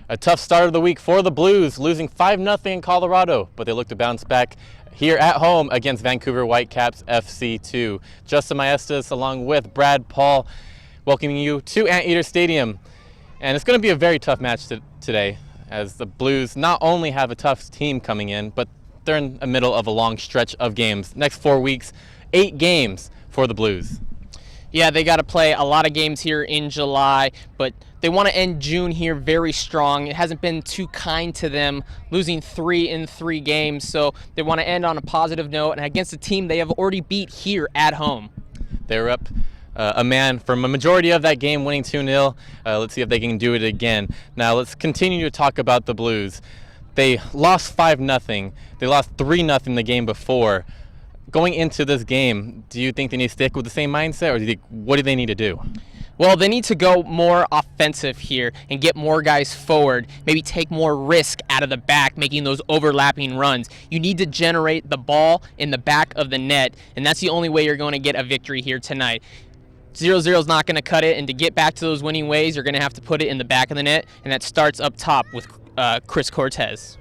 A tough start of the week for the Blues, losing 5-0 in Colorado, but they look to bounce back here at home against Vancouver Whitecaps FC 2. Justin Maestas along with Brad Paul welcoming you to Anteater Stadium. And it's going to be a very tough match today, as the Blues not only have a tough team coming in, but they're in the middle of a long stretch of games. Next 4 weeks, 8 games for the Blues. Yeah, they got to play a lot of games here in July, but they want to end June here very strong. It hasn't been too kind to them, losing 3 in 3 games, so they want to end on a positive note and against a team they have already beat here at home. They're up a man from a majority of that game, winning 2-0. Let's see if they can do it again. Now let's continue to talk about the Blues. They lost 5-0. They lost 3-0 the game before. Going into this game, do you think they need to stick with the same mindset, or what do they need to do? Well, they need to go more offensive here and get more guys forward, maybe take more risk out of the back, making those overlapping runs. You need to generate the ball in the back of the net, and that's the only way you're going to get a victory here tonight. 0-0 is not going to cut it, and to get back to those winning ways, you're going to have to put it in the back of the net, and that starts up top with Chris Cortez.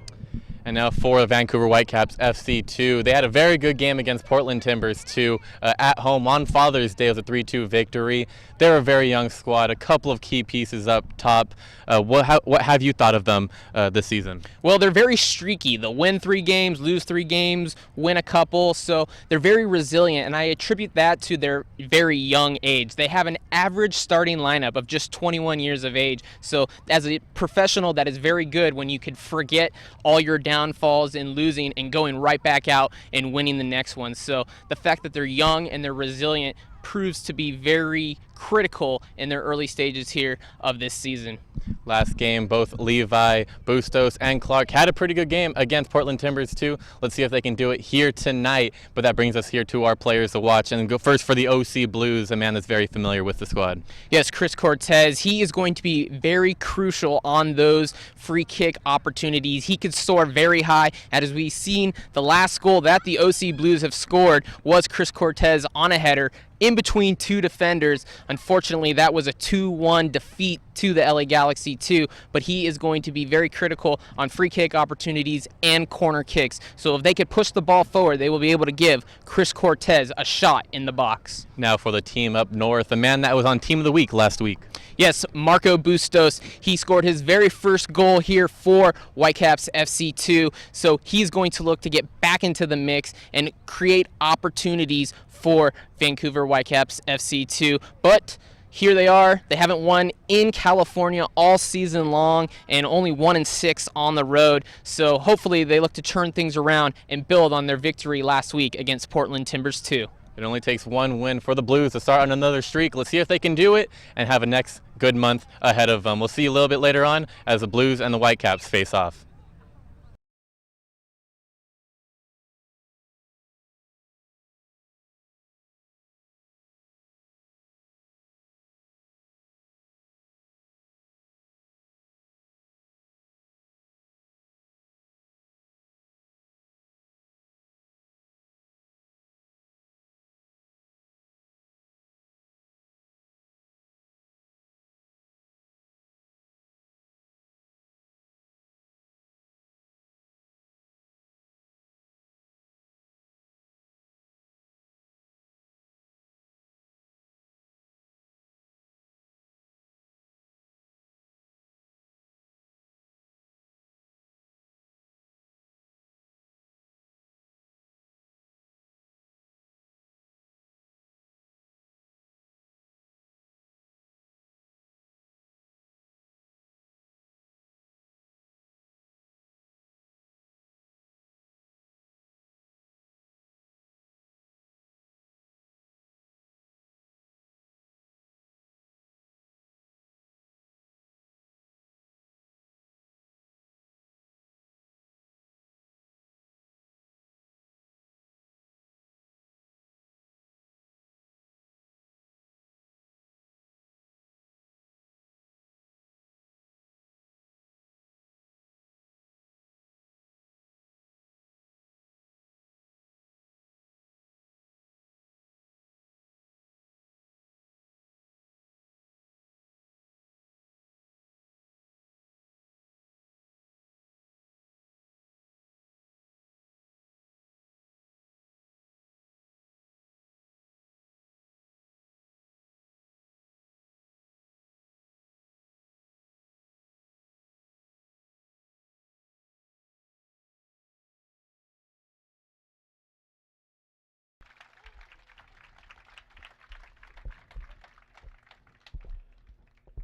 And now for the Vancouver Whitecaps FC 2. They had a very good game against Portland Timbers 2 at home on Father's Day. It was a 3-2 victory. They're a very young squad, a couple of key pieces up top. What have you thought of them this season? Well, they're very streaky. They'll win 3 games, lose 3 games, win a couple. So they're very resilient, and I attribute that to their very young age. They have an average starting lineup of just 21 years of age. So as a professional, that is very good when you could forget all your downfalls and losing and going right back out and winning the next one. So the fact that they're young and they're resilient proves to be very critical in their early stages here of this season. Last game, both Levi, Bustos, and Clark had a pretty good game against Portland Timbers too. Let's see if they can do it here tonight. But that brings us here to our players to watch. And go first for the OC Blues, a man that's very familiar with the squad. Yes, Chris Cortez. He is going to be very crucial on those free kick opportunities. He could soar very high. And as we've seen, the last goal that the OC Blues have scored was Chris Cortez on a header in between 2 defenders. Unfortunately, that was a 2-1 defeat to the LA Galaxy 2, but he is going to be very critical on free kick opportunities and corner kicks. So if they could push the ball forward, they will be able to give Chris Cortez a shot in the box. Now for the team up north, a man that was on Team of the Week last week. Yes, Marco Bustos. He scored his very first goal here for Whitecaps FC 2, so he's going to look to get back into the mix and create opportunities for Vancouver Whitecaps FC 2. But here they are. They haven't won in California all season long and only 1-6 on the road. So hopefully they look to turn things around and build on their victory last week against Portland Timbers 2. It only takes 1 win for the Blues to start on another streak. Let's see if they can do it and have a next good month ahead of them. We'll see you a little bit later on as the Blues and the Whitecaps face off.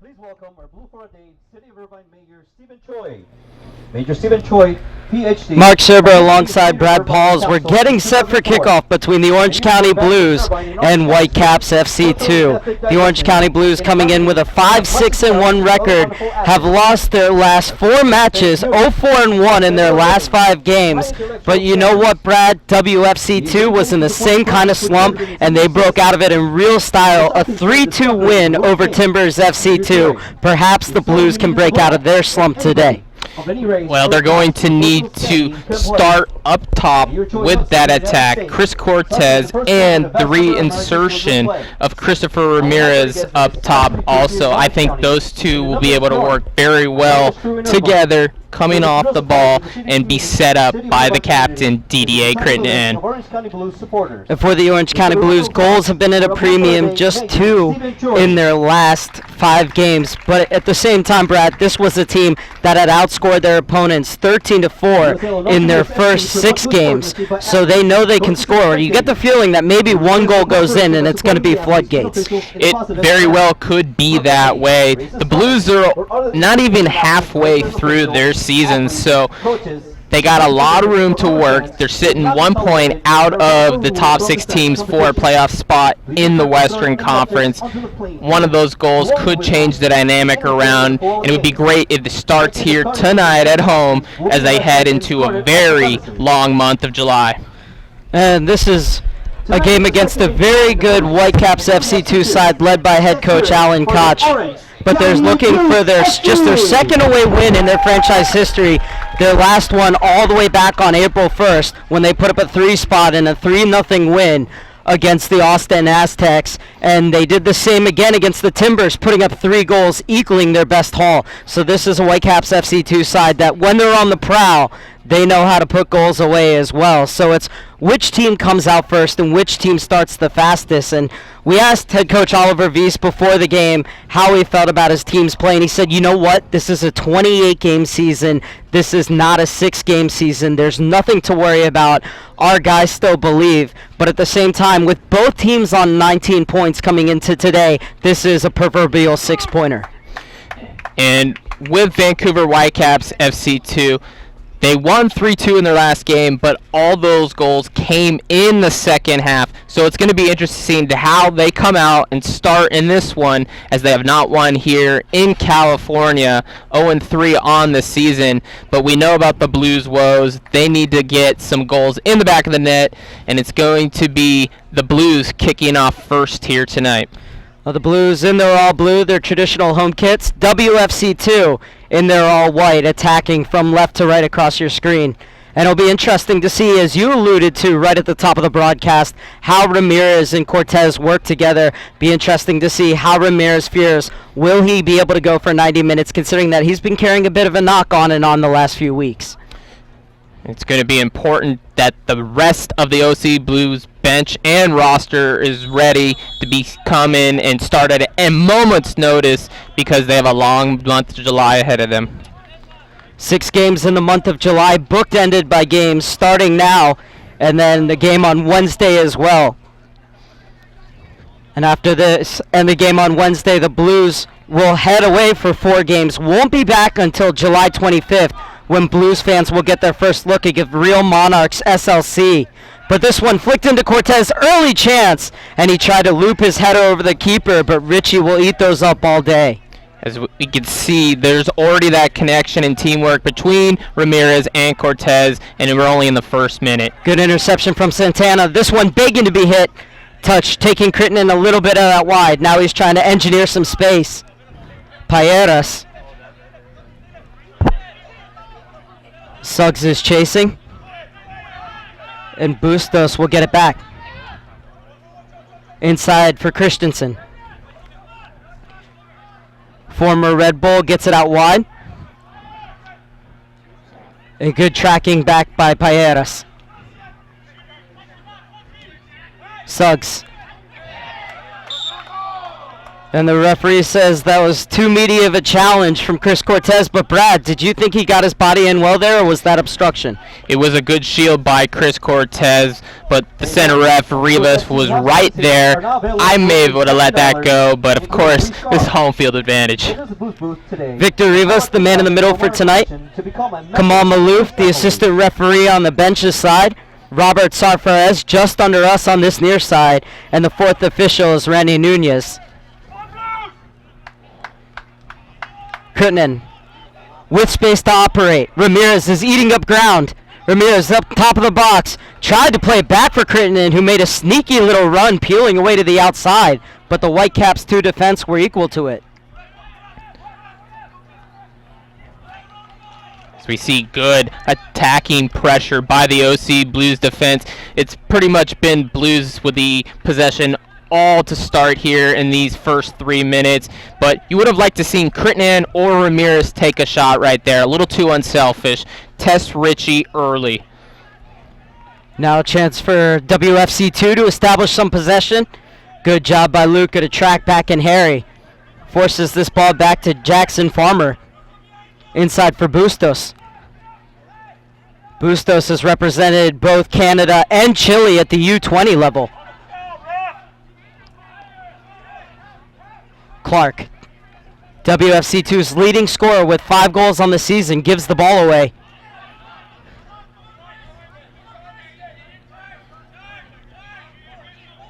Please welcome our Blue for a Day City of Irvine Mayor Stephen Choi. Major Stephen Choi, PhD. Mark Sherber alongside Brad Pauls. We're getting set for kickoff between the Orange County Blues and Whitecaps FC 2. The Orange County Blues coming in with a 5-6-1 record, have lost their last 4 matches, 0-4-1 in their last 5 games. But you know what, Brad? WFC 2 was in the same kind of slump, and they broke out of it in real style. A 3-2 win over Timbers FC 2. Perhaps the Blues can break out of their slump today. Well, they're going to need to start up top with that attack. Chris Cortez and the reinsertion of Christopher Ramirez up top also. I think those two will be able to work very well together, coming off the ball and be set up by the captain, DDA Kitan. And for the Orange County Blues, goals have been at a premium, just 2 in their last 5 games. But at the same time, Brad, this was a team that had outscored their opponents 13-4 in their first 6 games. So they know they can score. You get the feeling that maybe 1 goal goes in and it's going to be floodgates. It very well could be that way. The Blues are not even halfway through their season, so they got a lot of room to work. They're sitting 1 point out of the top 6 teams for a playoff spot in the Western Conference. One of those goals could change the dynamic around, and it would be great if it starts here tonight at home as they head into a very long month of July. And this is a game against a very good Whitecaps FC2 side led by head coach Alan Koch. But they're looking for their second away win in their franchise history. Their last one all the way back on April 1st when they put up a 3 spot in a 3-0 win against the Austin Aztecs. And they did the same again against the Timbers, putting up 3 goals, equaling their best haul. So this is a Whitecaps FC2 side that when they're on the prowl, they know how to put goals away as well. So it's which team comes out first and which team starts the fastest. And we asked head coach Oliver Weiss before the game how he felt about his team's play, and he said, you know what, this is a 28-game season. This is not a 6-game season. There's nothing to worry about. Our guys still believe. But at the same time, with both teams on 19 points coming into today, this is a proverbial 6-pointer. And with Vancouver Whitecaps FC2, they won 3-2 in their last game, but all those goals came in the second half. So it's going to be interesting to how they come out and start in this one, as they have not won here in California, 0-3 on the season. But we know about the Blues' woes. They need to get some goals in the back of the net, and it's going to be the Blues kicking off first here tonight. The Blues in their all blue, their traditional home kits. WFC2 in their all white, attacking from left to right across your screen. And it'll be interesting to see, as you alluded to right at the top of the broadcast, how Ramirez and Cortez work together. Be interesting to see how Ramirez fares. Will he be able to go for 90 minutes, considering that he's been carrying a bit of a knock on and on the last few weeks? It's going to be important that the rest of the OC Blues bench and roster is ready to be come in and start at a moment's notice, because they have a long month of July ahead of them. 6 games in the month of July, bookended by games starting now, and then the game on Wednesday as well. And after this and the game on Wednesday, the Blues will head away for 4 games. Won't be back until July 25th, when Blues fans will get their first look at Real Monarchs SLC. But this one flicked into Cortez, early chance, and he tried to loop his header over the keeper, but Richie will eat those up all day. As we can see, there's already that connection and teamwork between Ramirez and Cortez, and we're only in the first minute. Good interception from Santana. This one begging to be hit. Touch, taking Crittenden a little bit of that wide. Now he's trying to engineer some space. Payeras. Suggs is chasing. And Bustos will get it back. Inside for Christensen. Former Red Bull gets it out wide. A good tracking back by Payeras. Suggs. And the referee says that was too meaty of a challenge from Chris Cortez. But Brad, did you think he got his body in well there, or was that obstruction? It was a good shield by Chris Cortez, but the center ref, Ramirez, was right there. I may have would have let that go, but of course, this home field advantage. Victor Rivas, the man in the middle for tonight. Kamal Malouf, the assistant referee on the bench's side. Robert Sarfares just under us on this near side. And the fourth official is Randy Nunez. Crittenden with space to operate. Ramirez is eating up ground. Ramirez up top of the box. Tried to play it back for Crittenden, who made a sneaky little run peeling away to the outside. But the Whitecaps' 2 defense were equal to it. So we see good attacking pressure by the OC Blues defense. It's pretty much been Blues with the possession all to start here in these first 3 minutes, but you would have liked to seen Crittenden or Ramirez take a shot right there. A little too unselfish. Test Richie early. Now a chance for WFC2 to establish some possession. Good job by Luca to track back in Harry. Forces this ball back to Jackson Farmer. Inside for Bustos. Bustos has represented both Canada and Chile at the U20 level. Clark, WFC2's leading scorer with 5 goals on the season, gives the ball away.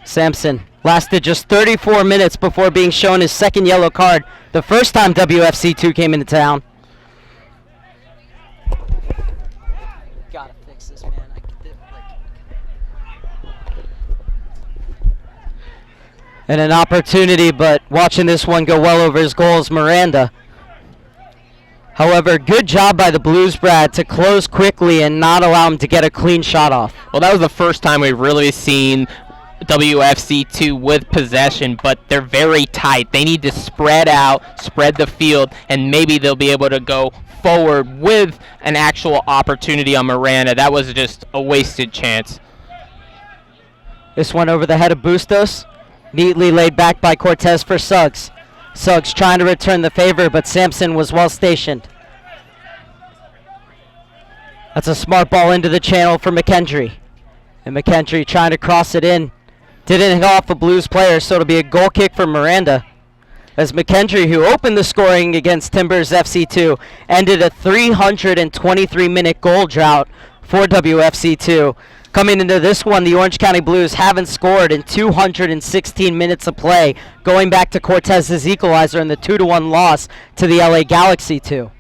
Sampson lasted just 34 minutes before being shown his second yellow card, the first time WFC2 came into town. Gotta fix this, man. And an opportunity, but watching this one go well over his goals, Miranda. However, good job by the Blues, Brad, to close quickly and not allow him to get a clean shot off. Well, that was the first time we've really seen WFC2 with possession, but they're very tight. They need to spread out, spread the field, and maybe they'll be able to go forward with an actual opportunity on Miranda. That was just a wasted chance. This one over the head of Bustos. Neatly laid back by Cortez for Suggs. Suggs trying to return the favor, but Sampson was well stationed. That's a smart ball into the channel for McKendry. And McKendry trying to cross it in. Didn't hit off a Blues player, so it'll be a goal kick for Miranda. As McKendry, who opened the scoring against Timbers FC2, ended a 323-minute goal drought for WFC2. Coming into this one, the Orange County Blues haven't scored in 216 minutes of play, going back to Cortez's equalizer in the 2-1 loss to the LA Galaxy 2.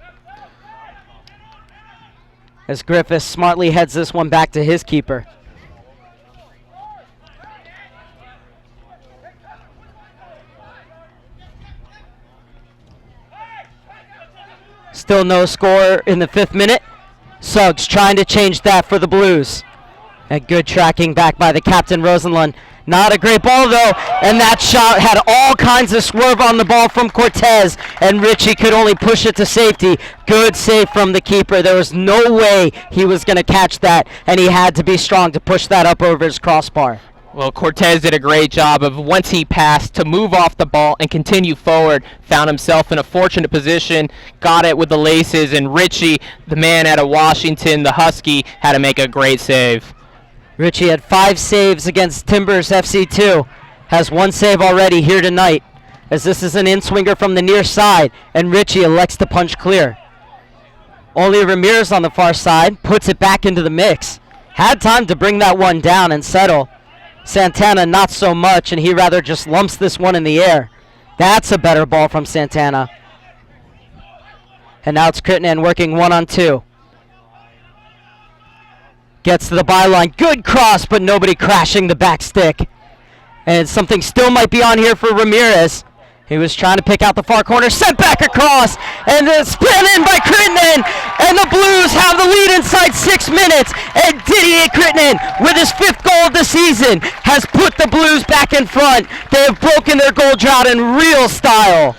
As Griffiths smartly heads this one back to his keeper. Still no score in the 5th minute. Suggs trying to change that for the Blues. And good tracking back by the captain, Rosenlund. Not a great ball, though, and that shot had all kinds of swerve on the ball from Cortez, and Richie could only push it to safety. Good save from the keeper. There was no way he was going to catch that, and he had to be strong to push that up over his crossbar. Well, Cortez did a great job of, once he passed, to move off the ball and continue forward. Found himself in a fortunate position, got it with the laces, and Richie, the man out of Washington, the Husky, had to make a great save. Richie had 5 saves against Timbers FC2. Has 1 save already here tonight, as this is an in-swinger from the near side, and Richie elects to punch clear. Only Ramirez on the far side puts it back into the mix. Had time to bring that one down and settle. Santana not so much, and he rather just lumps this one in the air. That's a better ball from Santana. And now it's Crittenden working 1-on-2. Gets to the byline. Good cross, but nobody crashing the back stick. And something still might be on here for Ramirez. He was trying to pick out the far corner. Sent back across. And then spin in by Crittenden. And the Blues have the lead inside 6 minutes. And Didier Crittenden, with his 5th goal of the season, has put the Blues back in front. They have broken their goal drought in real style.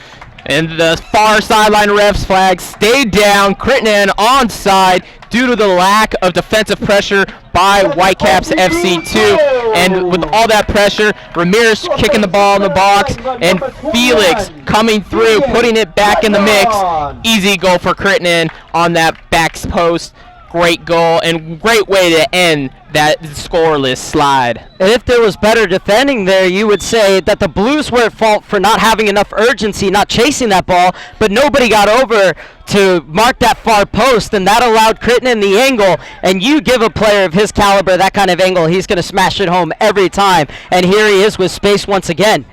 And the far sideline ref's flag stayed down. Crittenden onside. due to the lack of defensive pressure by Whitecaps FC2. And with all that pressure, Ramirez kicking the ball in the box, and Felix coming through, putting it back in the mix. Easy goal for Kitan on that back post. Great goal and great way to end that scoreless slide. And if there was better defending there, you would say that the Blues were at fault for not having enough urgency, not chasing that ball, but nobody got over to mark that far post, and that allowed Kitan the angle. And you give a player of his caliber that kind of angle, he's going to smash it home every time. And here he is with space once again.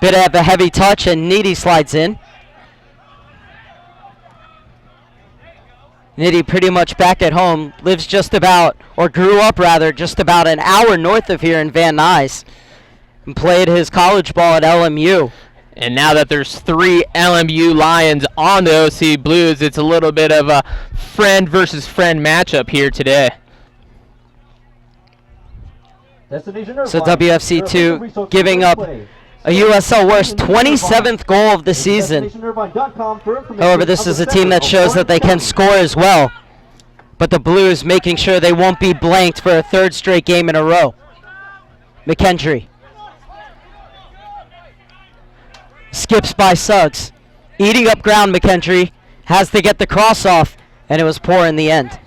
Bit of a heavy touch, and Nitty slides in. Nitty pretty much back at home, lives just about, or grew up rather, just about an hour north of here in Van Nuys, and played his college ball at LMU. And now that there's 3 LMU Lions on the OC Blues, it's a little bit of a friend versus friend matchup here today. So WFC2 giving up a USL worst 27th goal of the season. However, this is a team that shows that they can score as well. But the Blues making sure they won't be blanked for a 3rd straight game in a row. McKendry. Skips by Suggs. Eating up ground, McKendry. Has to get the cross off, and it was poor in the end.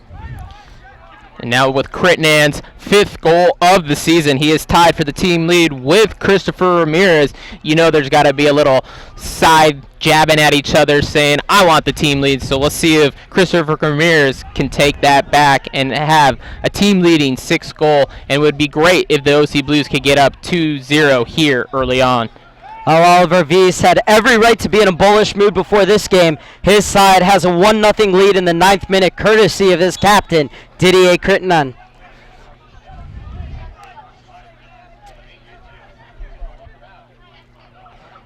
And now with Kitan's 5th goal of the season, he is tied for the team lead with Christopher Ramirez. You know there's got to be a little side jabbing at each other saying, I want the team lead. So let's see if Christopher Ramirez can take that back and have a team leading 6th goal. And it would be great if the OC Blues could get up 2-0 here early on. Oliver Vies had every right to be in a bullish mood before this game. His side has a 1-0 lead in the 9th minute, courtesy of his captain, Didier Kitan.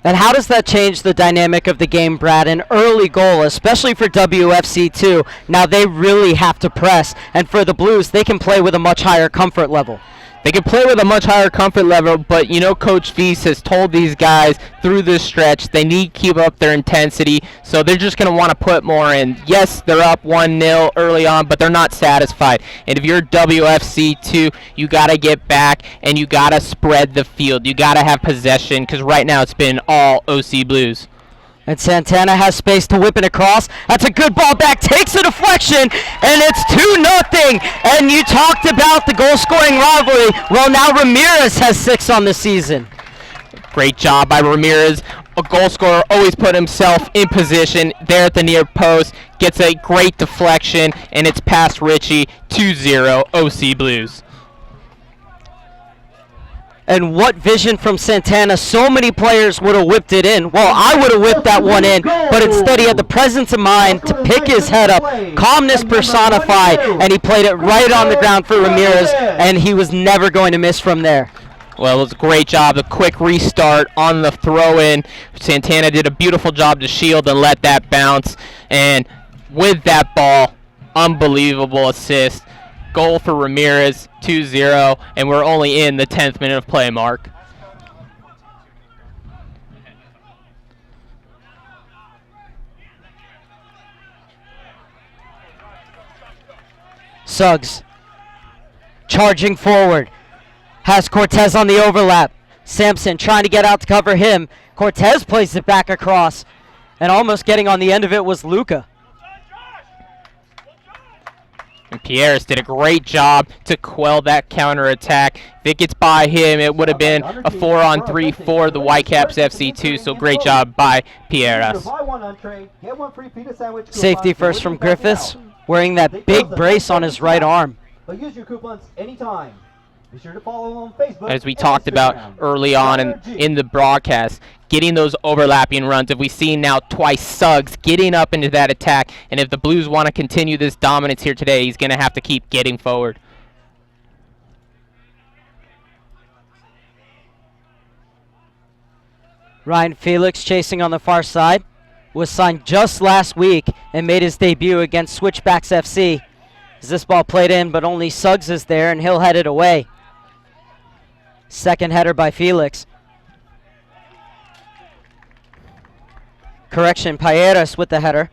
And how does that change the dynamic of the game, Brad? An early goal, especially for WFC2. Now they really have to press. And for the Blues, they can play with a much higher comfort level. They can play with a much higher comfort level, but you know Coach Vies has told these guys through this stretch they need to keep up their intensity, so they're just going to want to put more in. Yes, they're up 1-0 early on, but they're not satisfied. And if you're WFC2, you got to get back and you got to spread the field. You got to have possession, because right now it's been all OC Blues. And Santana has space to whip it across. That's a good ball back, takes a deflection, and it's 2-0. And you talked about the goal-scoring rivalry. Well, now Ramirez has 6 on the season. Great job by Ramirez. A goal scorer always put himself in position there at the near post. Gets a great deflection, and it's past Richie. 2-0 OC Blues. And what vision from Santana. So many players would have whipped it in. Well, I would have whipped that one in, but instead he had the presence of mind to pick his head up, calmness personified, and he played it right on the ground for Ramirez, and he was never going to miss from there. Well, it was a great job. A quick restart on the throw-in. Santana did a beautiful job to shield and let that bounce. And with that ball, unbelievable assist. Goal for Ramirez, 2-0, and we're only in the 10th minute of play, Mark. Suggs charging forward. Has Cortez on the overlap. Sampson trying to get out to cover him. Cortez plays it back across, and almost getting on the end of it was Luca. And Pierres did a great job to quell that counterattack. If it gets by him, it would have been a 4-on-3 for the Whitecaps FC2, so great job by Pierres. Safety first from Griffiths, wearing that big brace on his right arm. Use your coupons anytime. Be sure to follow on Facebook. As we talked about early on in the broadcast, getting those overlapping runs. If we've seen now twice Suggs getting up into that attack, and if the Blues want to continue this dominance here today, he's going to have to keep getting forward. Ryan Felix chasing on the far side. Was signed just last week and made his debut against Switchbacks FC. As this ball played in, but only Suggs is there, and he'll head it away. Second header by Felix. Correction, Payeras with the header.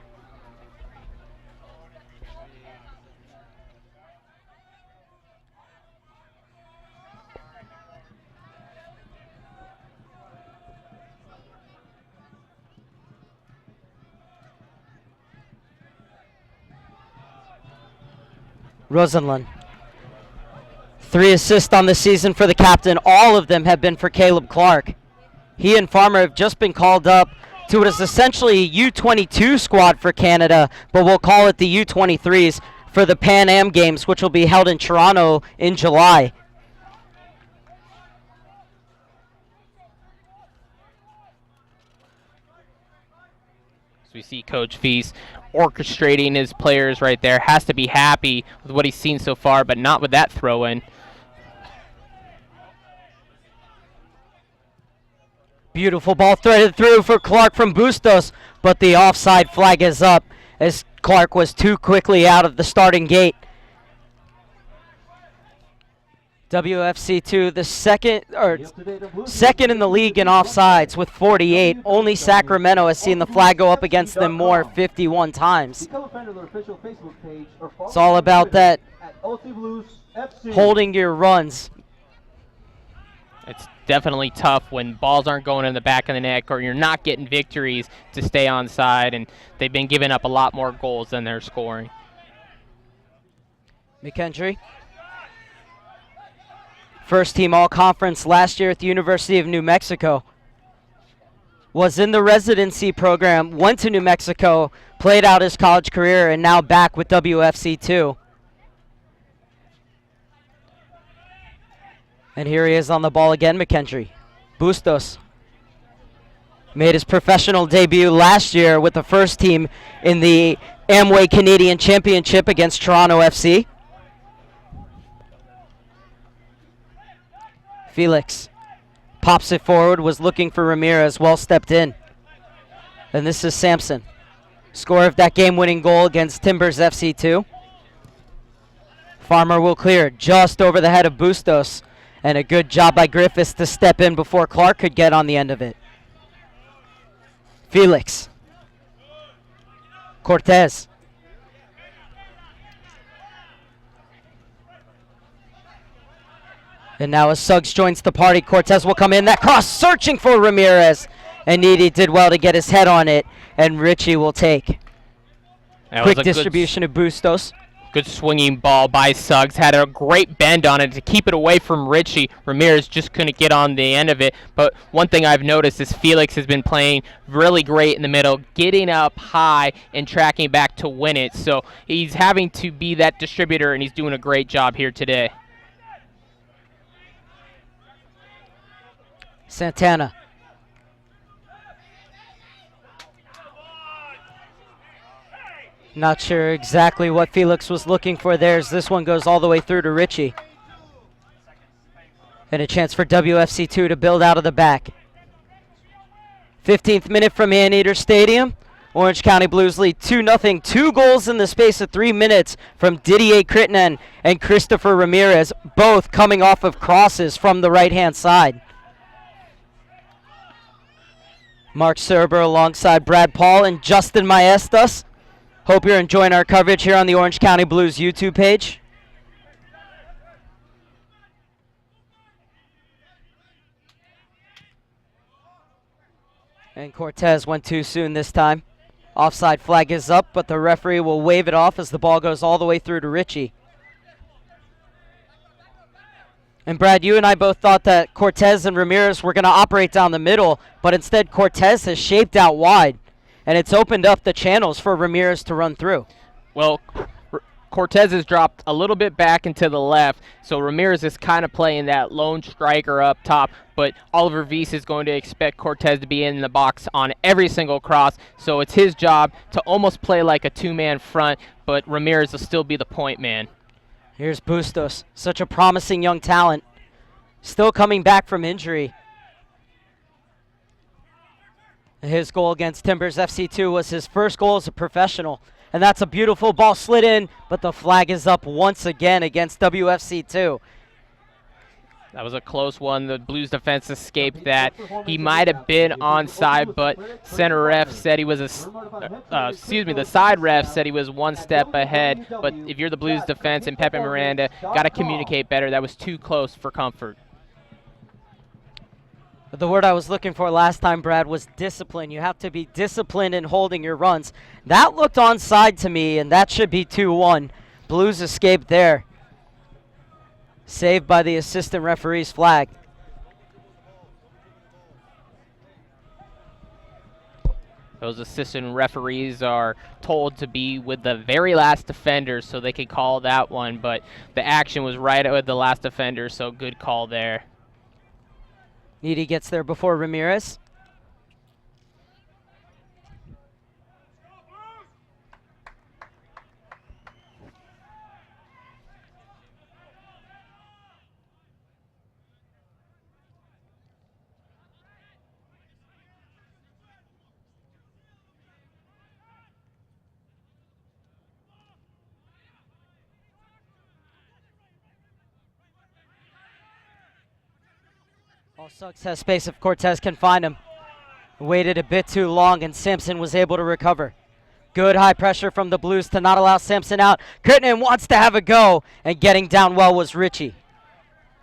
Rosenlund. 3 assists on the season for the captain. All of them have been for Caleb Clark. He and Farmer have just been called up to what is essentially a U22 squad for Canada, but we'll call it the U23s for the Pan Am Games, which will be held in Toronto in July. So we see Coach Feast orchestrating his players right there. Has to be happy with what he's seen so far, but not with that throw-in. Beautiful ball threaded through for Clark from Bustos, but the offside flag is up as Clark was too quickly out of the starting gate. WFC2, the second in the league in offsides with 48. Only Sacramento has seen the flag go up against them more, 51 times. It's all about that holding your runs. It's definitely tough when balls aren't going in the back of the net or you're not getting victories to stay on side, and they've been giving up a lot more goals than they're scoring. McKendry. First team all-conference last year at the University of New Mexico. Was in the residency program, went to New Mexico, played out his college career, and now back with WFC2. And here he is on the ball again, McKendry. Bustos made his professional debut last year with the first team in the Amway Canadian Championship against Toronto FC. Felix pops it forward, was looking for Ramirez, well stepped in. And this is Sampson. Score of that game-winning goal against Timbers FC2. Farmer will clear just over the head of Bustos. And a good job by Griffiths to step in before Clark could get on the end of it. Felix. Cortez. And now as Suggs joins the party, Cortez will come in. That cross searching for Ramirez. And Needy did well to get his head on it. And Richie will take. Quick distribution of Bustos. Good swinging ball by Suggs. Had a great bend on it to keep it away from Richie. Ramirez just couldn't get on the end of it. But one thing I've noticed is Felix has been playing really great in the middle, getting up high and tracking back to win it. So he's having to be that distributor, and he's doing a great job here today. Santana. Not sure exactly what Felix was looking for there, as this one goes all the way through to Richie. And a chance for WFC2 to build out of the back. 15th minute from Anteater Stadium. Orange County Blues lead 2-0. 2 goals in the space of 3 minutes from Didier Crittenden and Christopher Ramirez, both coming off of crosses from the right-hand side. Mark Serber alongside Brad Paul and Justin Maestas. Hope you're enjoying our coverage here on the Orange County Blues YouTube page. And Cortez went too soon this time. Offside flag is up, but the referee will wave it off as the ball goes all the way through to Richie. And Brad, you and I both thought that Cortez and Ramirez were going to operate down the middle, but instead Cortez has shaped out wide, and it's opened up the channels for Ramirez to run through. Well, Cortez has dropped a little bit back into the left, so Ramirez is kind of playing that lone striker up top, but Oliver Weiss is going to expect Cortez to be in the box on every single cross, so it's his job to almost play like a two-man front, but Ramirez will still be the point man. Here's Bustos, such a promising young talent, still coming back from injury. His goal against Timbers FC2 was his first goal as a professional. And that's a beautiful ball slid in, but the flag is up once again against WFC2. That was a close one. The Blues defense escaped that. He might have been onside, but center ref said he was the side ref said he was one step ahead. But if you're the Blues defense and Pepe Miranda, got to communicate better. That was too close for comfort. The word I was looking for last time, Brad, was discipline. You have to be disciplined in holding your runs. That looked onside to me, and that should be 2-1. Blues escaped there. Saved by the assistant referee's flag. Those assistant referees are told to be with the very last defender so they could call that one, but the action was right with the last defender, so good call there. Needy gets there before Ramirez. All Suggs has space if Cortez can find him. Waited a bit too long, and Sampson was able to recover. Good high pressure from the Blues to not allow Sampson out. Crittenden wants to have a go, and getting down well was Ritchie.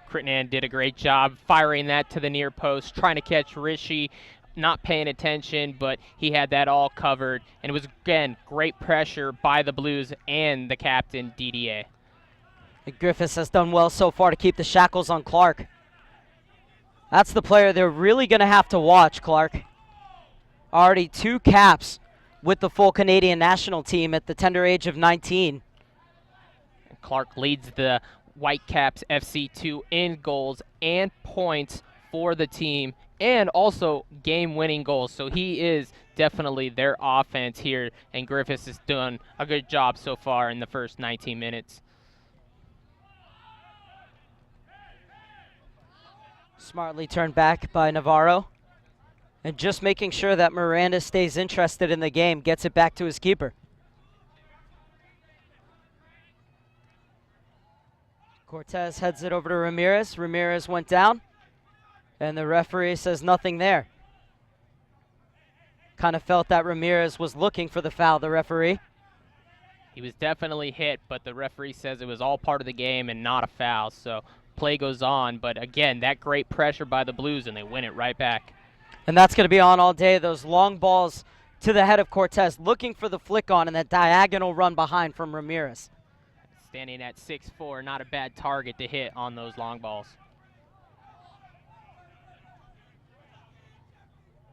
Crittenden did a great job firing that to the near post, trying to catch Ritchie, not paying attention, but he had that all covered. And it was, again, great pressure by the Blues and the captain, DDA. And Griffiths has done well so far to keep the shackles on Clark. That's the player they're really going to have to watch, Clark. Already 2 caps with the full Canadian national team at the tender age of 19. Clark leads the Whitecaps FC2 in goals and points for the team, and also game-winning goals. So he is definitely their offense here, and Griffiths has done a good job so far in the first 19 minutes. Smartly turned back by Navarro. And just making sure that Miranda stays interested in the game, gets it back to his keeper. Cortez heads it over to Ramirez. Ramirez went down, and the referee says nothing there. Kind of felt that Ramirez was looking for the foul, the referee. He was definitely hit, but the referee says it was all part of the game and not a foul, so play goes on. But again, that great pressure by the Blues, and they win it right back. And that's going to be on all day. Those long balls to the head of Cortez, looking for the flick on and that diagonal run behind from Ramirez. Standing at 6'4", not a bad target to hit on those long balls.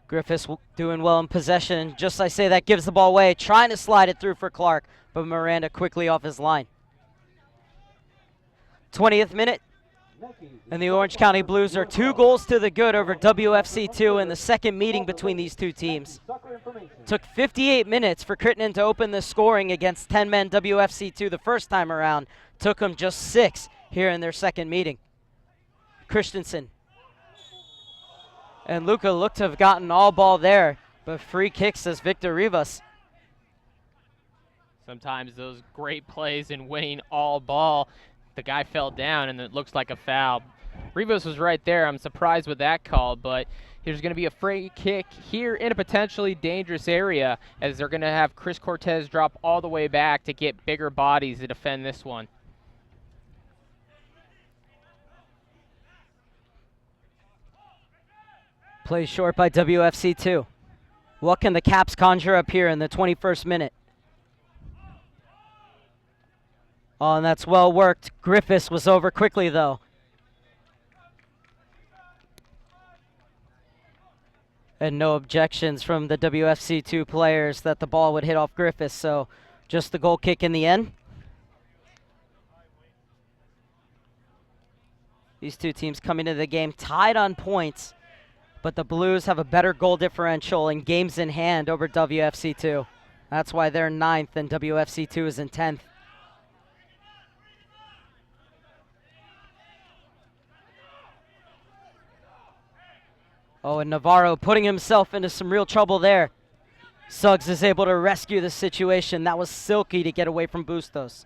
Griffiths doing well in possession. Just I say, that gives the ball away, trying to slide it through for Clark, but Miranda quickly off his line. 20th minute, and the Orange County Blues are 2 goals to the good over WFC2 in the second meeting between these two teams. Took 58 minutes for Crittenden to open the scoring against 10-man WFC2 the first time around. Took them just 6 here in their second meeting. Christensen. And Luca looked to have gotten all ball there, but free kick, says Victor Rivas. Sometimes those great plays in winning all ball, the guy fell down and it looks like a foul. Rivas was right there. I'm surprised with that call, but there's going to be a free kick here in a potentially dangerous area, as they're going to have Chris Cortez drop all the way back to get bigger bodies to defend this one. Play short by WFC2. What can the Caps conjure up here in the 21st minute? Oh, and that's well worked. Griffiths was over quickly, though. And no objections from the WFC2 players that the ball would hit off Griffiths, so just the goal kick in the end. These two teams coming into the game tied on points, but the Blues have a better goal differential and games in hand over WFC2. That's why they're 9th and WFC2 is in 10th. Oh, and Navarro putting himself into some real trouble there. Suggs is able to rescue the situation. That was silky to get away from Bustos.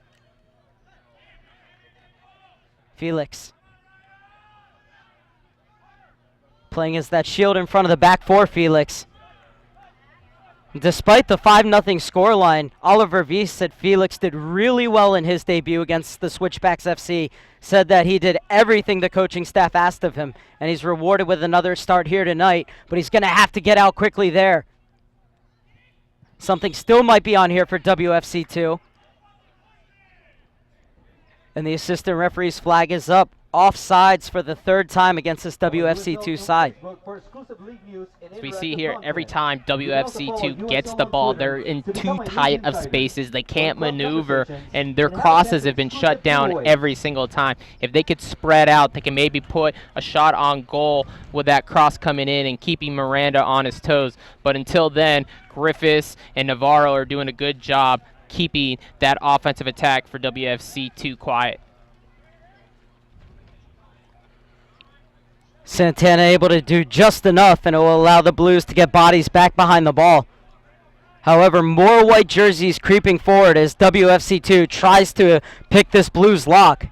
Felix. Playing as that shield in front of the back four, Felix. Despite the 5-0 scoreline, Oliver Weiss said Felix did really well in his debut against the Switchbacks FC. Said that he did everything the coaching staff asked of him, and he's rewarded with another start here tonight, but he's going to have to get out quickly there. Something still might be on here for WFC2. And the assistant referee's flag is up. Offsides for the third time against this WFC2 side. As we see here, every time WFC2 gets the ball, they're in too tight of spaces. They can't maneuver, and their crosses have been shut down every single time. If they could spread out, they can maybe put a shot on goal with that cross coming in and keeping Miranda on his toes. But until then, Griffiths and Navarro are doing a good job keeping that offensive attack for WFC2 quiet. Santana able to do just enough, and it will allow the Blues to get bodies back behind the ball. However, more white jerseys creeping forward as WFC2 tries to pick this Blues lock.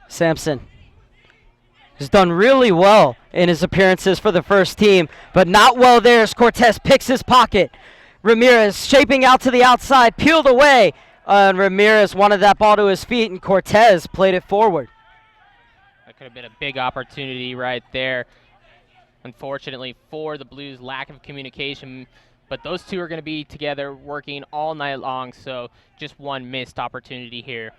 Sampson has done really well in his appearances for the first team, but not well there as Cortez picks his pocket. Ramirez shaping out to the outside, peeled away, and Ramirez wanted that ball to his feet, and Cortez played it forward. That could have been a big opportunity right there. Unfortunately for the Blues, lack of communication, but those two are going to be together working all night long, so just one missed opportunity here.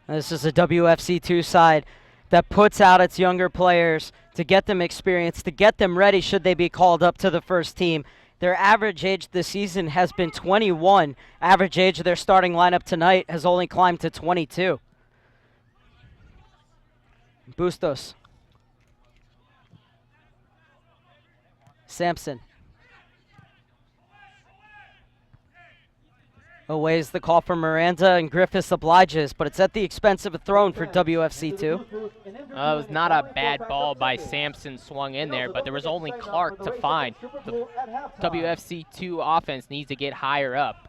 This is a WFC2 side that puts out its younger players to get them experience, to get them ready should they be called up to the first team. Their average age this season has been 21. Average age of their starting lineup tonight has only climbed to 22. Bustos. Sampson. Aways the call from Miranda, and Griffiths obliges, but it's at the expense of a throw for WFC2. It was not a bad ball by Sampson swung in there, but there was only Clark to find. The WFC2 offense needs to get higher up.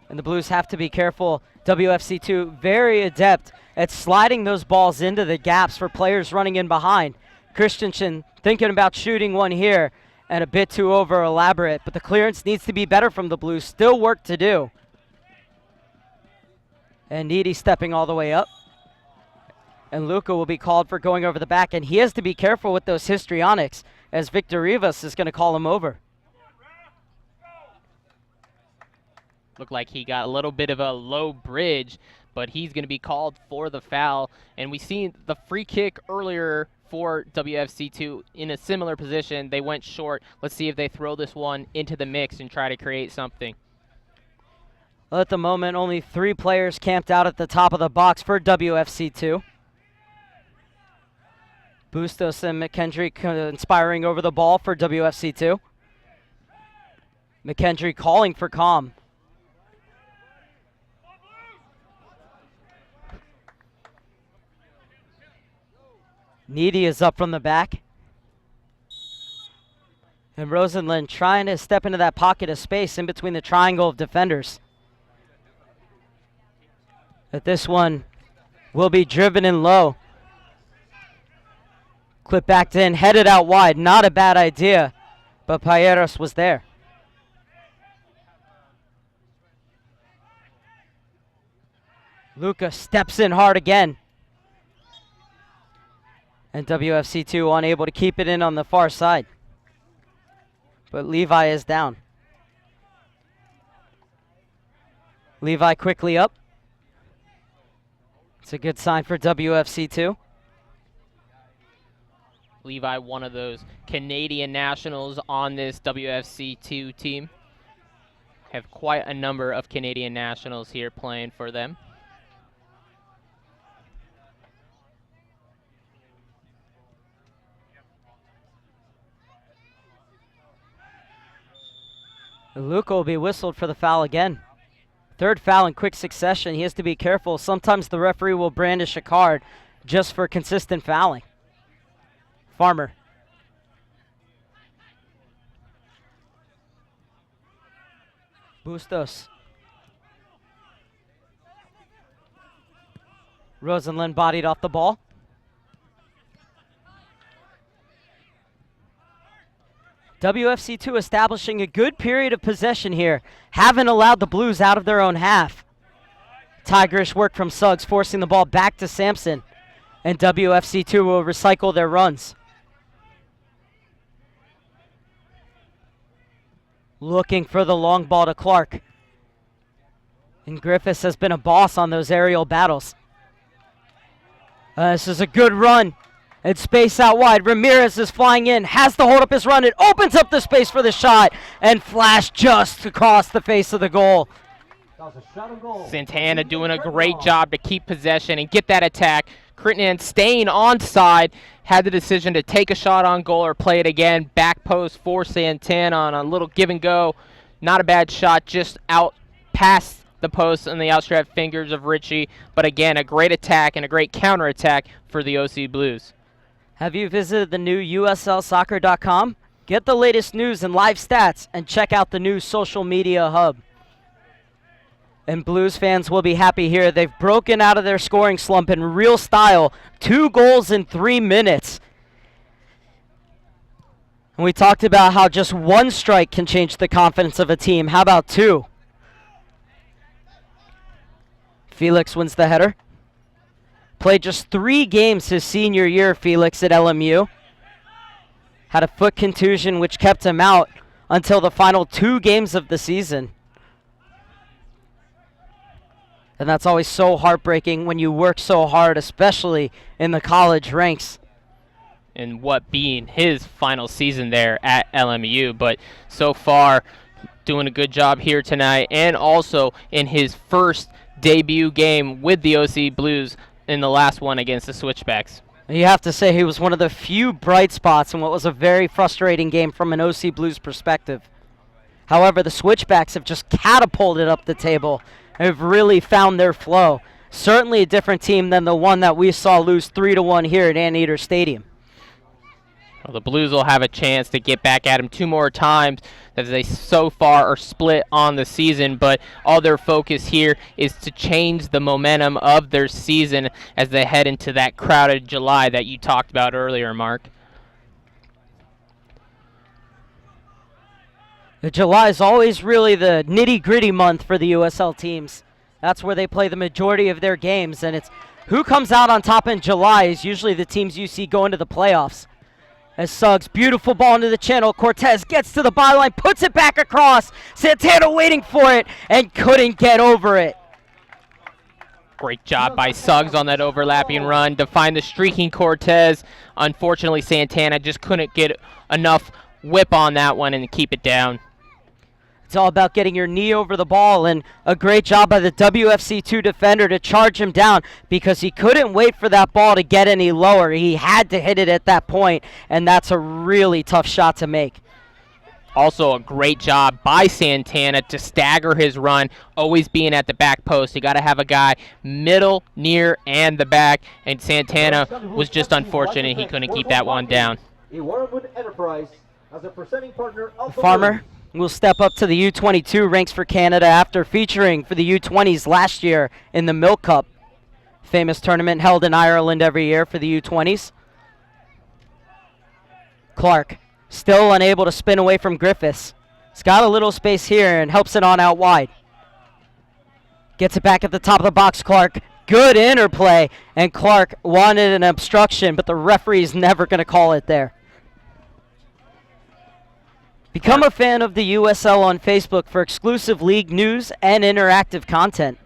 And the Blues have to be careful. WFC2 very adept at sliding those balls into the gaps for players running in behind. Christensen thinking about shooting one here, and a bit too over elaborate, but the clearance needs to be better from the Blues. Still work to do. And Needy stepping all the way up. And Luca will be called for going over the back, and he has to be careful with those histrionics, as Victor Rivas is going to call him over. Looked like he got a little bit of a low bridge, but he's going to be called for the foul. And we seen the free kick earlier for WFC2 in a similar position. They went short. Let's see if they throw this one into the mix and try to create something. Well, at the moment, only 3 players camped out at the top of the box for WFC2. Bustos and McKendry conspiring over the ball for WFC2. McKendry calling for calm. Needy is up from the back. And Rosenlund trying to step into that pocket of space in between the triangle of defenders. But this one will be driven in low. Clip backed in, headed out wide. Not a bad idea, but Payeros was there. Luca steps in hard again. And WFC2 unable to keep it in on the far side. But Levi is down. Levi quickly up. It's a good sign for WFC2. Levi, one of those Canadian nationals on this WFC2 team. Have quite a number of Canadian nationals here playing for them. Luca will be whistled for the foul again. Third foul in quick succession. He has to be careful. Sometimes the referee will brandish a card just for consistent fouling. Farmer. Bustos. Rosenlund bodied off the ball. WFC2 establishing a good period of possession here. Haven't allowed the Blues out of their own half. Tigerish work from Suggs, forcing the ball back to Sampson. And WFC2 will recycle their runs. Looking for the long ball to Clark. And Griffiths has been a boss on those aerial battles. This is a good run. It's space out wide. Ramirez is flying in, has to hold up his run. It opens up the space for the shot, and flash just across the face of the goal. Santana doing a great job to keep possession and get that attack. Crittenden staying onside, had the decision to take a shot on goal or play it again. Back post for Santana on a little give and go. Not a bad shot, just out past the post and the outstretched fingers of Richie. But again, a great attack and a great counterattack for the OC Blues. Have you visited the new USLsoccer.com? Get the latest news and live stats and check out the new social media hub. And Blues fans will be happy here. They've broken out of their scoring slump in real style. 2 goals in 3 minutes. And we talked about how just 1 strike can change the confidence of a team. How about 2? Felix wins the header. Played just 3 games his senior year, Felix, at LMU. Had a foot contusion which kept him out until the final 2 games of the season. And that's always so heartbreaking when you work so hard, especially in the college ranks. And what being his final season there at LMU. But so far, doing a good job here tonight, and also in his first debut game with the OC Blues in the last one against the Switchbacks. You have to say he was one of the few bright spots in what was a very frustrating game from an OC Blues perspective. However, the Switchbacks have just catapulted up the table and have really found their flow. Certainly a different team than the one that we saw lose 3-1 here at Anteater Stadium. Well, the Blues will have a chance to get back at him 2 more times, as they so far are split on the season, but all their focus here is to change the momentum of their season as they head into that crowded July that you talked about earlier, Mark. July is always really the nitty-gritty month for the USL teams. That's where they play the majority of their games, and it's who comes out on top in July is usually the teams you see going to the playoffs. As Suggs, beautiful ball into the channel. Cortez gets to the byline, puts it back across. Santana waiting for it and couldn't get over it. Great job by Suggs on that overlapping run to find the streaking Cortez. Unfortunately, Santana just couldn't get enough whip on that one and keep it down. It's all about getting your knee over the ball, and a great job by the WFC2 defender to charge him down because he couldn't wait for that ball to get any lower. He had to hit it at that point, and that's a really tough shot to make. Also a great job by Santana to stagger his run, always being at the back post. You got to have a guy middle, near, and the back, and Santana was just unfortunate he couldn't keep that one down. Farmer will step up to the U22 ranks for Canada after featuring for the U20s last year in the Milk Cup, famous tournament held in Ireland every year for the U20s. Clark still unable to spin away from Griffiths. He's got a little space here and helps it on out wide. Gets it back at the top of the box, Clark. Good interplay, and Clark wanted an obstruction, but the referee's never going to call it there. Become a fan of the USL on Facebook for exclusive league news and interactive content.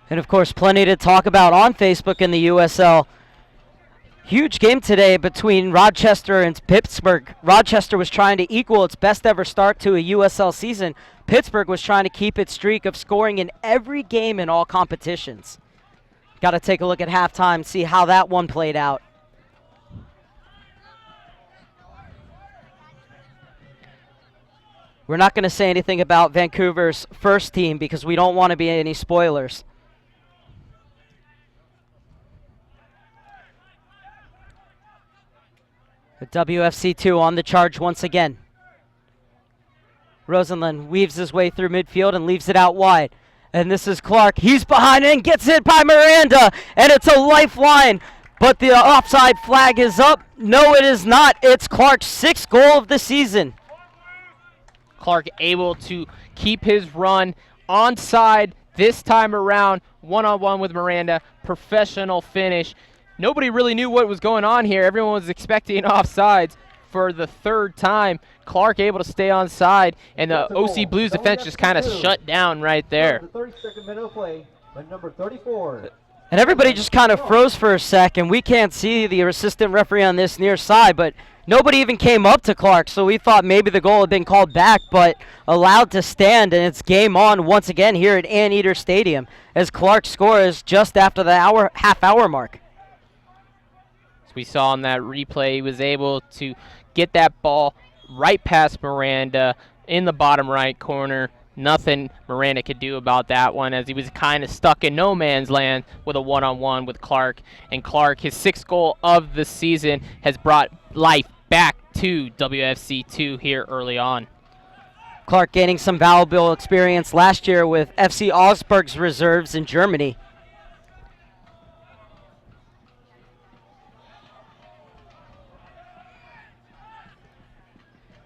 And of course, plenty to talk about on Facebook in the USL. Huge game today between Rochester and Pittsburgh. Rochester was trying to equal its best ever start to a USL season. Pittsburgh was trying to keep its streak of scoring in every game in all competitions. Got to take a look at halftime, see how that one played out. We're not going to say anything about Vancouver's first team because we don't want to be any spoilers. The WFC2 on the charge once again. Rosenlund weaves his way through midfield and leaves it out wide. And this is Clark. He's behind and gets hit by Miranda. And it's a lifeline. But the offside flag is up. No, it is not. It's Clark's 6th goal of the season. Clark able to keep his run onside this time around. One-on-one with Miranda. Professional finish. nobody really knew what was going on here. Everyone was expecting offsides for the third time. Clark able to stay on side, and the OC Blues defense just kind of shut down right there. The 32nd minute of play by number 34. And everybody just kind of froze for a second. We can't see the assistant referee on this near side, but nobody even came up to Clark, so we thought maybe the goal had been called back, but allowed to stand, and it's game on once again here at Anteater Stadium as Clark scores just after the half-hour mark. As we saw in that replay, he was able to get that ball right past Miranda in the bottom right corner. Nothing Miranda could do about that one, as he was kind of stuck in no man's land with a one-on-one with Clark. And Clark, his 6th goal of the season, has brought life back to WFC2 here early on. Clark gaining some valuable experience last year with FC Augsburg's reserves in Germany.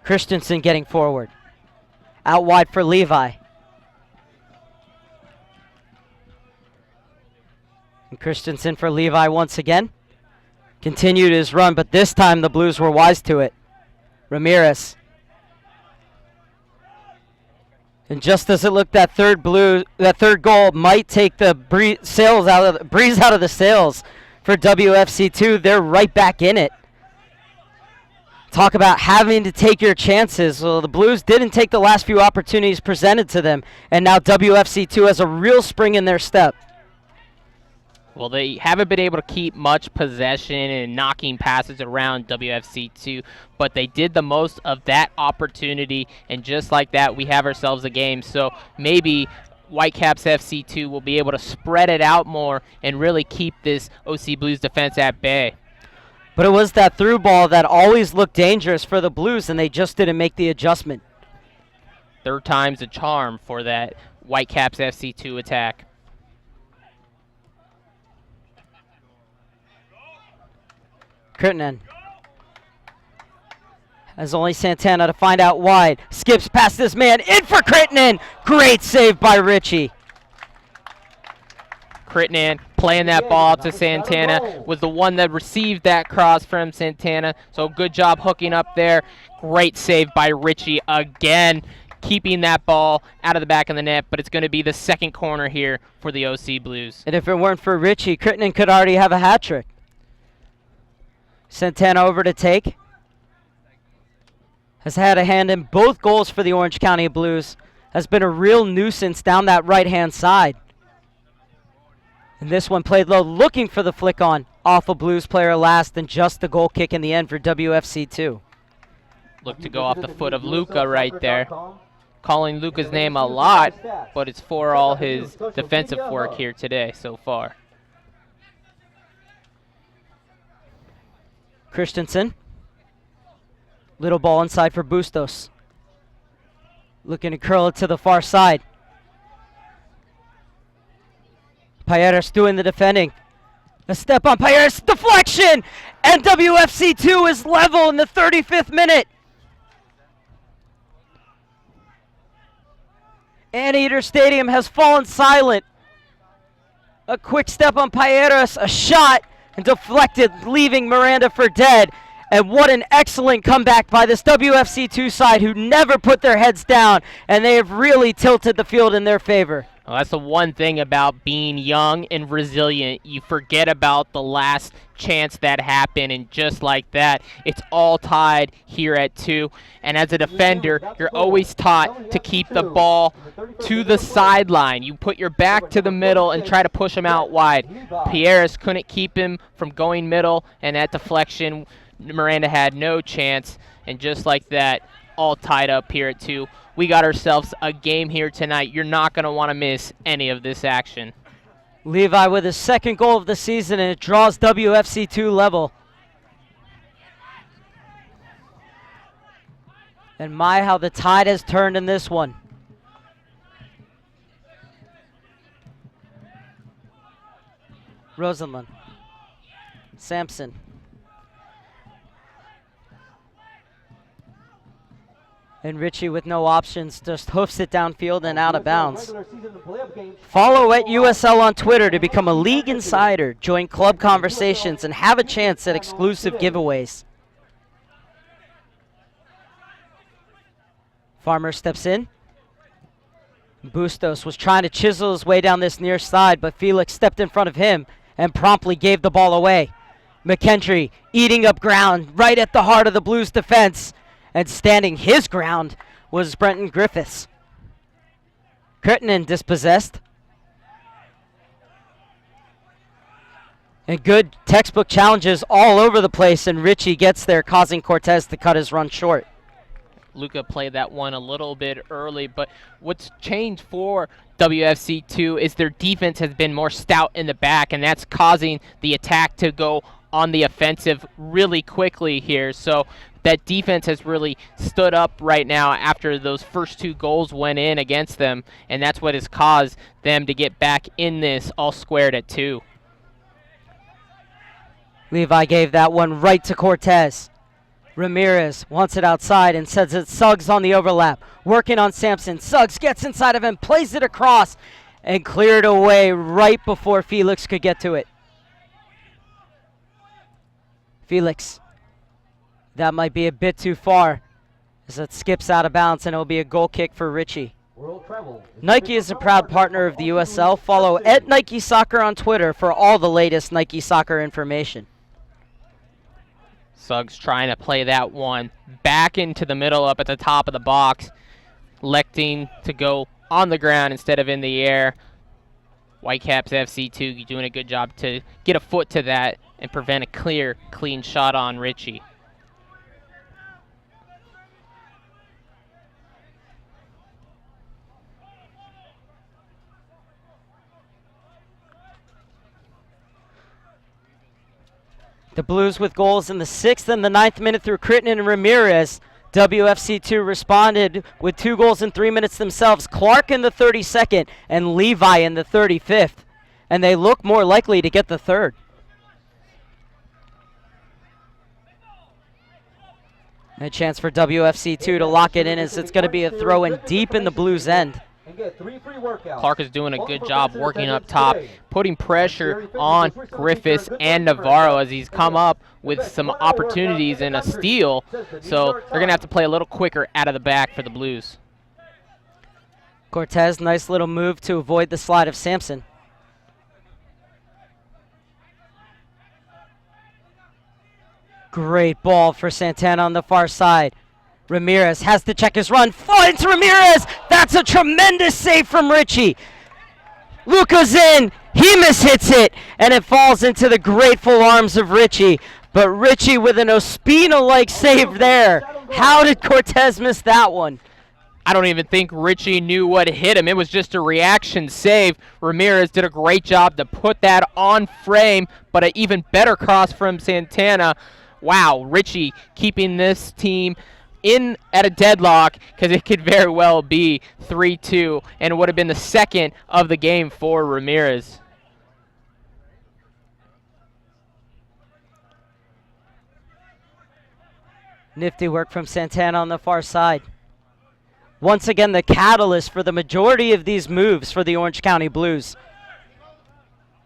Christensen getting forward. Out wide for Levi. And Christensen for Levi once again. Continued his run, but this time the Blues were wise to it. Ramirez. And just as it looked, that third goal might take the breeze out of the sails for WFC2. They're right back in it. Talk about having to take your chances. Well, the Blues didn't take the last few opportunities presented to them, and now WFC2 has a real spring in their step. Well, they haven't been able to keep much possession and knocking passes around WFC2, but they did the most of that opportunity, and just like that, we have ourselves a game. So maybe Whitecaps FC2 will be able to spread it out more and really keep this OC Blues defense at bay. But it was that through ball that always looked dangerous for the Blues, and they just didn't make the adjustment. Third time's a charm for that Whitecaps FC2 attack. Kirtnen has only Santana to find out wide. Skips past this man, in for Kirtnen! Great save by Richie. Kirtnen playing that ball up to Santana, was the one that received that cross from Santana. So good job hooking up there. Great save by Richie again, keeping that ball out of the back of the net, but it's going to be the second corner here for the OC Blues. And if it weren't for Richie, Kirtnen could already have a hat trick. Santana over to take. Has had a hand in both goals for the Orange County Blues. Has been a real nuisance down that right-hand side. And this one played low, looking for the flick on off a Blues player last, and just the goal kick in the end for WFC2. Look to go off the foot of Luca right there. Calling Luca's name a lot, but it's for all his defensive work here today so far. Christensen. Little ball inside for Bustos. Looking to curl it to the far side. Payeras doing the defending. A step on Payeras, deflection! And WFC2 is level in the 35th minute. Anteater Stadium has fallen silent. A quick step on Payeras, a shot, and deflected, leaving Miranda for dead. And what an excellent comeback by this WFC2 side, who never put their heads down, and they have really tilted the field in their favor. Well, that's the one thing about being young and resilient. You forget about the last chance that happened, and just like that, it's all tied here at 2. And as a defender, you're always taught to keep the ball to the sideline. You put your back to the middle and try to push him out wide. Pierres couldn't keep him from going middle, and that deflection, Miranda had no chance. And just like that, all tied up here at 2. We got ourselves a game here tonight. You're not going to want to miss any of this action. Levi with his second goal of the season, and it draws WFC2 level. And my, how the tide has turned in this one. Rosenlund. Sampson. And Richie, with no options, just hoofs it downfield and out of bounds. Follow at USL on Twitter to become a league insider, join club conversations, and have a chance at exclusive giveaways. Farmer steps in. Bustos was trying to chisel his way down this near side, but Felix stepped in front of him and promptly gave the ball away. McKendry eating up ground right at the heart of the Blues defense, and standing his ground was Brenton Griffiths. Crittenden dispossessed. And good textbook challenges all over the place, and Richie gets there, causing Cortez to cut his run short. Luca played that one a little bit early, but what's changed for WFC2 is their defense has been more stout in the back, and that's causing the attack to go on the offensive really quickly here. So that defense has really stood up right now after those first 2 goals went in against them, and that's what has caused them to get back in this all squared at 2. Levi gave that one right to Cortez. Ramirez wants it outside and sends it Suggs on the overlap. Working on Sampson. Suggs gets inside of him, plays it across, and cleared away right before Felix could get to it. Felix. That might be a bit too far as it skips out of bounds, and it will be a goal kick for Richie. Nike is a proud partner of the USL. Follow at Nike Soccer on Twitter for all the latest Nike Soccer information. Suggs trying to play that one back into the middle up at the top of the box, electing to go on the ground instead of in the air. Whitecaps FC2 doing a good job to get a foot to that and prevent a clear, clean shot on Richie. The Blues with goals in the 6th and the 9th minute through Crittenden and Ramirez. WFC2 responded with 2 goals in 3 minutes themselves. Clark in the 32nd and Levi in the 35th. And they look more likely to get the 3rd. And a chance for WFC2 to lock it in as it's going to be a throw in deep in the Blues end. Clark is doing a good job working up top, putting pressure on Griffiths and Navarro as he's come up with some opportunities and a steal. So they're going to have to play a little quicker out of the back for the Blues. Cortez, nice little move to avoid the slide of Sampson. Great ball for Santana on the far side. Ramirez has to check his run, finds Ramirez! That's a tremendous save from Richie. Luca's in, he mishits it, and it falls into the grateful arms of Richie. But Richie with an Ospina-like save there. How did Cortez miss that one? I don't even think Richie knew what hit him. It was just a reaction save. Ramirez did a great job to put that on frame, but an even better cross from Santana. Wow, Richie keeping this team in at a deadlock because it could very well be 3-2 and it would have been the 2nd of the game for Ramirez. Nifty work from Santana on the far side. Once again, the catalyst for the majority of these moves for the Orange County Blues.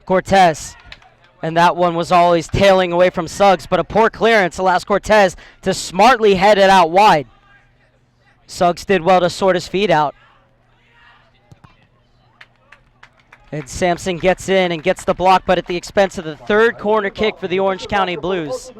Cortez. And that one was always tailing away from Suggs, but a poor clearance allows Cortez to smartly head it out wide. Suggs did well to sort his feet out. And Sampson gets in and gets the block, but at the expense of the 3rd corner kick for the Orange County Blues.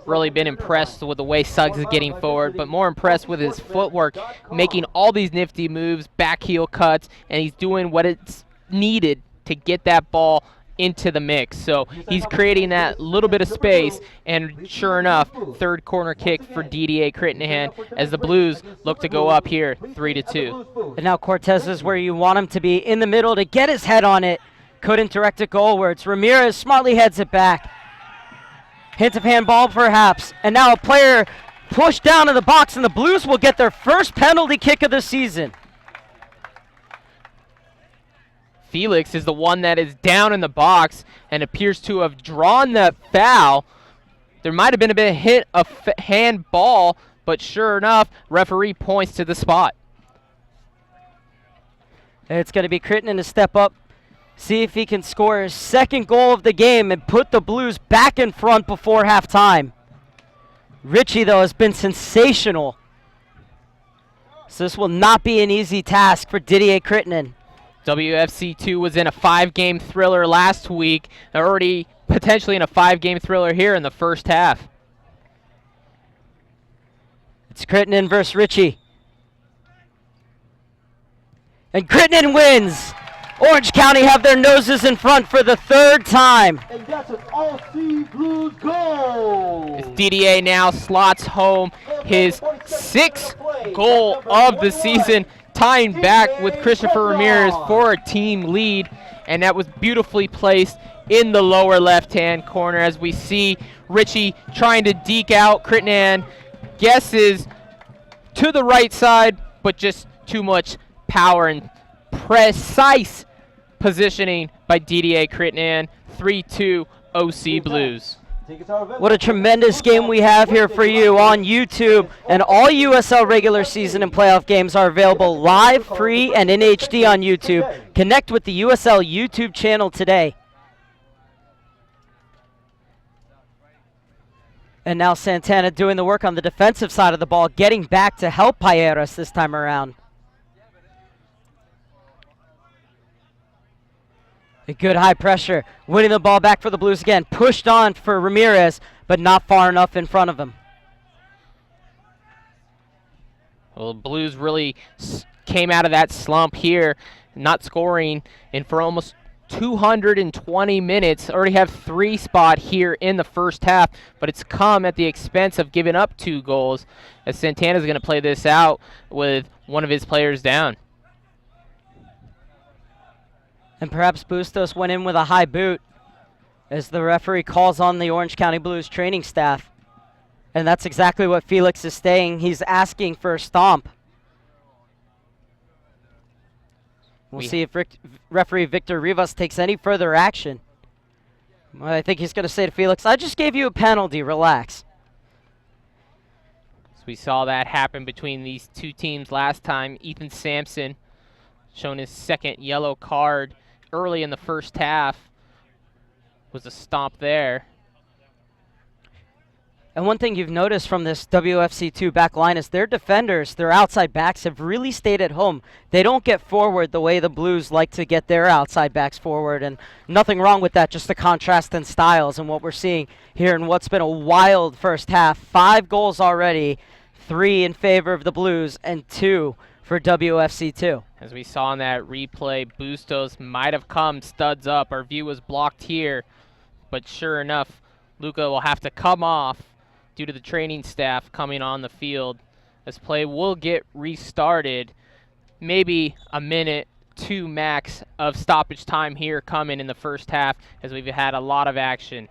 Really been impressed with the way Suggs is getting forward, but more impressed with his footwork, making all these nifty moves, back heel cuts, and he's doing what it's needed to get that ball into the mix. So he's creating that little bit of space, and sure enough, 3rd corner kick for DDA Crittenden as the Blues look to go up here 3-2. And now Cortez is where you want him to be, in the middle to get his head on it. Couldn't direct it goalwards. Ramirez smartly heads it back. Hint of handball perhaps. And now a player pushed down in the box, and the Blues will get their first penalty kick of the season. Felix is the one that is down in the box and appears to have drawn that foul. There might have been a bit of hit of handball but sure enough, referee points to the spot. It's going to be Crittenden to step up, see if he can score his second goal of the game and put the Blues back in front before halftime. Ritchie, though, has been sensational. So this will not be an easy task for Didier Crittenden. WFC2 was in a 5-game thriller last week. They're already potentially in a 5-game thriller here in the first half. It's Crittenden versus Ritchie. And Crittenden wins. Orange County have their noses in front for the third time. And that's an all-C Blues goal. As DDA now slots home his 6th goal of the season, tying back with Christopher Ramirez for a team lead, and that was beautifully placed in the lower left-hand corner as we see Ritchie trying to deke out. Crittenden guesses to the right side, but just too much power and precise positioning by DDA Crittenden. 3-2 OC Blues. What a tremendous game we have here for you on YouTube, and all USL regular season and playoff games are available live, free, and in HD on YouTube. Connect with the USL YouTube channel today. And now Santana doing the work on the defensive side of the ball, getting back to help Payeras this time around. A good high pressure, winning the ball back for the Blues again. Pushed on for Ramirez, but not far enough in front of him. Well, the Blues really came out of that slump here, not scoring in for almost 220 minutes. Already have 3 spot here in the first half, but it's come at the expense of giving up 2 goals, as Santana's going to play this out with one of his players down. And perhaps Bustos went in with a high boot as the referee calls on the Orange County Blues training staff. And that's exactly what Felix is saying. He's asking for a stomp. We'll see if referee Victor Rivas takes any further action. Well, I think he's going to say to Felix, I just gave you a penalty, relax. So we saw that happen between these two teams last time. Ethan Sampson shown his 2nd yellow card early in the first half. Was a stomp there. And one thing you've noticed from this WFC2 back line is their defenders, their outside backs, have really stayed at home. They don't get forward the way the Blues like to get their outside backs forward, and nothing wrong with that, just the contrast in styles and what we're seeing here in what's been a wild first half. 5 goals already, 3 in favor of the Blues and 2 for WFC2. As we saw in that replay, Bustos might have come studs up. Our view was blocked here, but sure enough, Luca will have to come off due to the training staff coming on the field. As play will get restarted, maybe a minute, 2 max of stoppage time here coming in the first half, as we've had a lot of action.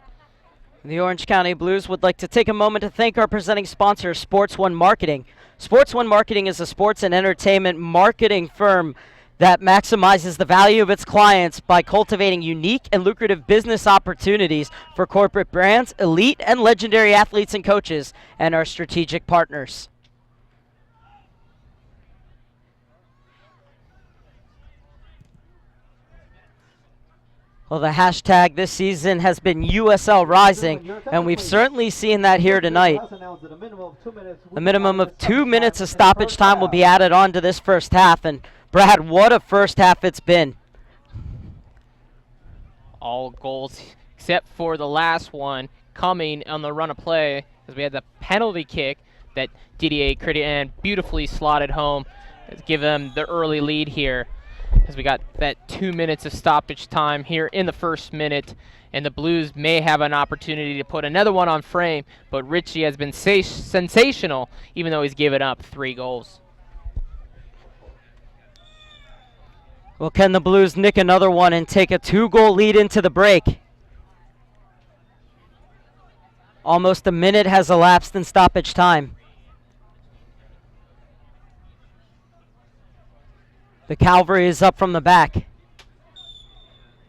The Orange County Blues would like to take a moment to thank our presenting sponsor, Sports One Marketing. Sports One Marketing is a sports and entertainment marketing firm that maximizes the value of its clients by cultivating unique and lucrative business opportunities for corporate brands, elite and legendary athletes and coaches, and our strategic partners. Well, the hashtag this season has been USL Rising, and we've certainly seen that here tonight. A minimum of 2 minutes of stoppage time will be added on to this first half, and Brad, what a first half it's been. All goals except for the last one coming on the run of play, as we had the penalty kick that Didier Crittenden beautifully slotted home to give them the early lead here. As we got that 2 minutes of stoppage time here in the first minute, and the Blues may have an opportunity to put another one on frame, but Ritchie has been sensational, even though he's given up 3 goals. Well, can the Blues nick another one and take a 2-goal lead into the break? Almost a minute has elapsed in stoppage time. The cavalry is up from the back.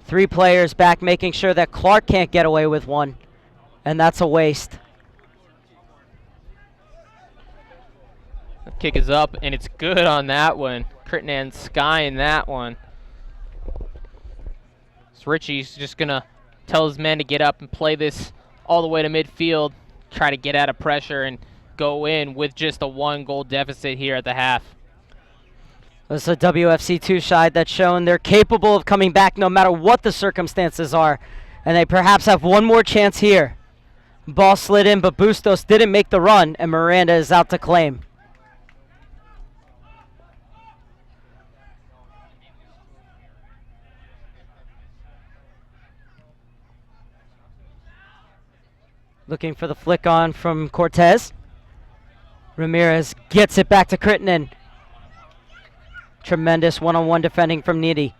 3 players back, making sure that Clark can't get away with one, and that's a waste. The kick is up, and it's good on that one. Kitan skying that one. So Richie's just going to tell his men to get up and play this all the way to midfield, try to get out of pressure and go in with just a 1-goal deficit here at the half. This is a WFC2 side that's shown they're capable of coming back no matter what the circumstances are. And they perhaps have one more chance here. Ball slid in, but Bustos didn't make the run, and Miranda is out to claim. Looking for the flick on from Cortez. Ramirez gets it back to Kitan. Tremendous one-on-one defending from Needy.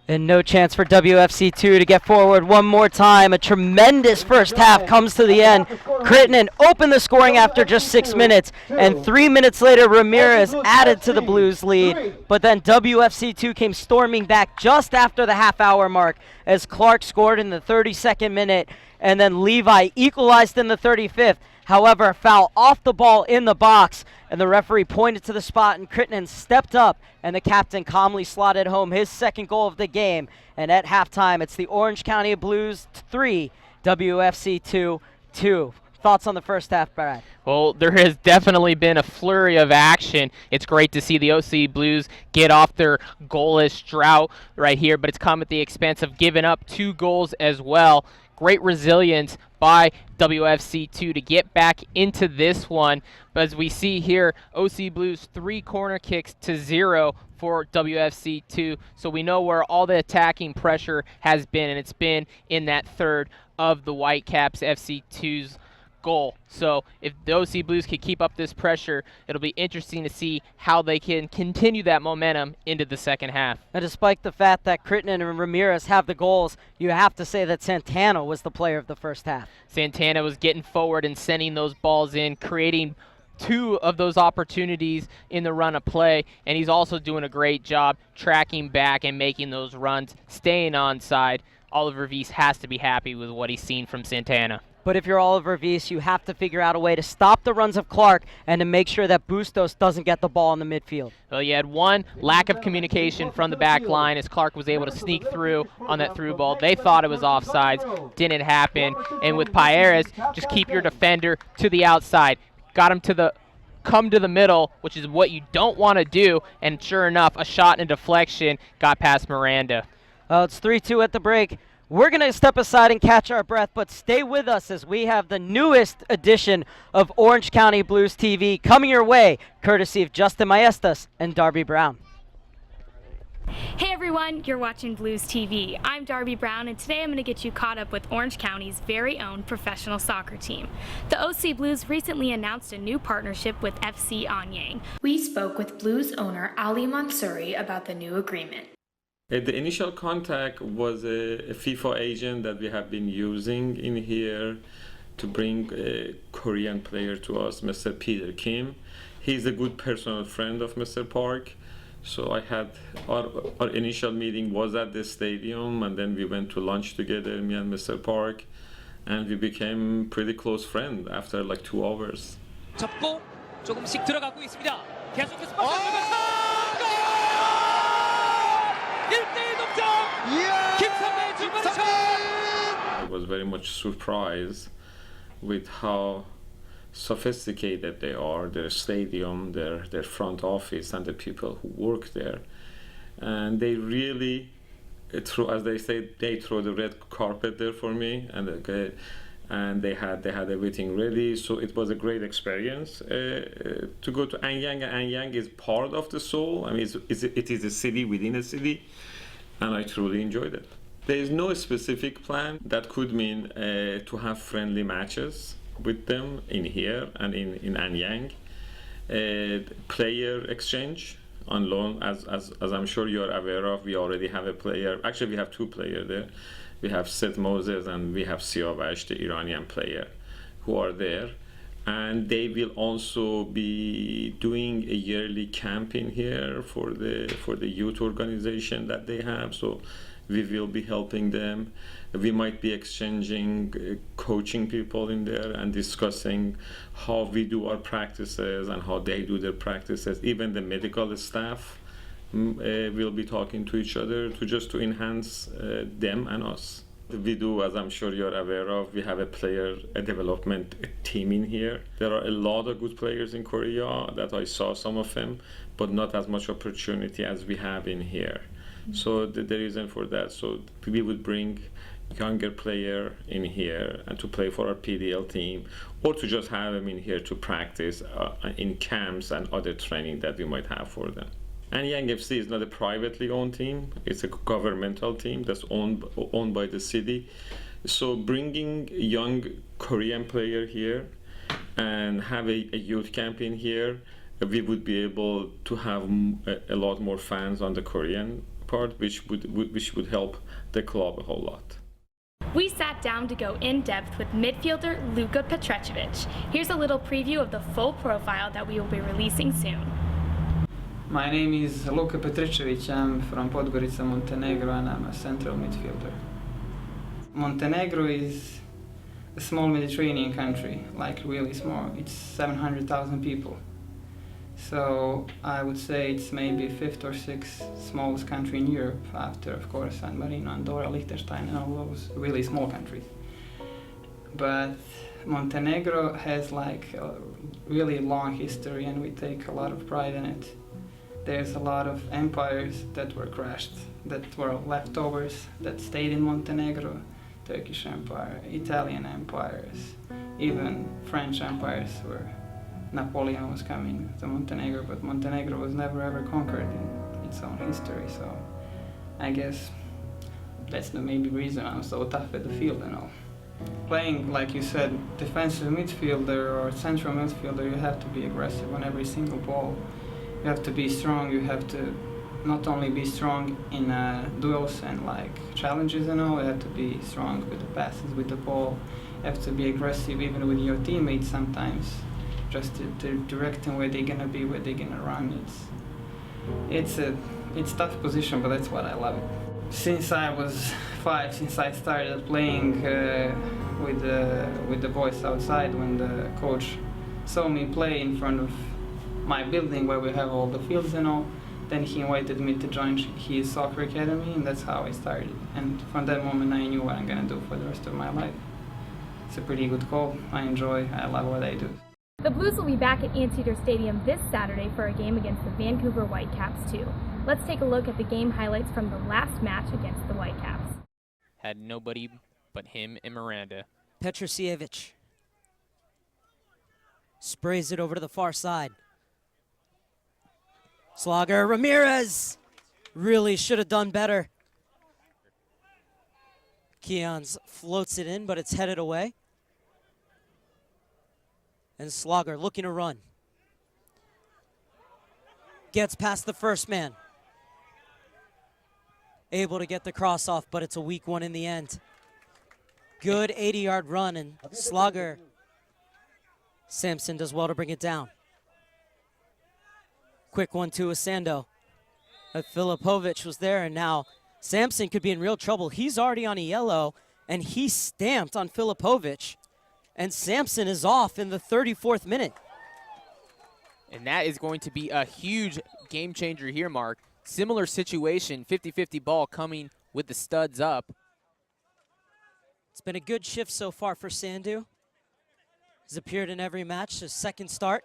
And no chance for WFC2 to get forward one more time. A tremendous first half comes to the end. Kitan opened the scoring after just 6 minutes. And 3 minutes later, Ramirez added to the Blues lead. But then WFC2 came storming back just after the half-hour mark as Clark scored in the 32nd minute. And then Levi equalized in the 35th. However, a foul off the ball in the box, and the referee pointed to the spot, and Kitan stepped up, and the captain calmly slotted home his second goal of the game. And at halftime, it's the Orange County Blues 3, WFC 2. Thoughts on the first half, Brad? Well, there has definitely been a flurry of action. It's great to see the OC Blues get off their goalless drought right here, but it's come at the expense of giving up 2 goals as well. Great resilience by WFC2 to get back into this one. But as we see here, OC Blues 3 corner kicks to 0 for WFC2. So we know where all the attacking pressure has been, and it's been in that third of the Whitecaps FC2's goal. So if the OC Blues can keep up this pressure, it'll be interesting to see how they can continue that momentum into the second half. And despite the fact that Kitan and Ramirez have the goals, you have to say that Santana was the player of the first half. Santana was getting forward and sending those balls in, creating 2 of those opportunities in the run of play, and he's also doing a great job tracking back and making those runs, staying onside. Oliver Weiss has to be happy with what he's seen from Santana. But if you're Oliver Weiss, you have to figure out a way to stop the runs of Clark and to make sure that Bustos doesn't get the ball in the midfield. Well, you had one lack of communication from the back line as Clark was able to sneak through on that through ball. They thought it was offsides, didn't happen. And with Payeras, just keep your defender to the outside. Got him to the come to the middle, which is what you don't want to do. And sure enough, a shot and a deflection got past Miranda. Well, it's 3-2 at the break. We're going to step aside and catch our breath, but stay with us as we have the newest edition of Orange County Blues TV coming your way, courtesy of Justin Maestas and Darby Brown. Hey everyone, you're watching Blues TV. I'm Darby Brown, and today I'm going to get you caught up with Orange County's very own professional soccer team. The OC Blues recently announced a new partnership with FC Anyang. We spoke with Blues owner Ali Mansouri about the new agreement. The initial contact was a FIFA agent that we have been using in here to bring a Korean player to us, Mr. Peter Kim. He's a good personal friend of Mr. Park. So I had our initial meeting was at the stadium, and then we went to lunch together, me and Mr. Park, and we became pretty close friends after like 2 hours. 접고 조금씩 들어가고 있습니다. 계속해서 I was very much surprised with how sophisticated they are, their stadium, their front office, and the people who work there. And they really, as they say, they throw the red carpet there for me, and they had everything ready. So it was a great experience to go to Anyang. Anyang is part of the Seoul. I mean, it is a city within a city, and I truly enjoyed it. There is no specific plan. That could mean to have friendly matches with them in here and in Anyang. Player exchange on loan, as I'm sure you're aware of, we already have a player. Actually, we have 2 players there. We have Seth Moses and we have Siavash, the Iranian player, who are there. And they will also be doing a yearly camp in here for the youth organization that they have. So we will be helping them. We might be exchanging coaching people in there and discussing how we do our practices and how they do their practices. Even the medical staff will be talking to each other to enhance them and us. We do, as I'm sure you're aware of, we have a development team in here. There are a lot of good players in Korea that I saw some of them, but not as much opportunity as we have in here. So the reason for that, so we would bring younger player in here and to play for our PDL team, or to just have them in here to practice in camps and other training that we might have for them. And Yang FC is not a privately owned team, it's a governmental team that's owned by the city. So bringing young Korean player here and have a youth camp in here, we would be able to have a lot more fans on the Korean part, which would help the club a whole lot. We sat down to go in depth with midfielder Luka Petrečević. Here's a little preview of the full profile that we will be releasing soon. My name is Luka Petrečević. I'm from Podgorica, Montenegro, and I'm a central midfielder. Montenegro is a small Mediterranean country, like really small. It's 700,000 people. So I would say it's maybe fifth or sixth smallest country in Europe, after, of course, San Marino, Andorra, Liechtenstein, and all those really small countries. But Montenegro has like a really long history, and we take a lot of pride in it. There's a lot of empires that were crashed, that were leftovers, that stayed in Montenegro. Turkish Empire, Italian empires, even French empires, where Napoleon was coming to Montenegro, but Montenegro was never ever conquered in its own history. So I guess that's the maybe reason I'm so tough at the field and all. Playing, like you said, defensive midfielder or central midfielder, you have to be aggressive on every single ball. You have to be strong. You have to not only be strong in duels and like challenges and all, you have to be strong with the passes, with the ball. You have to be aggressive even with your teammates sometimes, just to direct them where they're gonna be, where they're gonna run. It's tough position, but that's what I love it. Since I was 5, since I started playing with the boys outside, when the coach saw me play in front of my building where we have all the fields and all, then he invited me to join his soccer academy, and that's how I started. And from that moment I knew what I'm gonna do for the rest of my life. It's a pretty good call. I love what I do. The Blues will be back at Anteater Stadium this Saturday for a game against the Vancouver Whitecaps too. Let's take a look at the game highlights from the last match against the Whitecaps. Had nobody but him and Miranda. Petrečević sprays it over to the far side. Slogger, Ramirez really should have done better. Kitan floats it in, but it's headed away. And Slogger looking to run. Gets past the first man. Able to get the cross off, but it's a weak one in the end. Good 80-yard run, and Slogger. Samson does well to bring it down. Quick 1-2 with Sando. Filipovic was there, and now Samson could be in real trouble. He's already on a yellow, and he stamped on Filipovic. And Samson is off in the 34th minute. And that is going to be a huge game changer here, Mark. Similar situation, 50-50 ball coming with the studs up. It's been a good shift so far for Sandu. He's appeared in every match, his second start.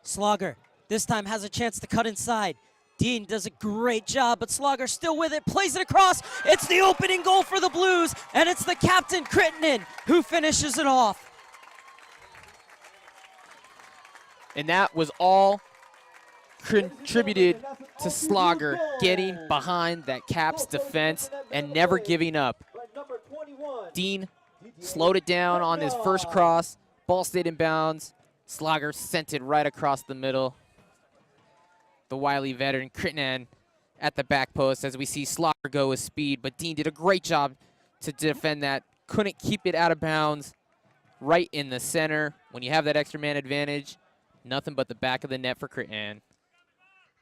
Slogger this time has a chance to cut inside. Dean does a great job, but Slogger still with it, plays it across. It's the opening goal for the Blues, and it's the captain, Kitan, who finishes it off. And that was all contributed to Slogger getting behind that Caps defense and never giving up. Dean slowed it down on his first cross. Ball stayed in bounds. Slogger sent it right across the middle. The wily veteran Kitan at the back post as we see Slogger go with speed, but Dean did a great job to defend that. Couldn't keep it out of bounds. Right in the center. When you have that extra man advantage, nothing but the back of the net for Kitan.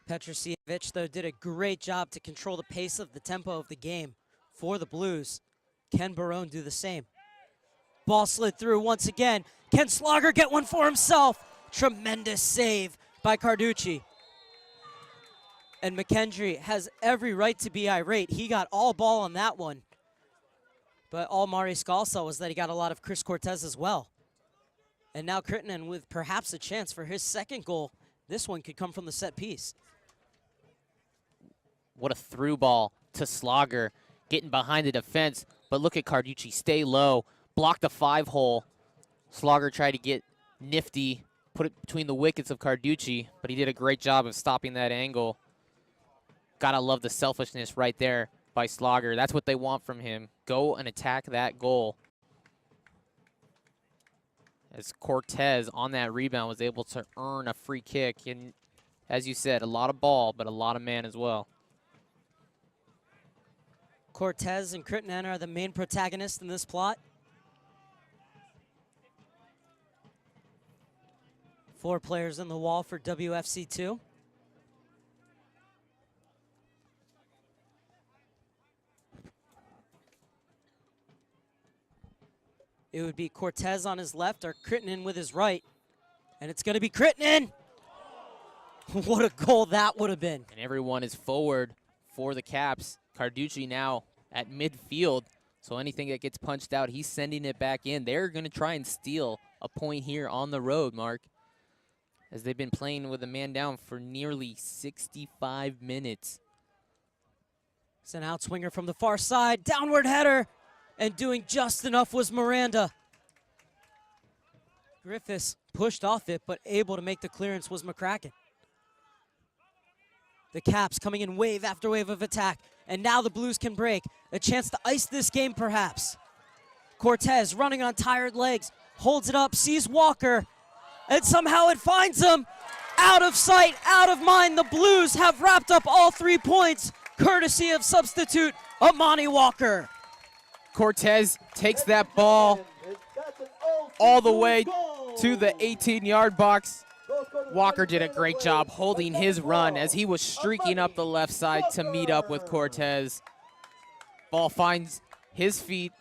Petrečević, though, did a great job to control the pace of the tempo of the game. for the Blues. Can Barone do the same? Ball slid through once again. Can Slogger get one for himself? Tremendous save by Carducci. And McKendry has every right to be irate. He got all ball on that one. But all Mari Skal saw was that he got a lot of Chris Cortez as well. And now Crittenden with perhaps a chance for his second goal. This one could come from the set piece. What a through ball to Slogger, getting behind the defense. But look at Carducci, stay low, block the 5-hole. Slogger tried to get nifty, put it between the wickets of Carducci, but he did a great job of stopping that angle. Gotta love the selfishness right there by Slogger. That's what they want from him. Go and attack that goal. As Cortez on that rebound was able to earn a free kick. And as you said, a lot of ball, but a lot of man as well. Cortez and Crittenden are the main protagonists in this plot. 4 players in the wall for WFC2. It would be Cortez on his left or Crittenden with his right. And it's going to be Crittenden. What a goal that would have been. And everyone is forward for the Caps. Carducci now at midfield. So anything that gets punched out, he's sending it back in. They're going to try and steal a point here on the road, Mark, as they've been playing with a man down for nearly 65 minutes. It's an outswinger from the far side. Downward header. And doing just enough was Miranda. Griffiths pushed off it, but able to make the clearance was McCracken. The Caps coming in wave after wave of attack. And now the Blues can break. A chance to ice this game, perhaps. Cortez running on tired legs. Holds it up, sees Walker. And somehow it finds him. Out of sight, out of mind. The Blues have wrapped up all 3 points, courtesy of substitute Amani Walker. Cortez takes that ball all the way to the 18-yard box. Walker did a great job holding his run as he was streaking up the left side to meet up with Cortez. Ball finds his feet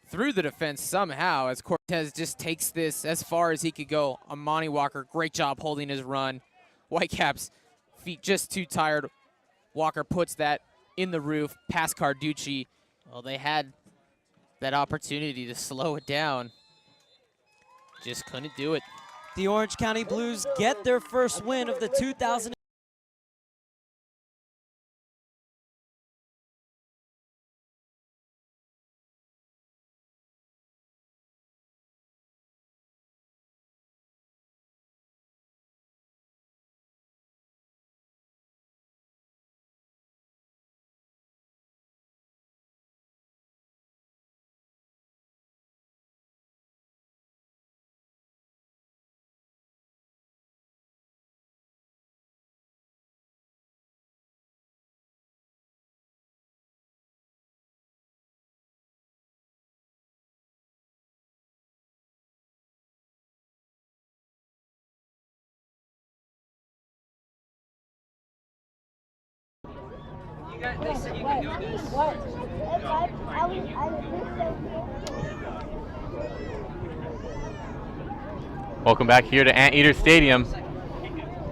through the defense somehow as Cortez just takes this as far as he could go. Amani Walker, great job holding his run. Whitecaps feet just too tired. Walker puts that in the roof past Carducci. Well, they had that opportunity to slow it down. Just couldn't do it. The Orange County Blues get their first win of the 2000. They said you can do this. Welcome back here to Anteater Stadium,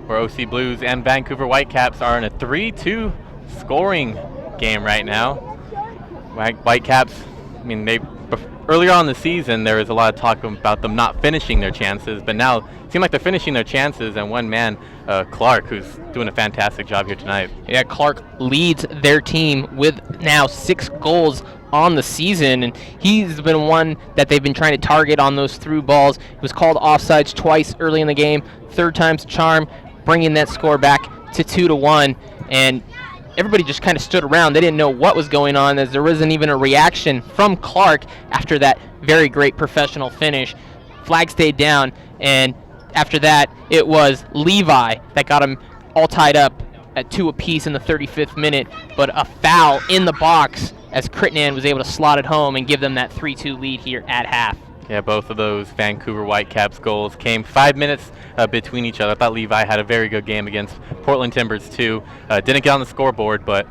where OC Blues and Vancouver Whitecaps are in a 3-2 scoring game right now. Whitecaps, I mean, earlier on in the season, there was a lot of talk about them not finishing their chances, but now it seems like they're finishing their chances, and one man, Clark, who's doing a fantastic job here tonight. Yeah, Clark leads their team with now 6 goals on the season, and he's been one that they've been trying to target on those through balls. He was called offsides twice early in the game, 3rd time's a charm, bringing that score back to 2-1, and everybody just kind of stood around. They didn't know what was going on, as there wasn't even a reaction from Clark after that very great professional finish. Flag stayed down, and after that, it was Levi that got him all tied up at 2 apiece in the 35th minute, but a foul in the box as Crittenden was able to slot it home and give them that 3-2 lead here at half. Yeah, both of those Vancouver Whitecaps goals came 5 minutes between each other. I thought Levi had a very good game against Portland Timbers too. Didn't get on the scoreboard, but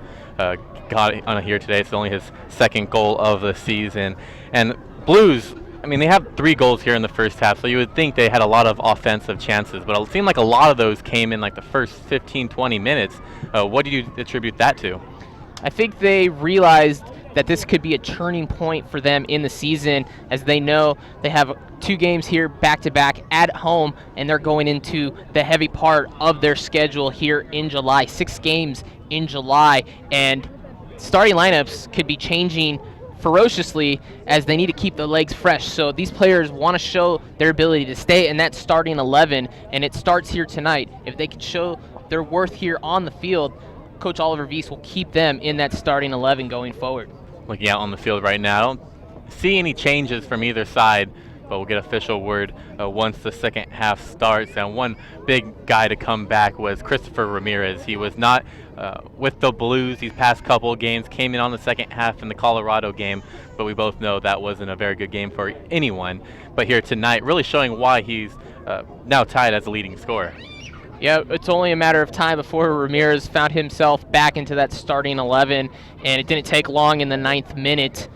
got on here today. It's only his second goal of the season. And Blues, I mean, they have 3 goals here in the first half, so you would think they had a lot of offensive chances, but it seemed like a lot of those came in like the first 15, 20 minutes. What do you attribute that to? I think they realized that this could be a turning point for them in the season, as they know they have 2 games here back-to-back at home, and they're going into the heavy part of their schedule here in July. 6 games in July, and starting lineups could be changing ferociously as they need to keep the legs fresh. So these players want to show their ability to stay in that starting 11, and it starts here tonight. If they can show their worth here on the field, Coach Oliver Wiese will keep them in that starting 11 going forward. Looking out on the field right now, I don't see any changes from either side, but we'll get official word once the second half starts. And one big guy to come back was Christopher Ramirez. He was not with the Blues these past couple of games, came in on the second half in the Colorado game, but we both know that wasn't a very good game for anyone. But here tonight, really showing why he's now tied as the leading scorer. Yeah, it's only a matter of time before Ramirez found himself back into that starting 11, and it didn't take long in the 9th minute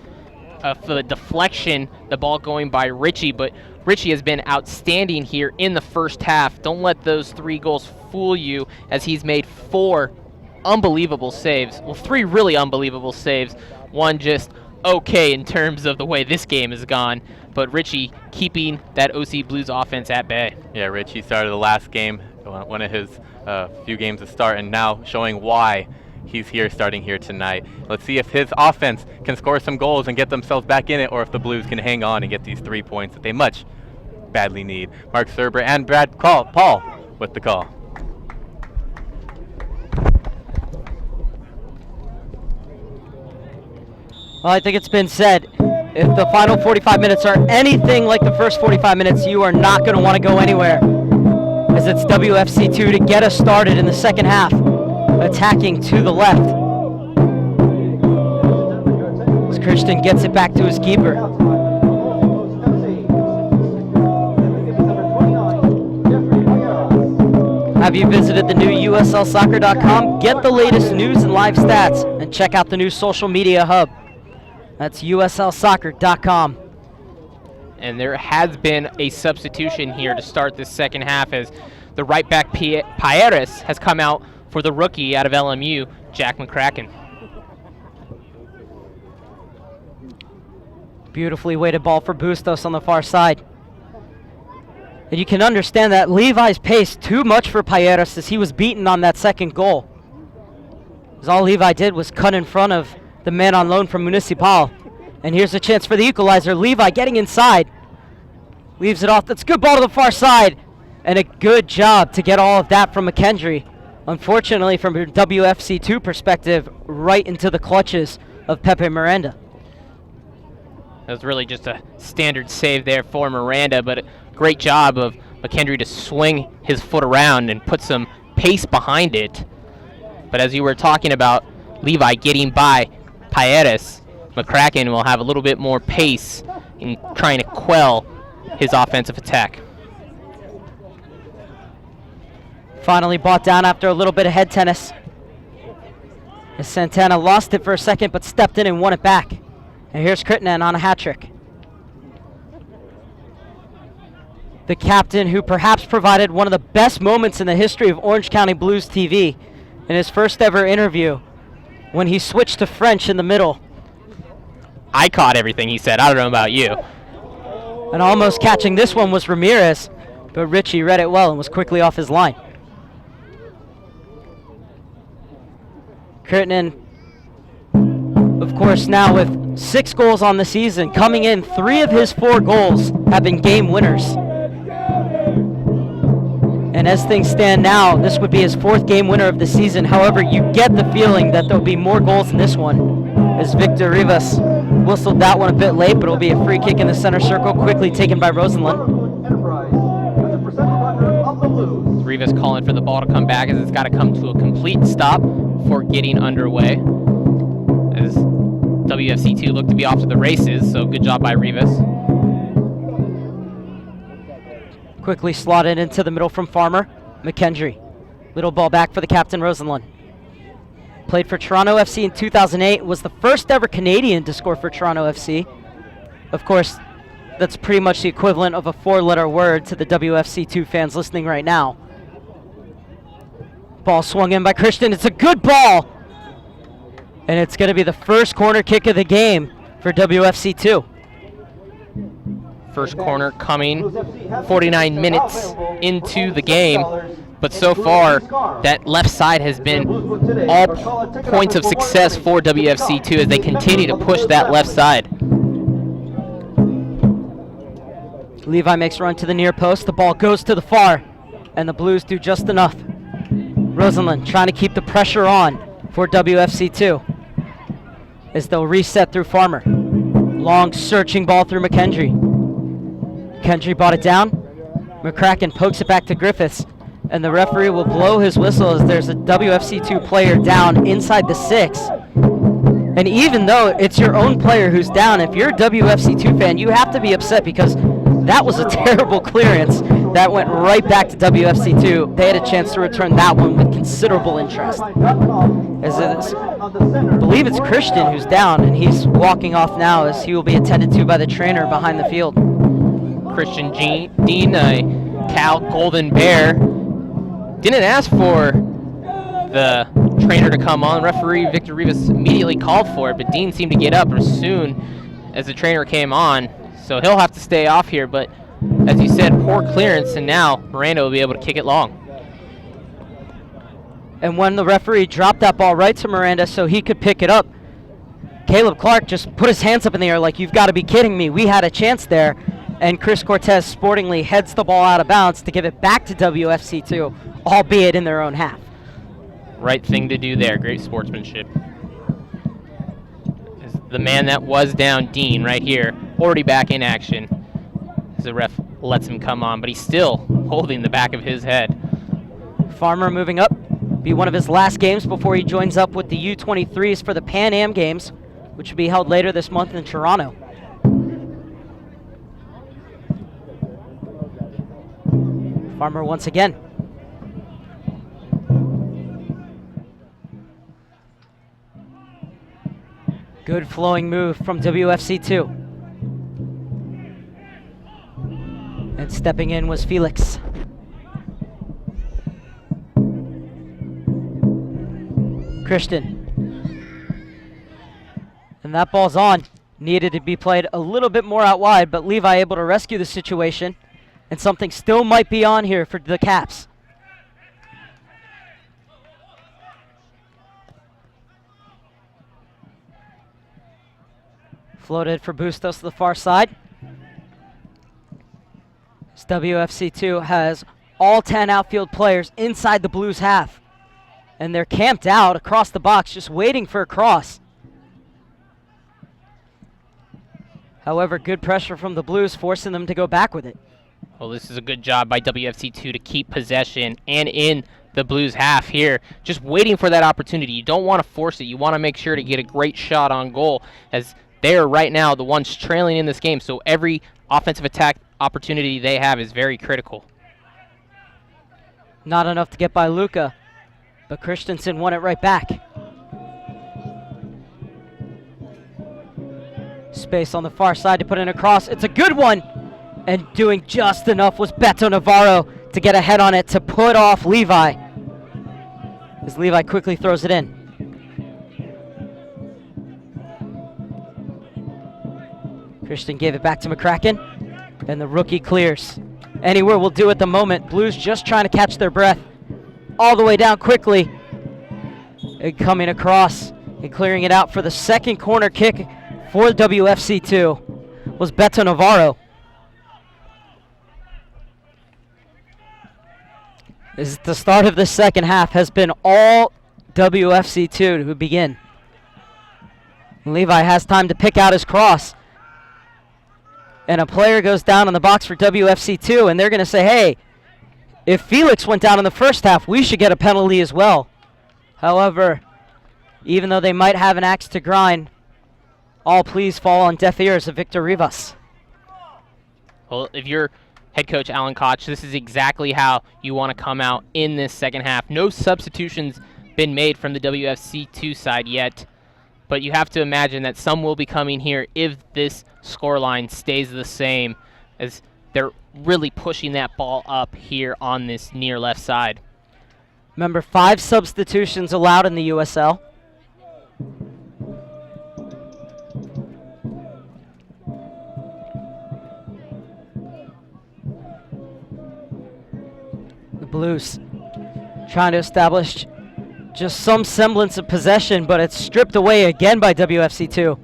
for the deflection, the ball going by Richie, but Richie has been outstanding here in the first half. Don't let those 3 goals fool you, as he's made 4 unbelievable saves. Well, 3 really unbelievable saves. One just okay in terms of the way this game has gone, but Richie keeping that OC Blues offense at bay. Yeah, Richie started the last game, one of his few games to start, and now showing why he's here, starting here tonight. Let's see if his offense can score some goals and get themselves back in it, or if the Blues can hang on and get these 3 points that they much badly need. Mark Serber and Brad Paul with the call. Well, I think it's been said, if the final 45 minutes are anything like the first 45 minutes, you are not going to want to go anywhere, as it's WFC2 to get us started in the second half, attacking to the left. As Christian gets it back to his keeper. Have you visited the new USLsoccer.com? Get the latest news and live stats, and check out the new social media hub. That's USLsoccer.com. And there has been a substitution here to start this second half, as the right back Payeras has come out for the rookie out of LMU, Jack McCracken. Beautifully weighted ball for Bustos on the far side. And you can understand that Levi's paced too much for Payeras, as he was beaten on that second goal. As all Levi did was cut in front of the man on loan from Municipal. And here's a chance for the equalizer. Levi getting inside. Leaves it off. That's a good ball to the far side. And a good job to get all of that from McKendry. Unfortunately, from a WFC2 perspective, right into the clutches of Pepe Miranda. That was really just a standard save there for Miranda, but a great job of McKendry to swing his foot around and put some pace behind it. But as you were talking about Levi getting by Payeras, McCracken will have a little bit more pace in trying to quell his offensive attack. Finally brought down after a little bit of head tennis. As Santana lost it for a second, but stepped in and won it back. And here's Kitan on a hat trick. The captain, who perhaps provided one of the best moments in the history of Orange County Blues TV in his first ever interview, when he switched to French in the middle. I caught everything he said. I don't know about you. And almost catching this one was Ramirez, but Richie read it well and was quickly off his line. Kitan, of course, now with 6 goals on the season, coming in, 3 of his 4 goals have been game winners. And as things stand now, this would be his 4th game winner of the season. However, you get the feeling that there'll be more goals in this one, as Victor Rivas whistled that one a bit late, but it'll be a free kick in the center circle, quickly taken by Rosenlund. Rivas calling for the ball to come back, as it's got to come to a complete stop before getting underway, as WFC2 looked to be off to the races, so good job by Rivas. Quickly slotted into the middle from Farmer. McKendry. Little ball back for the captain, Rosenlund. Played for Toronto FC in 2008, was the first ever Canadian to score for Toronto FC. Of course, that's pretty much the equivalent of a 4-letter word to the WFC2 fans listening right now. Ball swung in by Christian. It's a good ball. And it's going to be the first corner kick of the game for WFC2. First corner coming 49 minutes into the game. But so far, that left side has been all points of success for WFC2 as they continue to push that left side. Levi makes a run to the near post. The ball goes to the far, and the Blues do just enough. Rosenlund trying to keep the pressure on for WFC2 as they'll reset through Farmer. Long searching ball through McKendry. McKendry brought it down. McCracken pokes it back to Griffiths, and the referee will blow his whistle as there's a WFC2 player down inside the 6. And even though it's your own player who's down, if you're a WFC2 fan, you have to be upset because that was a terrible clearance that went right back to WFC2. They had a chance to return that one with considerable interest. As it is, I believe it's Christian who's down, and he's walking off now as he will be attended to by the trainer behind the field. Christian Dean, a Cal Golden Bear, didn't ask for the trainer to come on. Referee Victor Rivas immediately called for it, but Dean seemed to get up as soon as the trainer came on. So he'll have to stay off here, but as you said, poor clearance, and now Miranda will be able to kick it long. And when the referee dropped that ball right to Miranda so he could pick it up, Caleb Clark just put his hands up in the air like, you've got to be kidding me, we had a chance there. And Chris Cortez sportingly heads the ball out of bounds to give it back to WFC2, albeit in their own half. Right thing to do there, great sportsmanship. The man that was down, Dean, right here, already back in action as the ref lets him come on, but he's still holding the back of his head. Farmer moving up, be one of his last games before he joins up with the U23s for the Pan Am Games, which will be held later this month in Toronto. Farmer once again. Good flowing move from WFC2. And stepping in was Felix. Christian. And that ball's on. Needed to be played a little bit more out wide, but Levi able to rescue the situation. And something still might be on here for the Caps. Floated for Bustos to the far side. This WFC2 has all 10 outfield players inside the Blues half. And they're camped out across the box just waiting for a cross. However, good pressure from the Blues forcing them to go back with it. Well, this is a good job by WFC2 to keep possession and in the Blues half here. Just waiting for that opportunity. You don't want to force it. You want to make sure to get a great shot on goal as they are right now the ones trailing in this game. So every offensive attack opportunity they have is very critical. Not enough to get by Luca, but Christensen won it right back. Space on the far side to put in a cross. It's a good one. And doing just enough was Beto Navarro to get ahead on it to put off Levi. As Levi quickly throws it in. Christian gave it back to McCracken. And the rookie clears. Anywhere will do at the moment. Blues just trying to catch their breath. All the way down quickly. And coming across and clearing it out for the second corner kick for WFC2 was Beto Navarro. As the start of the second half has been all WFC2 to begin. Levi has time to pick out his cross. And a player goes down in the box for WFC2, and they're going to say, hey, if Felix went down in the first half, we should get a penalty as well. However, even though they might have an axe to grind, all pleas fall on deaf ears of Victor Rivas. Well, if you're head coach Alan Koch, this is exactly how you want to come out in this second half. No substitutions been made from the WFC2 side yet, but you have to imagine that some will be coming here if this scoreline stays the same, as they're really pushing that ball up here on this near left side. Remember, 5 substitutions allowed in the USL. The Blues trying to establish just some semblance of possession, but it's stripped away again by WFC2.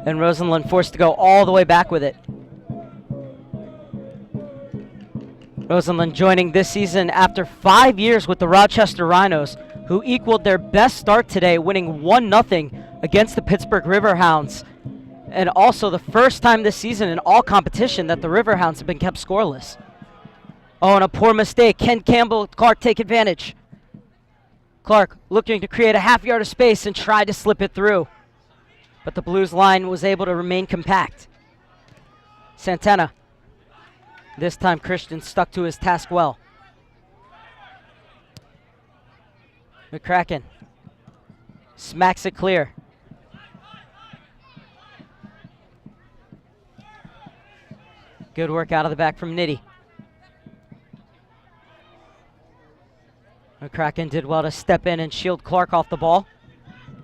And Rosenlund forced to go all the way back with it. Rosenlund joining this season after 5 years with the Rochester Rhinos, who equaled their best start today, winning 1-0 against the Pittsburgh Riverhounds. And also the first time this season in all competition that the Riverhounds have been kept scoreless. Oh, and a poor mistake. Ken Campbell, Clark take advantage. Clark looking to create a half yard of space and tried to slip it through. But the Blues line was able to remain compact. Santana. This time Christian stuck to his task well. McCracken smacks it clear. Good work out of the back from Nitty. McCracken did well to step in and shield Clark off the ball.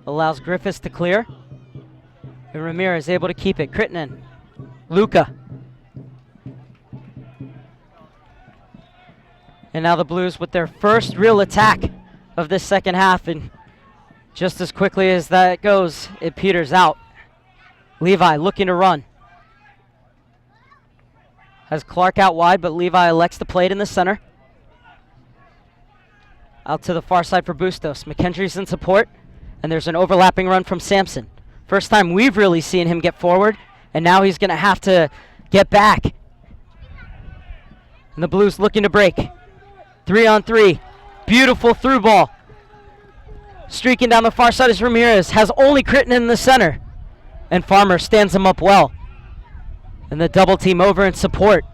Allows Griffiths to clear. And Ramirez able to keep it. Crittenden. Luca. And now the Blues with their first real attack of this second half. And just as quickly as that goes, it peters out. Levi looking to run. Has Clark out wide, but Levi elects to play it in the center. Out to the far side for Bustos. McKendry's in support, and there's an overlapping run from Sampson. First time we've really seen him get forward, and now he's going to have to get back. And the Blues looking to break. 3-on-3. Beautiful through ball. Streaking down the far side is Ramirez. Has only Crittenden in the center. And Farmer stands him up well. And the double team over in support.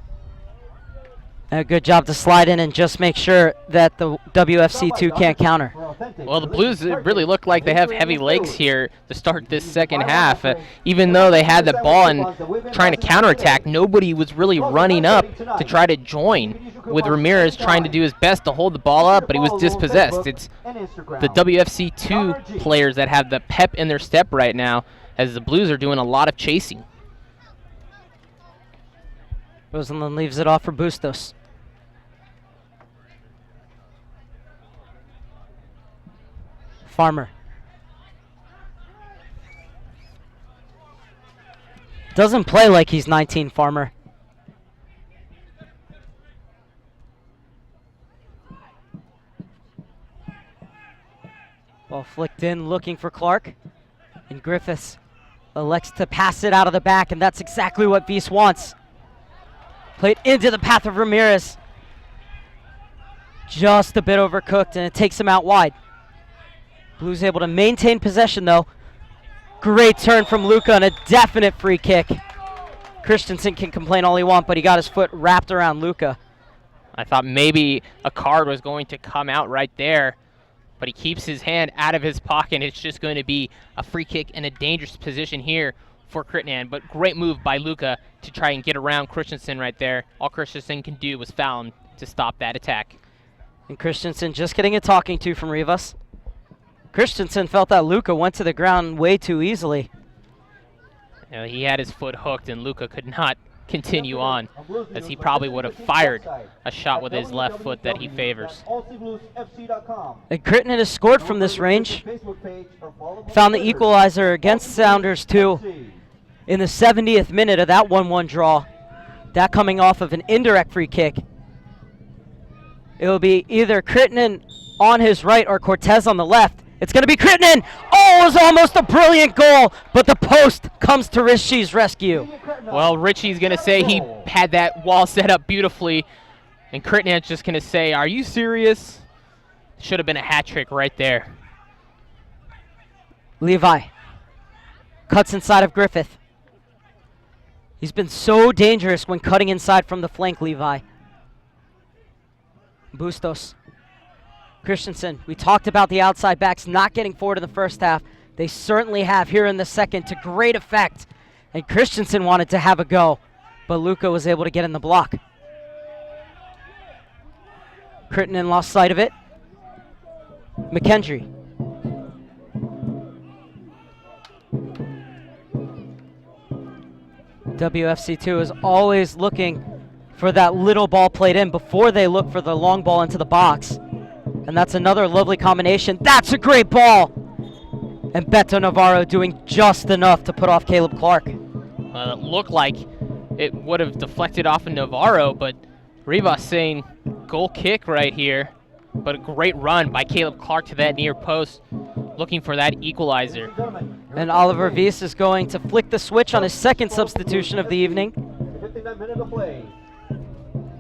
A good job to slide in and just make sure that the WFC2 can't counter. Well, the Blues really look like they have heavy legs here to start this second half. Even though they had the ball and trying to counterattack, nobody was really running up to try to join, with Ramirez trying to do his best to hold the ball up, but he was dispossessed. It's the WFC2 players that have the pep in their step right now, as the Blues are doing a lot of chasing. Rosenlund leaves it off for Bustos. Farmer. Doesn't play like he's 19, Farmer. Ball flicked in, looking for Clark. And Griffiths elects to pass it out of the back, and that's exactly what Weiss wants. Played into the path of Ramirez. Just a bit overcooked, and it takes him out wide. Blues able to maintain possession, though. Great turn from Luca and a definite free kick. Christensen can complain all he wants, but he got his foot wrapped around Luca. I thought maybe a card was going to come out right there, but he keeps his hand out of his pocket. It's just going to be a free kick in a dangerous position here for Crittenden, but great move by Luca to try and get around Christensen right there. All Christensen can do was foul him to stop that attack. And Christensen just getting a talking to from Rivas. Christensen felt that Luca went to the ground way too easily. You know, he had his foot hooked, and Luca could not continue on, as he probably would have fired a shot with his left foot that he favors. And Crittenden has scored from this range. Found the equalizer against Sounders too in the 70th minute of that 1-1 draw. That coming off of an indirect free kick. It will be either Crittenden on his right or Cortez on the left. It's going to be Crittenden. Oh, it was almost a brilliant goal, but the post comes to Richie's rescue. Well, Richie's going to say he had that wall set up beautifully, and Crittenden's just going to say, are you serious? Should have been a hat trick right there. Levi cuts inside of Griffith. He's been so dangerous when cutting inside from the flank, Levi. Bustos Christensen, we talked about the outside backs not getting forward in the first half. They certainly have here in the second to great effect. And Christensen wanted to have a go, but Luca was able to get in the block. Crittenden lost sight of it. McKendry. WFC2 is always looking for that little ball played in before they look for the long ball into the box. And that's another lovely combination. That's a great ball! And Beto Navarro doing just enough to put off Caleb Clark. It looked like it would have deflected off of Navarro, but Rivas saying goal kick right here. But a great run by Caleb Clark to that near post, looking for that equalizer. And Oliver Weiss is going to flick the switch on his second substitution of the evening. 59 minutes of play.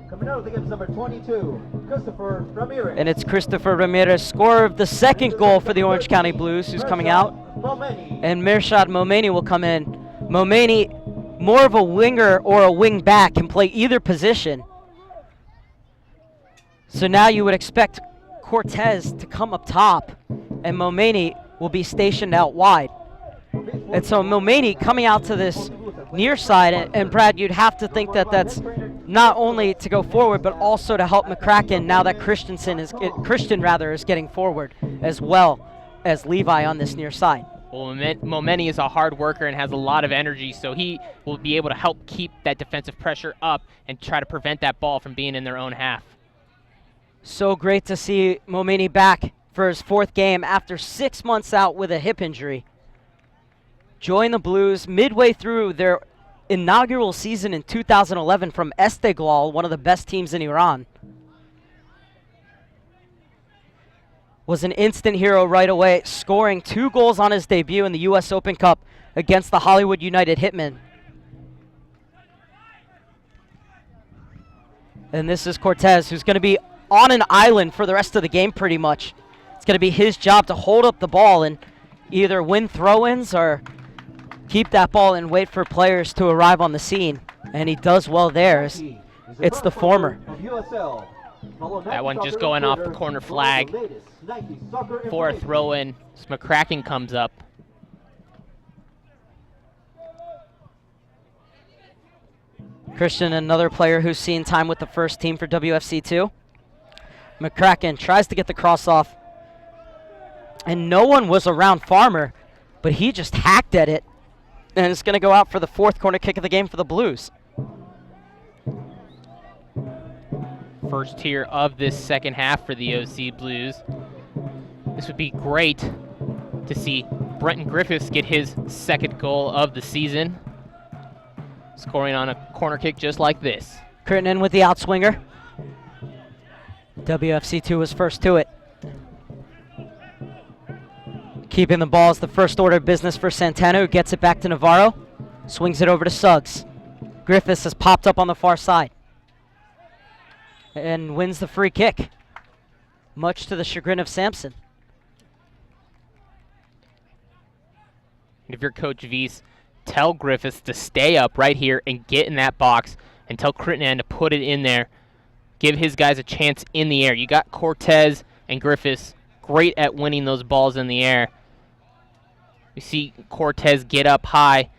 Coming out of the game is number 22, Christopher Ramirez. And it's Christopher Ramirez, scorer of the second goal for the Orange County Blues, who's coming out. And Mirshad Momeni will come in. Momeni, more of a winger or a wing back, can play either position. So now you would expect Cortez to come up top, and Momeni will be stationed out wide. And so Momeni coming out to this near side, and Brad, you'd have to think that that's not only to go forward, but also to help McCracken now that Christian is getting forward, as well as Levi on this near side. Well, Momeni is a hard worker and has a lot of energy, so he will be able to help keep that defensive pressure up and try to prevent that ball from being in their own half. So great to see Momeni back for his fourth game after 6 months out with a hip injury. Joined the Blues midway through their inaugural season in 2011 from Esteghlal, one of the best teams in Iran. Was an instant hero right away, scoring 2 goals on his debut in the U.S. Open Cup against the Hollywood United Hitmen. And this is Cortez, who's going to be on an island for the rest of the game pretty much. It's going to be his job to hold up the ball and either win throw-ins or keep that ball and wait for players to arrive on the scene. And he does well there. It's the former. That one just going off the corner flag for a throw-in. McCracken comes up. Christian, another player who's seen time with the first team for WFC2. McCracken tries to get the cross off. And no one was around Farmer, but he just hacked at it. And it's going to go out for the 4th corner kick of the game for the Blues. First here of this second half for the OC Blues. This would be great to see Brenton Griffiths get his second goal of the season, scoring on a corner kick just like this. Crittenden with the outswinger. WFC2 was first to it. Keeping the ball is the first order of business for Santana, who gets it back to Navarro. Swings it over to Suggs. Griffiths has popped up on the far side and wins the free kick, much to the chagrin of Sampson. If you're Coach Weiss, tell Griffiths to stay up right here and get in that box, and tell Crittenden to put it in there. Give his guys a chance in the air. You got Cortez and Griffiths great at winning those balls in the air. We see Cortez get up high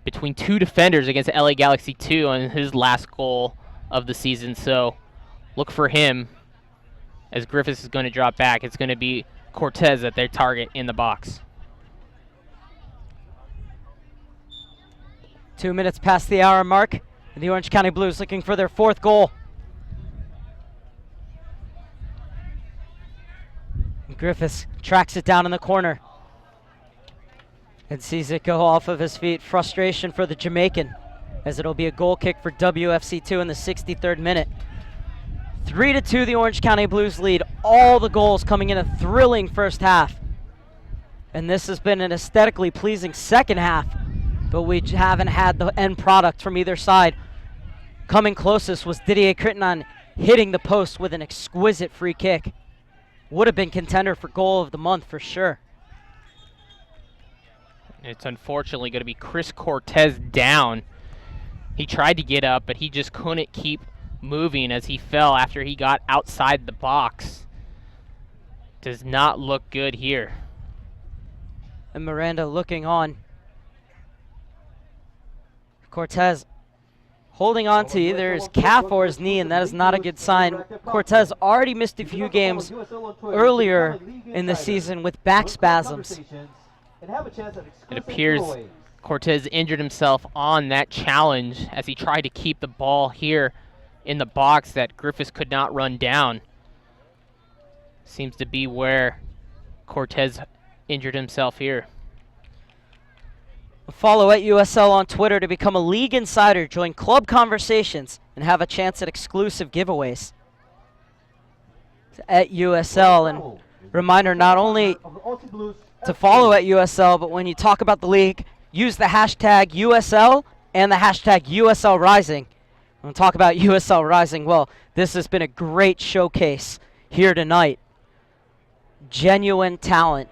between 2 defenders against LA Galaxy 2 on his last goal of the season. So look for him as Griffiths is going to drop back. It's going to be Cortez at their target in the box. 2 minutes past the hour mark, and the Orange County Blues looking for their 4th goal. Griffiths tracks it down in the corner and sees it go off of his feet. Frustration for the Jamaican, as it'll be a goal kick for WFC2 in the 63rd minute. 3-2 the Orange County Blues lead. All the goals coming in a thrilling first half. And this has been an aesthetically pleasing second half, but we haven't had the end product from either side. Coming closest was Didier Crittenden hitting the post with an exquisite free kick. Would have been contender for goal of the month for sure. It's unfortunately going to be Chris Cortez down. He tried to get up, but he just couldn't keep moving as he fell after he got outside the box. does not look good here. And Miranda looking on. Cortez holding on to either his calf or his knee, and that is not a good sign. Cortez already missed a few games earlier in the season with back spasms. It appears Cortez injured himself on that challenge as he tried to keep the ball here in the box that Griffiths could not run down. Seems to be where Cortez injured himself here. Follow at USL on Twitter to become a league insider, join club conversations, and have a chance at exclusive giveaways. At USL, and reminder not only to follow at USL, but when you talk about the league, use the hashtag USL and the hashtag USL Rising. When we talk about USL Rising, well, this has been a great showcase here tonight. Genuine talent.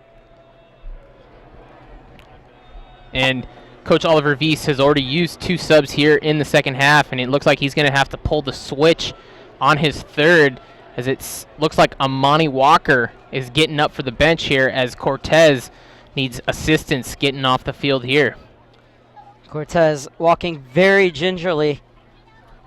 And Coach Oliver Weiss has already used 2 subs here in the second half, and it looks like he's going to have to pull the switch on his third, as it looks like Amani Walker is getting up for the bench here as Cortez needs assistance getting off the field here. Cortez walking very gingerly.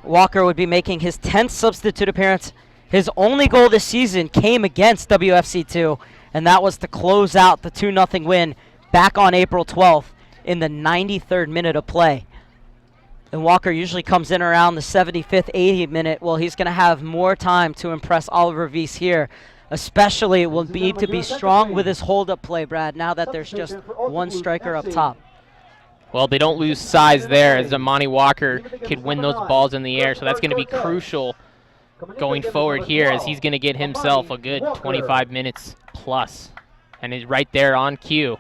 Walker would be making his 10th substitute appearance. His only goal this season came against WFC2, and that was to close out the 2-0 win back on April 12th. In the 93rd minute of play. And Walker usually comes in around the 75th, 80th minute. Well, he's going to have more time to impress Oliver Weiss here. Especially it will need to be strong with his hold-up play, Brad, now that there's just one striker up top. Well, they don't lose size there as Amani Walker could win those balls in the air, so that's going to be crucial going forward here as he's going to get himself a good 25 minutes plus. And he's right there on cue,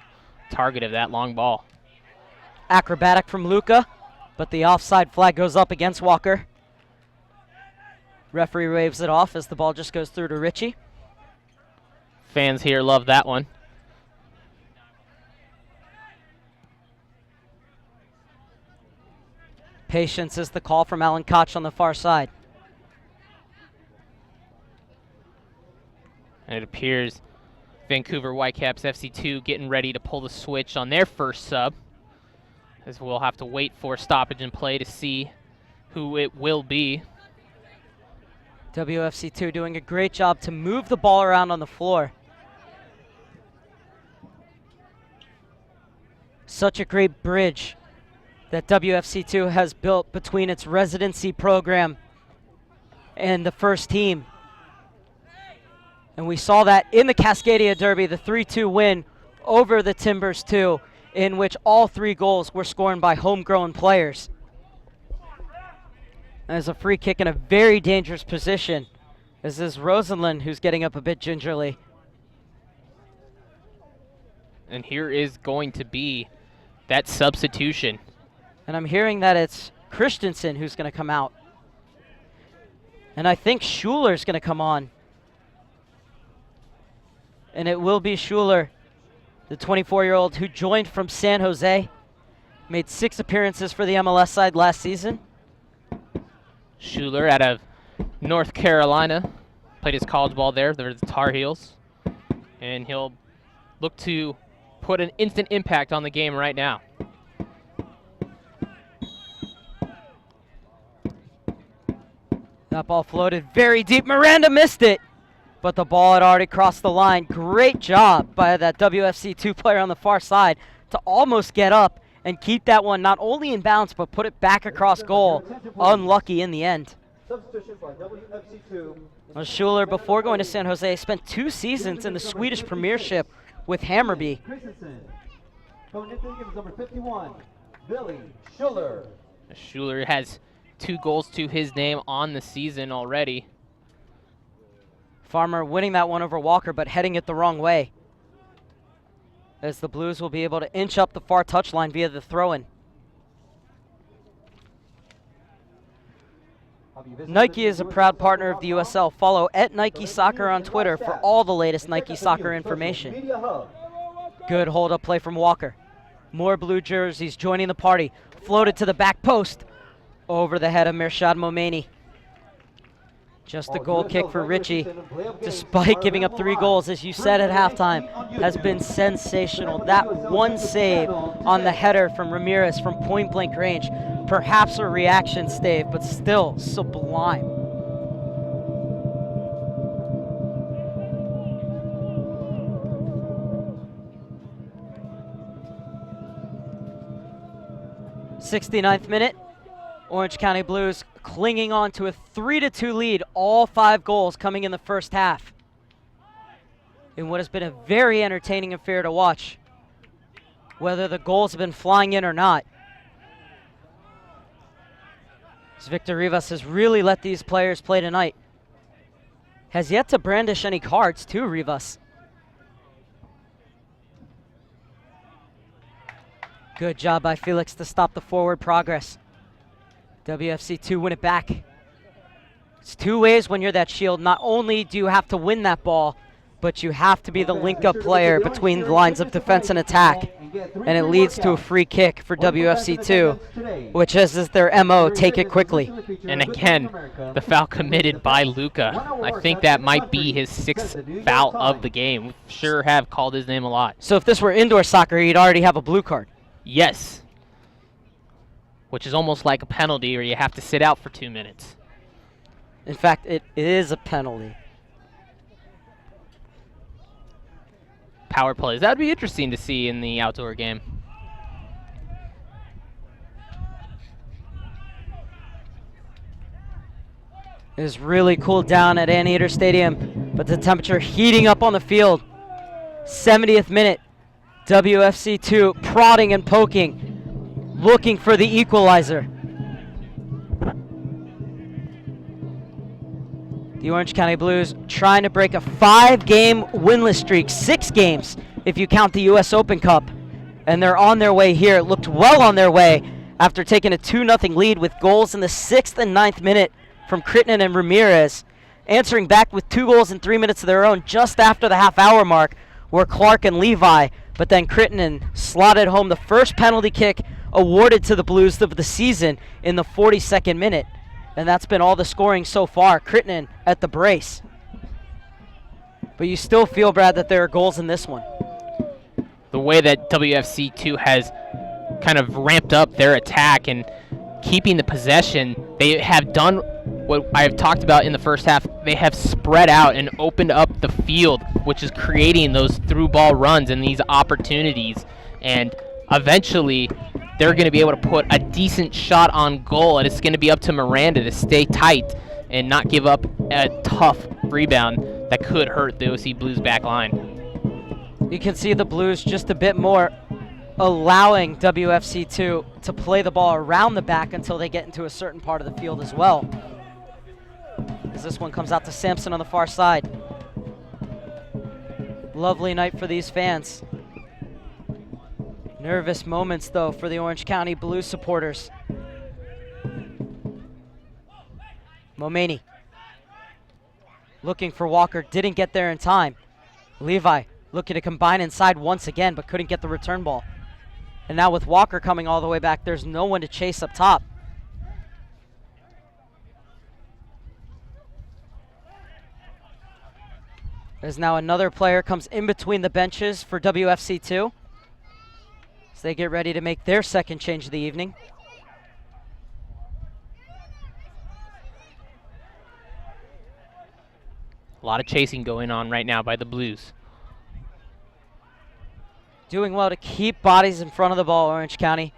target of that long ball. Acrobatic from Luca, but the offside flag goes up against Walker. Referee waves it off as the ball just goes through to Richie. Fans here love that one. Patience is the call from Alan Koch on the far side. And it appears Vancouver Whitecaps FC2 getting ready to pull the switch on their first sub, as we'll have to wait for stoppage in play to see who it will be. WFC2 doing a great job to move the ball around on the floor. Such a great bridge that WFC2 has built between its residency program and the first team. And we saw that in the Cascadia Derby, the 3-2 win over the Timbers 2, in which all 3 goals were scored by homegrown players. As a free kick in a very dangerous position. This is Rosenlund who's getting up a bit gingerly. And here is going to be that substitution. And I'm hearing that it's Christensen who's going to come out. And I think Schuler's going to come on. And it will be Schuler, the 24-year-old who joined from San Jose, made 6 appearances for the MLS side last season. Schuler out of North Carolina, played his college ball there, the Tar Heels. And he'll look to put an instant impact on the game right now. That ball floated very deep. Miranda missed it, but the ball had already crossed the line. Great job by that WFC2 player on the far side to almost get up and keep that one not only in bounds, but put it back across goal. Unlucky in the end. Substitution by WFC2. Well, Schuler, before going to San Jose, spent 2 seasons in the Swedish Premiership with Hammarby. Christensen. Going into the game is number 51, Billy Schuler. Schuler has 2 goals to his name on the season already. Farmer winning that one over Walker, but heading it the wrong way, as the Blues will be able to inch up the far touchline via the throw-in. Nike is a proud partner of the USL. Follow at Nike Soccer on Twitter for all the latest Nike Soccer information. Good hold-up play from Walker. More blue jerseys joining the party. Floated to the back post. Over the head of Mirshad Momeni. Just a goal kick for Richie, despite giving up 3 goals, as you said at halftime, has been sensational. That one save on the header from Ramirez from point-blank range, perhaps a reaction save, but still sublime. '69th minute, Orange County Blues clinging on to a 3-2 lead, all 5 goals coming in the first half, in what has been a very entertaining affair to watch, whether the goals have been flying in or not. As Victor Rivas has really let these players play tonight. Has yet to brandish any cards too, Rivas. Good job by Felix to stop the forward progress. WFC2 win it back. It's 2 ways when you're that shield. Not only do you have to win that ball, but you have to be the link-up player between the lines of defense and attack. And it leads to a free kick for WFC2, which is their MO, take it quickly. And again, the foul committed by Luca. I think that might be his 6th foul of the game. We sure have called his name a lot. So if this were indoor soccer, he'd already have a blue card. Yes. Which is almost like a penalty, or you have to sit out for 2 minutes. In fact, it is a penalty. Power plays. That would be interesting to see in the outdoor game. It has really cooled down at Anteater Stadium, but the temperature heating up on the field. 70th minute, WFC2 prodding and poking, looking for the equalizer. The Orange County Blues trying to break a 5-game winless streak, 6 games if you count the U.S. Open Cup. And they're on their way here. It looked well on their way after taking a 2-0 lead with goals in the 6th and 9th minute from Kitan and Ramirez, answering back with 2 goals in 3 minutes of their own just after the half-hour mark were Clark and Levi, but then Kitan slotted home the first penalty kick awarded to the Blues of the season in the 42nd minute. And that's been all the scoring so far. Kitan at the brace. But you still feel, Brad, that there are goals in this one. The way that WFC2 has kind of ramped up their attack and keeping the possession, they have done what I have talked about in the first half. They have spread out and opened up the field, which is creating those through ball runs and these opportunities. And eventually, they're going to be able to put a decent shot on goal, and it's going to be up to Miranda to stay tight and not give up a tough rebound that could hurt the OC Blues back line. You can see the Blues just a bit more allowing WFC2 to play the ball around the back until they get into a certain part of the field as well. As this one comes out to Sampson on the far side. Lovely night for these fans. Nervous moments, though, for the Orange County Blues supporters. Momeni looking for Walker, didn't get there in time. Levi looking to combine inside once again, but couldn't get the return ball. And now with Walker coming all the way back, there's no one to chase up top. There's now another player comes in between the benches for WFC2. As they get ready to make their second change of the evening. A lot of chasing going on right now by the Blues. Doing well to keep bodies in front of the ball, Orange County.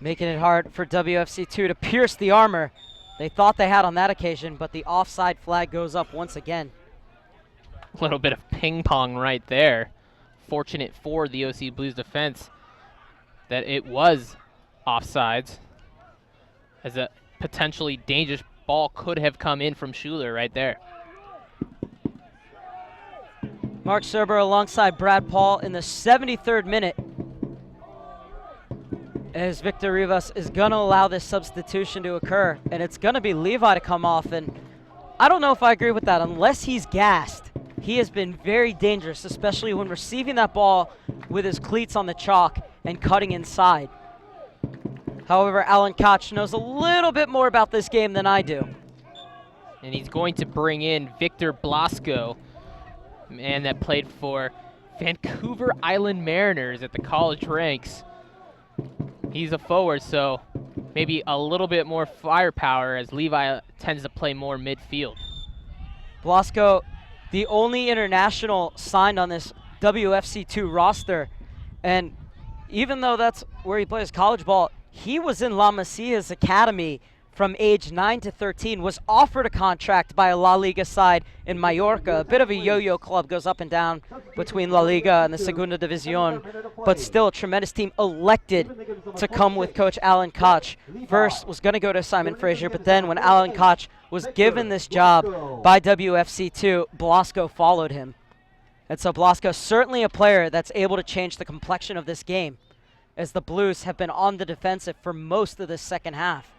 Making it hard for WFC2 to pierce the armor they thought they had on that occasion, but the offside flag goes up once again. A little bit of ping pong right there. Fortunate for the OC Blues defense that it was offsides, as a potentially dangerous ball could have come in from Schuler right there. Mark Serber alongside Brad Paul in the 73rd minute, as Victor Rivas is going to allow this substitution to occur, and it's going to be Levi to come off. And I don't know if I agree with that. Unless he's gassed, he has been very dangerous, especially when receiving that ball with his cleats on the chalk and cutting inside. However, Alan Koch knows a little bit more about this game than I do. And he's going to bring in Victor Blasco, man that played for Vancouver Island Mariners at the college ranks. He's a forward, so maybe a little bit more firepower as Levi tends to play more midfield. Blasco, the only international signed on this WFC2 roster, and even though that's where he plays college ball, he was in La Masia's academy from age 9 to 13, was offered a contract by a La Liga side in Mallorca. A bit of a yo-yo club, goes up and down between La Liga and the Segunda División, but still a tremendous team. Elected to come with Coach Alan Koch. First was going to go to Simon Fraser, but then when Alan Koch was given this job by WFC2, Blasco followed him. And so Blasco, certainly a player that's able to change the complexion of this game, as the Blues have been on the defensive for most of the second half.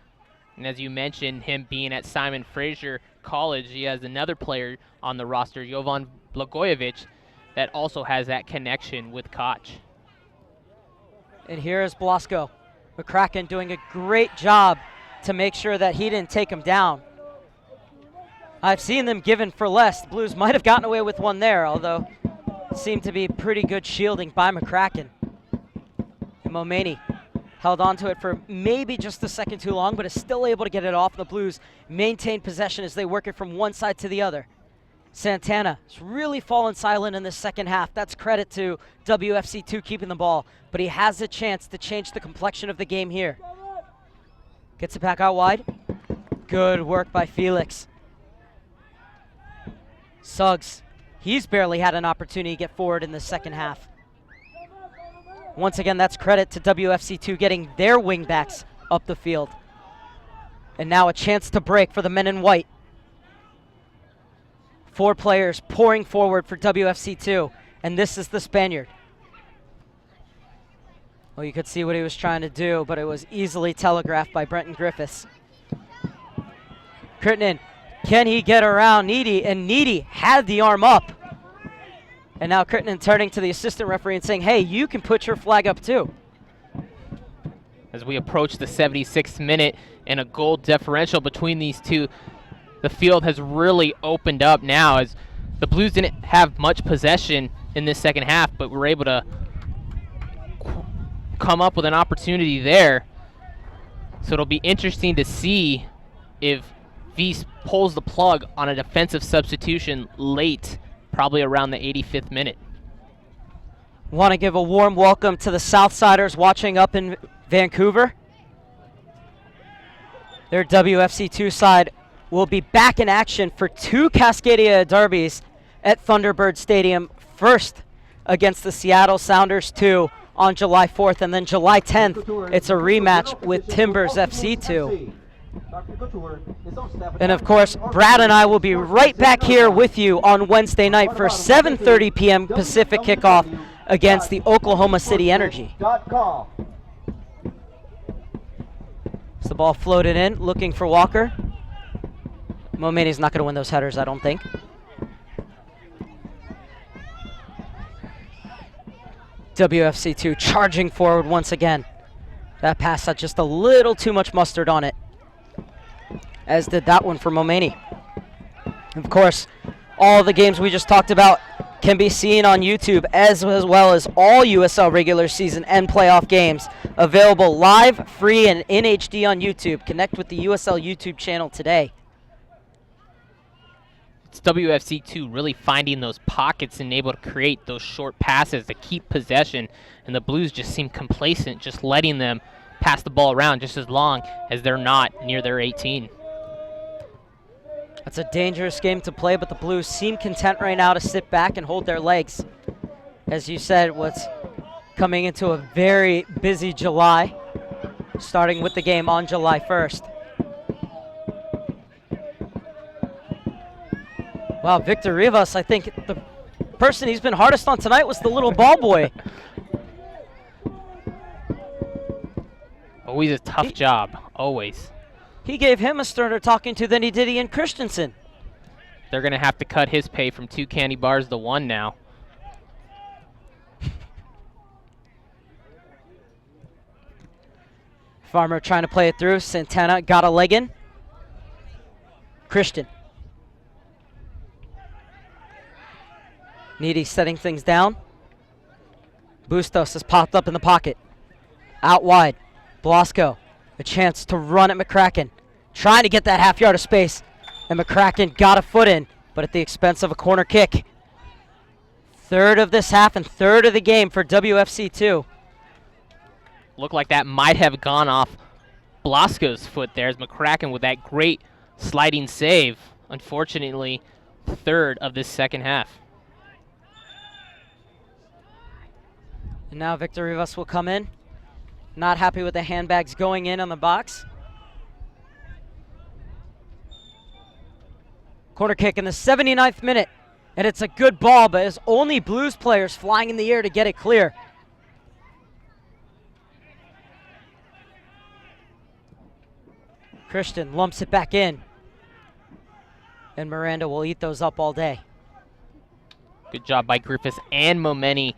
And as you mentioned, him being at Simon Fraser College, he has another player on the roster, Jovan Blagojevic, that also has that connection with Koch. And here is Blasco. McCracken doing a great job to make sure that he didn't take him down. I've seen them given for less. The Blues might have gotten away with one there, although it seemed to be pretty good shielding by McCracken. And Momeni held on to it for maybe just a second too long, but is still able to get it off. The Blues maintain possession as they work it from one side to the other. Santana has really fallen silent in the second half. That's credit to WFC2 keeping the ball, but he has a chance to change the complexion of the game here. Gets it back out wide. Good work by Felix. Suggs, he's barely had an opportunity to get forward in the second half. Once again, that's credit to WFC2 getting their wingbacks up the field. And now a chance to break for the men in white. 4 players pouring forward for WFC2, and this is the Spaniard. Well, you could see what he was trying to do, but it was easily telegraphed by Brenton Griffiths. Crittenden, can he get around Needy? And Needy had the arm up. And now Crittenden turning to the assistant referee and saying, hey, you can put your flag up too. As we approach the 76th minute and a goal differential between these two, the field has really opened up now as the Blues didn't have much possession in this second half, but were able to come up with an opportunity there. So it'll be interesting to see if Wies pulls the plug on a defensive substitution late, probably around the 85th minute. Want to give a warm welcome to the Southsiders watching up in Vancouver. Their WFC2 side will be back in action for 2 Cascadia derbies at Thunderbird Stadium. First against the Seattle Sounders 2 on July 4th, and then July 10th, it's a rematch with Timbers FC 2. And of course, Brad and I will be right back here with you on Wednesday night for 7:30 p.m. Pacific kickoff against the Oklahoma City Energy. So the ball floated in, looking for Walker. Momeni's not going to win those headers, I don't think. WFC2 charging forward once again. That pass had just a little too much mustard on it, as did that one for Momeni. Of course, all the games we just talked about can be seen on YouTube, as well as all USL regular season and playoff games available live, free, and in HD on YouTube. Connect with the USL YouTube channel today. It's WFC2 really finding those pockets and able to create those short passes to keep possession, and the Blues just seem complacent, just letting them pass the ball around just as long as they're not near their 18. That's a dangerous game to play, but the Blues seem content right now to sit back and hold their legs. As you said, what's coming into a very busy July, starting with the game on July 1st. Wow, Victor Rivas, I think the person he's been hardest on tonight was the little ball boy. Always a tough job, always. He gave him a sterner talking to than he did Ian Christensen. They're going to have to cut his pay from 2 candy bars to 1 now. Farmer trying to play it through. Santana got a leg in. Christian. Needy setting things down. Bustos has popped up in the pocket. Out wide. Blasco. A chance to run at McCracken. Trying to get that half yard of space. And McCracken got a foot in, but at the expense of a corner kick. Third of this half and third of the game for WFC2. Looked like that might have gone off Blasco's foot there as McCracken with that great sliding save. Unfortunately, third of this second half. And now Victor Rivas will come in. Not happy with the handbags going in on the box. Corner kick in the 79th minute. And it's a good ball, but it's only Blues players flying in the air to get it clear. Christian lumps it back in. And Miranda will eat those up all day. Good job by Griffiths and Momeni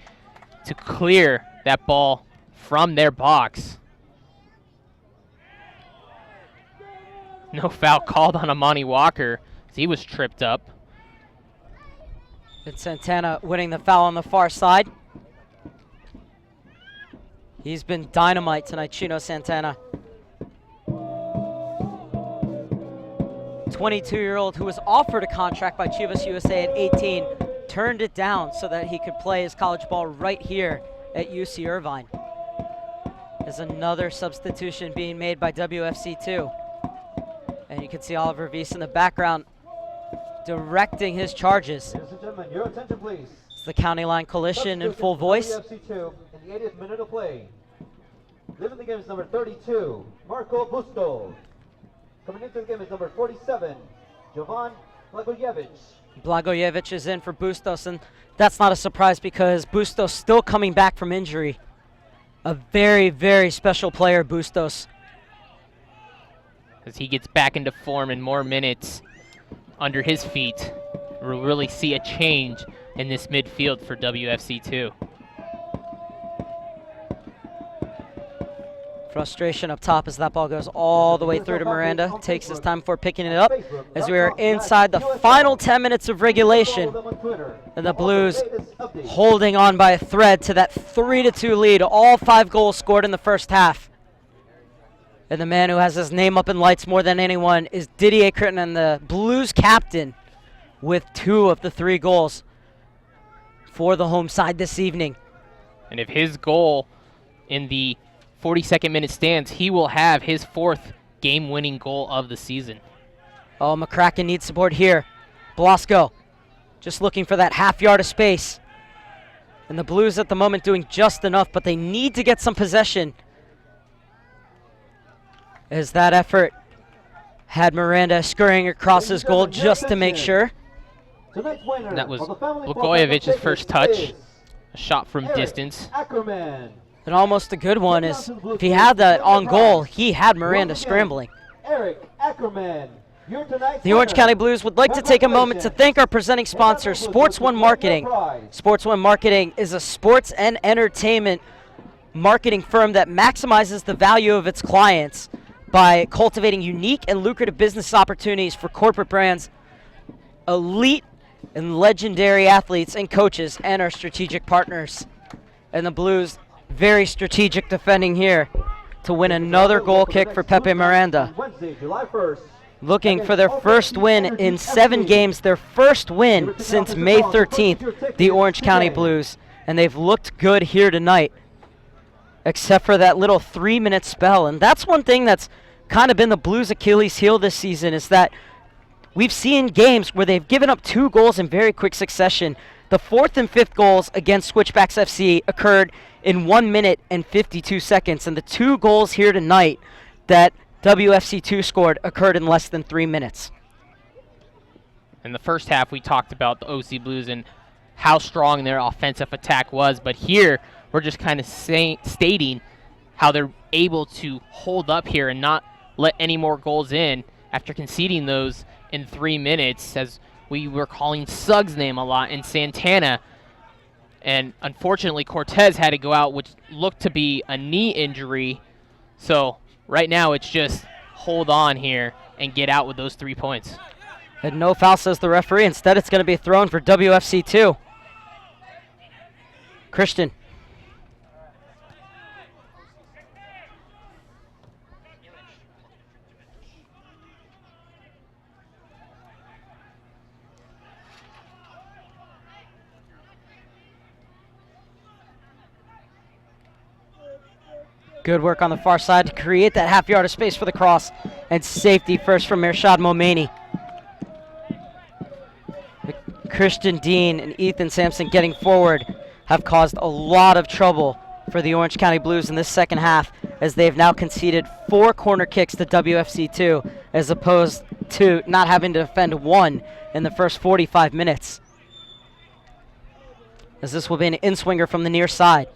to clear that ball from their box. No foul called on Amani Walker as he was tripped up. And Santana winning the foul on the far side. He's been dynamite tonight, Chino Santana. 22-year-old who was offered a contract by Chivas USA at 18, turned it down so that he could play his college ball right here at UC Irvine. There's another substitution being made by WFC2. And you can see Oliver Weiss in the background directing his charges. Ladies and gentlemen, your attention please. It's the County Line Coalition in full voice. WFC2 in the 80th minute of play. Leaving the game is number 32, Marco Bustos. Coming into the game is number 47, Jovan Blagojevic. Blagojevic is in for Bustos, and that's not a surprise because Bustos still coming back from injury. A very, very special player, Bustos. As he gets back into form and more minutes under his feet, we'll really see a change in this midfield for WFC2. Frustration up top as that ball goes all the way through to Miranda. Takes his time for picking it up as we are inside the final 10 minutes of regulation. And the Blues holding on by a thread to that 3-2 lead. All 5 goals scored in the first half. And the man who has his name up in lights more than anyone is Didier Crittenden, the Blues captain, with 2 of the 3 goals for the home side this evening. And if his goal in the 42nd minute stands, he will have his 4th game-winning goal of the season. Oh, McCracken needs support here. Blasco just looking for that half yard of space. And the Blues at the moment doing just enough, but they need to get some possession. As that effort had Miranda scurrying across his goal just to make sure. And that was Blagojevic's first touch. A shot from distance. And almost a good one is, if he had that on goal, he had Miranda scrambling. The Orange County Blues would like to take a moment to thank our presenting sponsor, Sports One Marketing. Sports One Marketing is a sports and entertainment marketing firm that maximizes the value of its clients by cultivating unique and lucrative business opportunities for corporate brands, elite and legendary athletes and coaches, and our strategic partners. And the Blues, very strategic defending here to win another goal kick for Pepe Miranda. Looking for their first win in 7 games, their first win since May 13th, the Orange County Blues. And they've looked good here tonight, except for that little 3-minute spell. And that's one thing that's kind of been the Blues' Achilles heel this season, is that we've seen games where they've given up 2 goals in very quick succession. The 4th and 5th goals against Switchbacks FC occurred in 1 minute and 52 seconds. And the 2 goals here tonight that WFC2 scored occurred in less than 3 minutes. In the first half, we talked about the OC Blues and how strong their offensive attack was. But here, we're just kind of stating how they're able to hold up here and not let any more goals in after conceding those in 3 minutes, as we were calling Suggs' name a lot, and Santana. And unfortunately, Cortez had to go out, which looked to be a knee injury. So right now it's just hold on here and get out with those 3 points. And no foul, says the referee. Instead, it's going to be thrown for WFC2. Christian. Good work on the far side to create that half yard of space for the cross. And safety first from Mirshad Momeni. Christian Dean and Ethan Sampson getting forward have caused a lot of trouble for the Orange County Blues in this second half, as they've now conceded 4 corner kicks to WFC2 as opposed to not having to defend 1 in the first 45 minutes. As this will be an in-swinger from the near side.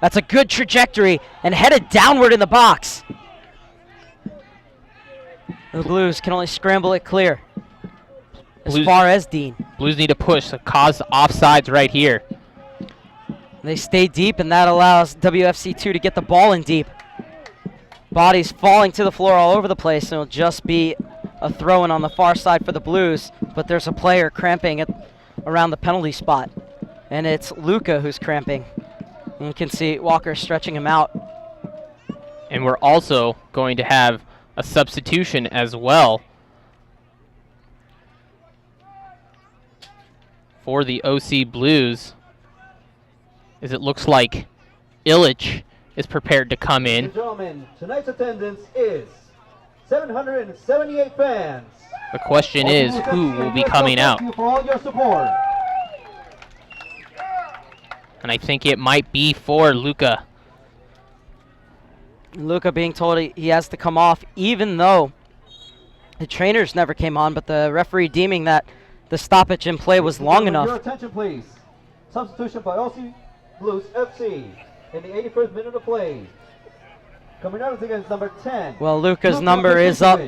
That's a good trajectory and headed downward in the box. The Blues can only scramble it clear. As far as Dean. Blues need to push to cause the offsides right here. They stay deep, and that allows WFC2 to get the ball in deep. Bodies falling to the floor all over the place, and it'll just be a throw-in on the far side for the Blues, but there's a player cramping around the penalty spot, and it's Luca who's cramping. And you can see Walker stretching him out. And we're also going to have a substitution as well for the OC Blues, as it looks like Illich is prepared to come in. Ladies and gentlemen, tonight's attendance is 778 fans. The question is, who will be coming out? Thank you for all your support. And I think it might be for Luca. Luca being told he has to come off, even though the trainers never came on, but the referee deeming that the stoppage in play was long enough. Your attention, please. Substitution by OC Blues FC in the 81st minute of play. Coming out against number 10. Well, Luca's number is up.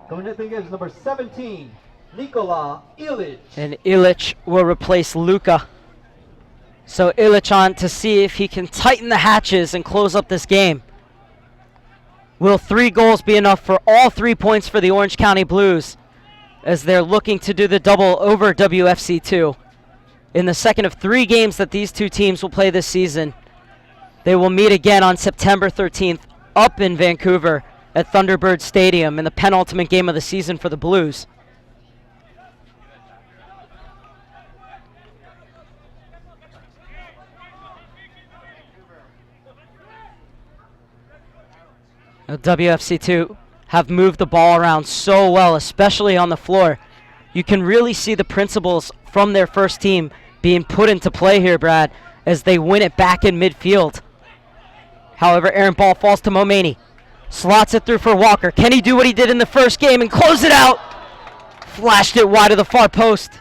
Coming out against number 17, Nikola Illich. And Illich will replace Luca. So Illich on to see if he can tighten the hatches and close up this game. Will 3 goals be enough for all 3 points for the Orange County Blues, as they're looking to do the double over WFC2? In the second of 3 games that these 2 teams will play this season, they will meet again on September 13th up in Vancouver at Thunderbird Stadium in the penultimate game of the season for the Blues. Now, WFC2 have moved the ball around so well, especially on the floor. You can really see the principles from their first team being put into play here, Brad, as they win it back in midfield. However, errant ball falls to Momeni. Slots it through for Walker. Can he do what he did in the first game and close it out? Flashed it wide of the far post.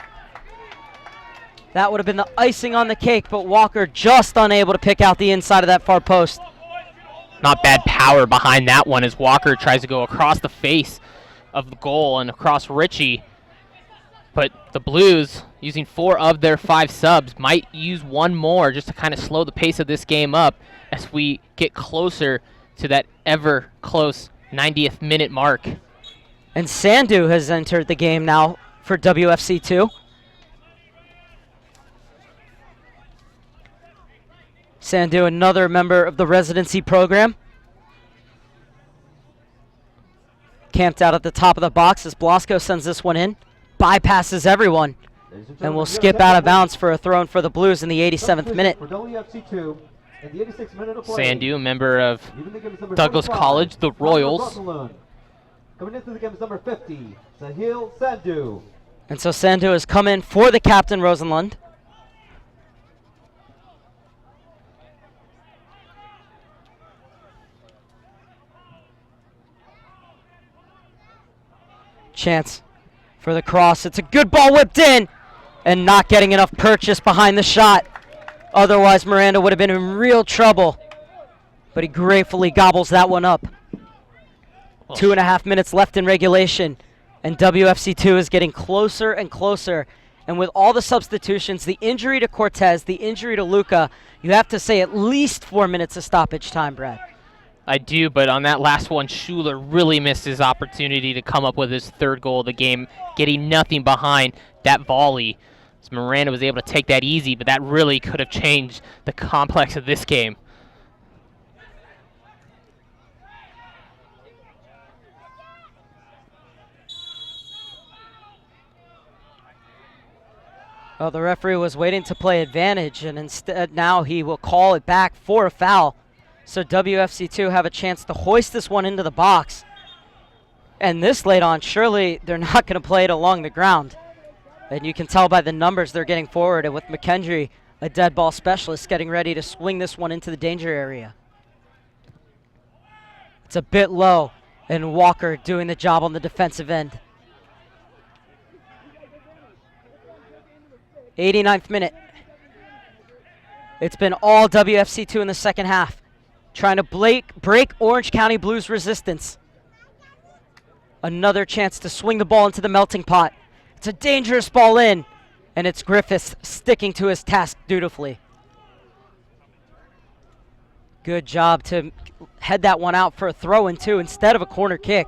That would have been the icing on the cake, but Walker just unable to pick out the inside of that far post. Not bad power behind that one as Walker tries to go across the face of the goal and across Richie. But the Blues, using 4 of their 5 subs, might use 1 more just to kind of slow the pace of this game up as we get closer to that ever close 90th minute mark. And Sandu has entered the game now for WFC2. Sandu, another member of the residency program. Camped out at the top of the box as Blasco sends this one in. Bypasses everyone. And will skip out of bounds for a throw-in for the Blues in the 87th minute. Sandu, a member of Douglas College, the Royals. Coming into the game is number 50, Sahil Sandu. And so Sandu has come in for the captain, Rosenlund. Chance for the cross. It's a good ball whipped in and not getting enough purchase behind the shot. Otherwise, Miranda would have been in real trouble. But he gratefully gobbles that one up. 2.5 minutes left in regulation. And WFC2 is getting closer and closer. And with all the substitutions, the injury to Cortez, the injury to Luca, you have to say at least 4 minutes of stoppage time, Brad. I do, but on that last one, Schuler really missed his opportunity to come up with his third goal of the game, getting nothing behind that volley. So Miranda was able to take that easy, but that really could have changed the complex of this game. Well, the referee was waiting to play advantage, and instead now he will call it back for a foul. So WFC2 have a chance to hoist this one into the box. And this late on, surely they're not going to play it along the ground. And you can tell by the numbers they're getting forward, and with McKendry, a dead ball specialist, getting ready to swing this one into the danger area. It's a bit low, and Walker doing the job on the defensive end. 89th minute. It's been all WFC2 in the second half, trying to break Orange County Blues resistance. Another chance to swing the ball into the melting pot. It's a dangerous ball in, and it's Griffiths sticking to his task dutifully. Good job to head that one out for a throw-in too, instead of a corner kick,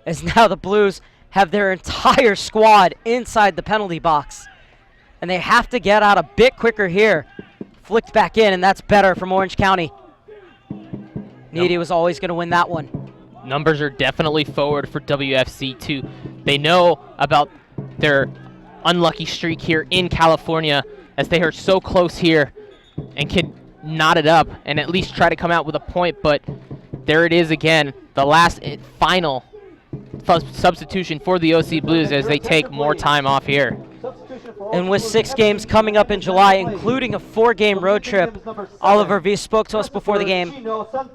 as now the Blues have their entire squad inside the penalty box. And they have to get out a bit quicker here. Flicked back in, and that's better from Orange County. Needy was always going to win that one. Numbers are definitely forward for WFC2. They know about their unlucky streak here in California, as they are so close here and can knot it up and at least try to come out with a point. But there it is again, the last final substitution for the OC Blues as they take more time off here. And with 6 games coming up in July, including a 4-game road trip, Oliver V spoke to us before the game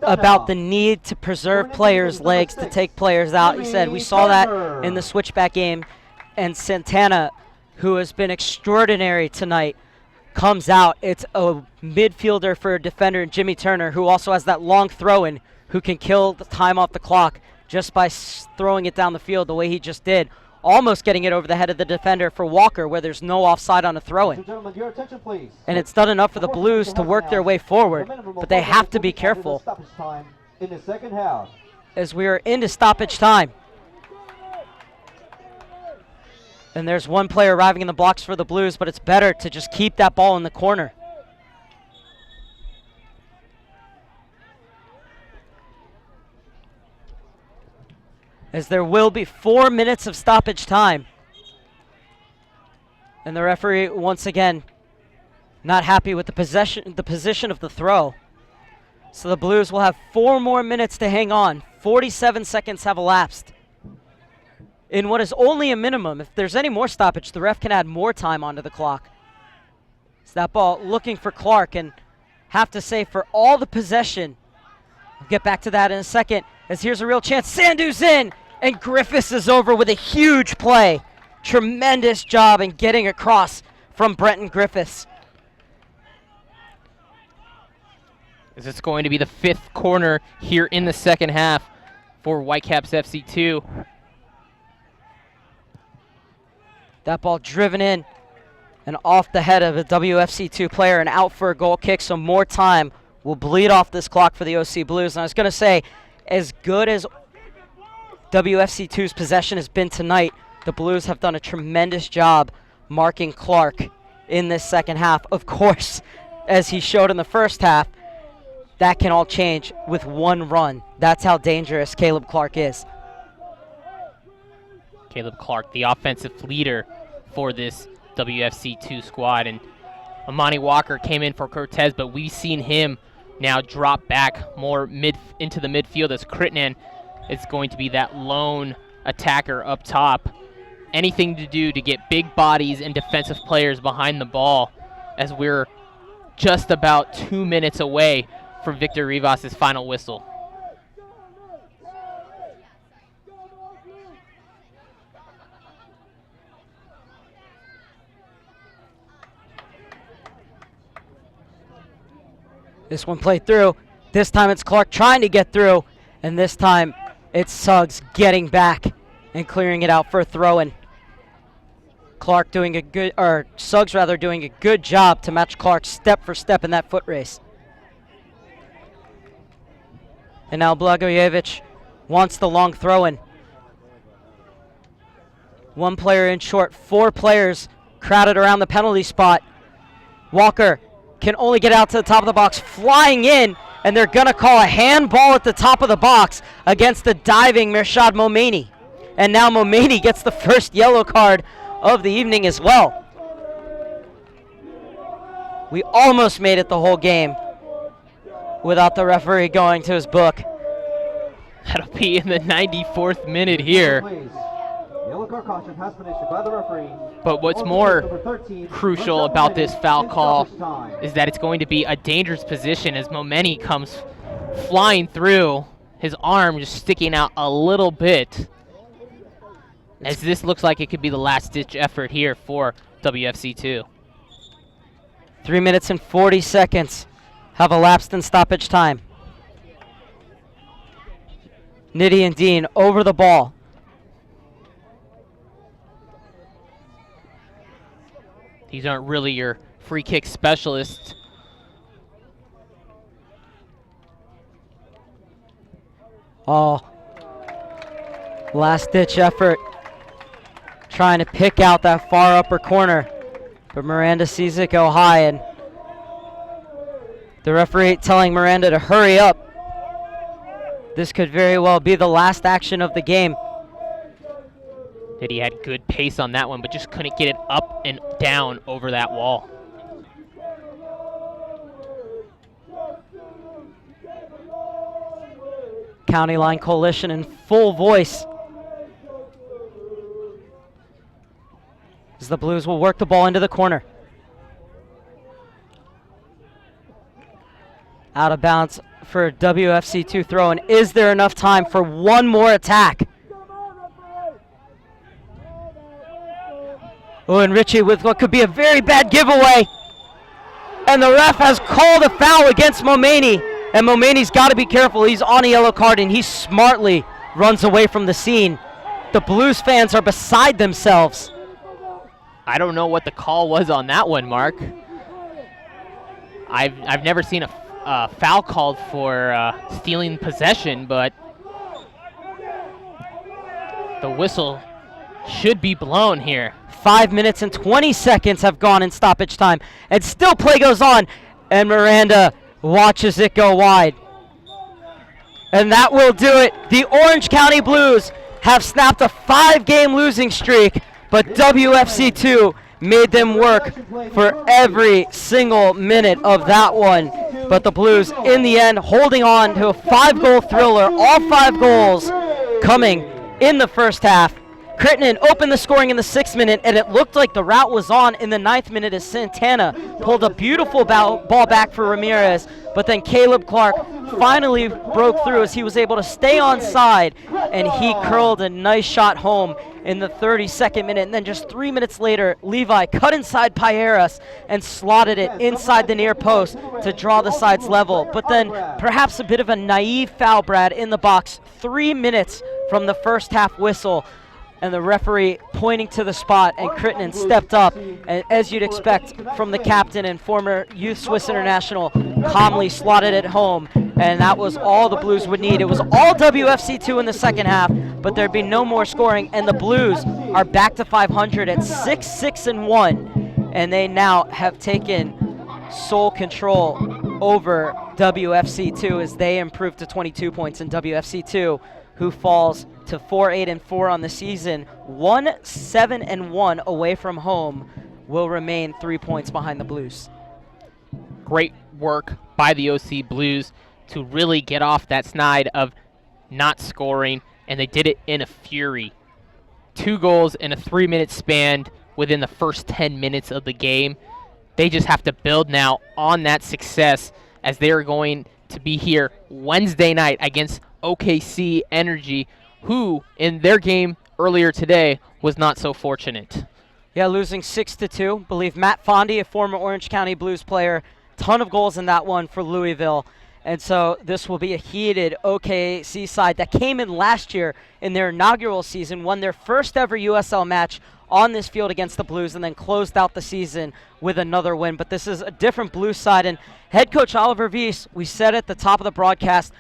about the need to preserve players' legs to take players out. He said, we saw that in the switchback game, and Santana, who has been extraordinary tonight, comes out. It's a midfielder for a defender, Jimmy Turner, who also has that long throw-in, who can kill the time off the clock just by throwing it down the field the way he just did. Almost getting it over the head of the defender for Walker, where there's no offside on a throw-in. And it's done enough for the Blues to work their way forward, but they have to be careful as we are into stoppage time. And there's one player arriving in the blocks for the Blues, but it's better to just keep that ball in the corner. As there will be 4 minutes of stoppage time. And the referee, once again, not happy with the position of the throw. So the Blues will have 4 more minutes to hang on. 47 seconds have elapsed. In what is only a minimum. If there's any more stoppage, the ref can add more time onto the clock. So that ball looking for Clark, and have to say for all the possession, we'll get back to that in a second, as here's a real chance. Sandu's in! And Griffiths is over with a huge play. Tremendous job in getting across from Brenton Griffiths. Is this going to be the 5th corner here in the second half for Whitecaps FC2? That ball driven in and off the head of a WFC2 player and out for a goal kick, so more time will bleed off this clock for the OC Blues. And I was going to say, as good as WFC2's possession has been tonight, the Blues have done a tremendous job marking Clark in this second half. Of course, as he showed in the first half, that can all change with one run. That's how dangerous Caleb Clark is. Caleb Clark, the offensive leader for this WFC2 squad. And Amani Walker came in for Cortez, but we've seen him now drop back more into the midfield as Crittenden is going to be that lone attacker up top. Anything to do to get big bodies and defensive players behind the ball, as we're just about 2 minutes away from Victor Rivas' final whistle. This one played through. This time it's Clark trying to get through, and this time it's Suggs getting back and clearing it out for a throw-in. Clark doing a good, or Suggs rather, doing a good job to match Clark step for step in that foot race. And now Blagojevic wants the long throw in. One player in short, 4 players crowded around the penalty spot. Walker can only get out to the top of the box, flying in, and they're going to call a handball at the top of the box against the diving Mirshad Momeni. And now Momeni gets the first yellow card of the evening as well. We almost made it the whole game without the referee going to his book. That'll be in the 94th minute here. Yellow card caution has been issued by the referee. But what's more crucial about this foul call is that it's going to be a dangerous position as Momeni comes flying through, his arm just sticking out a little bit, as this looks like it could be the last-ditch effort here for WFC2. 3 minutes and 40 seconds have elapsed in stoppage time. Nitty and Dean over the ball. These aren't really your free kick specialists. Oh, last-ditch effort, trying to pick out that far upper corner, but Miranda sees it go high, and the referee telling Miranda to hurry up. This could very well be the last action of the game. He had good pace on that one, but just couldn't get it up and down over that wall. County Line Coalition in full voice as the Blues will work the ball into the corner. Out of bounds for a WFC2 throw, and is there enough time for one more attack? Oh, and Richie with what could be a very bad giveaway. And the ref has called a foul against Momeni. And Momeni's got to be careful. He's on a yellow card, and he smartly runs away from the scene. The Blues fans are beside themselves. I don't know what the call was on that one, Mark. I've never seen a foul called for stealing possession, but the whistle should be blown here. 5 minutes and 20 seconds have gone in stoppage time, and still play goes on, and Miranda watches it go wide. And that will do it. The Orange County Blues have snapped a 5-game losing streak, but WFC2 made them work for every single minute of that one. But the Blues, in the end, holding on to a 5-goal thriller, all 5 goals coming in the first half. Crittenden opened the scoring in the 6th minute, and it looked like the route was on in the 9th minute as Santana pulled a beautiful ball back for Ramirez, but then Caleb Clark finally broke through as he was able to stay onside, and he curled a nice shot home in the 32nd minute. And then just 3 minutes later, Levi cut inside Payeras and slotted it inside the near post to draw the sides level. But then perhaps a bit of a naive foul, Brad, in the box 3 minutes from the first half whistle. And the referee pointing to the spot, and Crittenden stepped up, and as you'd expect from the captain and former youth Swiss international, calmly slotted it home, and that was all the Blues would need. It was all WFC2 in the second half, but there'd be no more scoring, and the Blues are back to 500 at 6-6-1, and they now have taken sole control over WFC2 as they improve to 22 points, in WFC2, who falls to 4-8-4 on the season, 1-7-1 away from home, will remain 3 points behind the Blues. Great work by the OC Blues to really get off that snide of not scoring, and they did it in a fury. 2 goals in a 3-minute span within the first 10 minutes of the game. They just have to build now on that success as they are going to be here Wednesday night against OKC Energy, who in their game earlier today was not so fortunate. Yeah, losing 6-2. Believe Matt Fondy, a former Orange County Blues player, ton of goals in that one for Louisville. And so this will be a heated OKC side that came in last year in their inaugural season, won their first ever USL match on this field against the Blues, and then closed out the season with another win. But this is a different Blues side, and head coach Oliver Wies, we said at the top of the broadcast,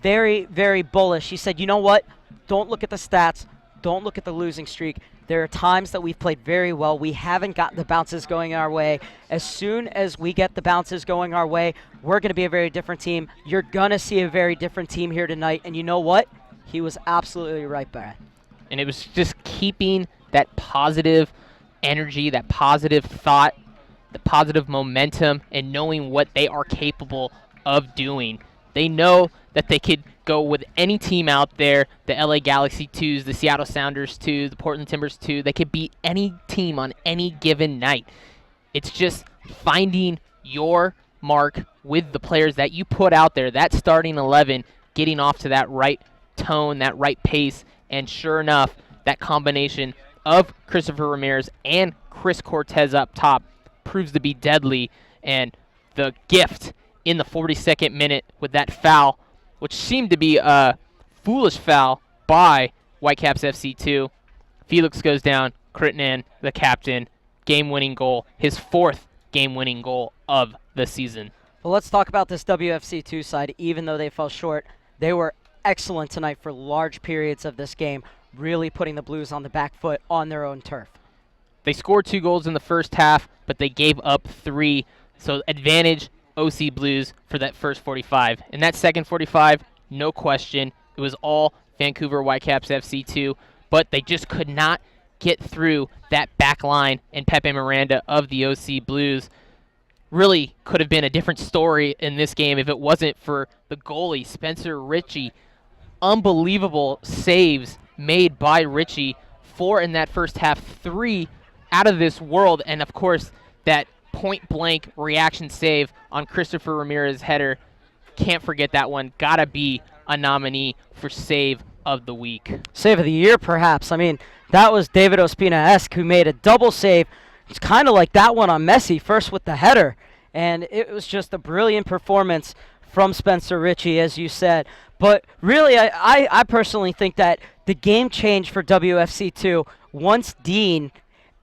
very, very bullish. He said, you know what? Don't look at the stats. Don't look at the losing streak. There are times that we've played very well. We haven't gotten the bounces going our way. As soon as we get the bounces going our way, we're going to be a very different team. You're going to see a very different team here tonight. And you know what? He was absolutely right, Brad. And it was just keeping that positive energy, that positive thought, the positive momentum, and knowing what they are capable of doing. They know that they could go with any team out there, the LA Galaxy 2s, the Seattle Sounders 2, the Portland Timbers 2. They could beat any team on any given night. It's just finding your mark with the players that you put out there, that starting 11, getting off to that right tone, that right pace, and sure enough, that combination of Christopher Ramirez and Chris Cortez up top proves to be deadly, and the gift in the 42nd minute with that foul, which seemed to be a foolish foul by Whitecaps FC 2. Felix goes down, Kitan, the captain, game-winning goal, his 4th game-winning goal of the season. Well, let's talk about this WFC2 side. Even though they fell short, they were excellent tonight for large periods of this game, really putting the Blues on the back foot on their own turf. They scored 2 goals in the first half, but they gave up 3, so advantage OC Blues for that first 45. In that second 45, no question, it was all Vancouver Whitecaps FC 2, but they just could not get through that back line, and Pepe Miranda of the OC Blues really could have been a different story in this game if it wasn't for the goalie, Spencer Ritchie. Unbelievable saves made by Ritchie, 4 in that first half, 3 out of this world, and of course that point-blank reaction save on Christopher Ramirez's header. Can't forget that one. Gotta be a nominee for save of the week. Save of the year, perhaps. I mean, that was David Ospina-esque, who made a double save. It's kind of like that one on Messi, first with the header. And it was just a brilliant performance from Spencer Ritchie, as you said. But really, I personally think that the game changed for WFC2 once Dean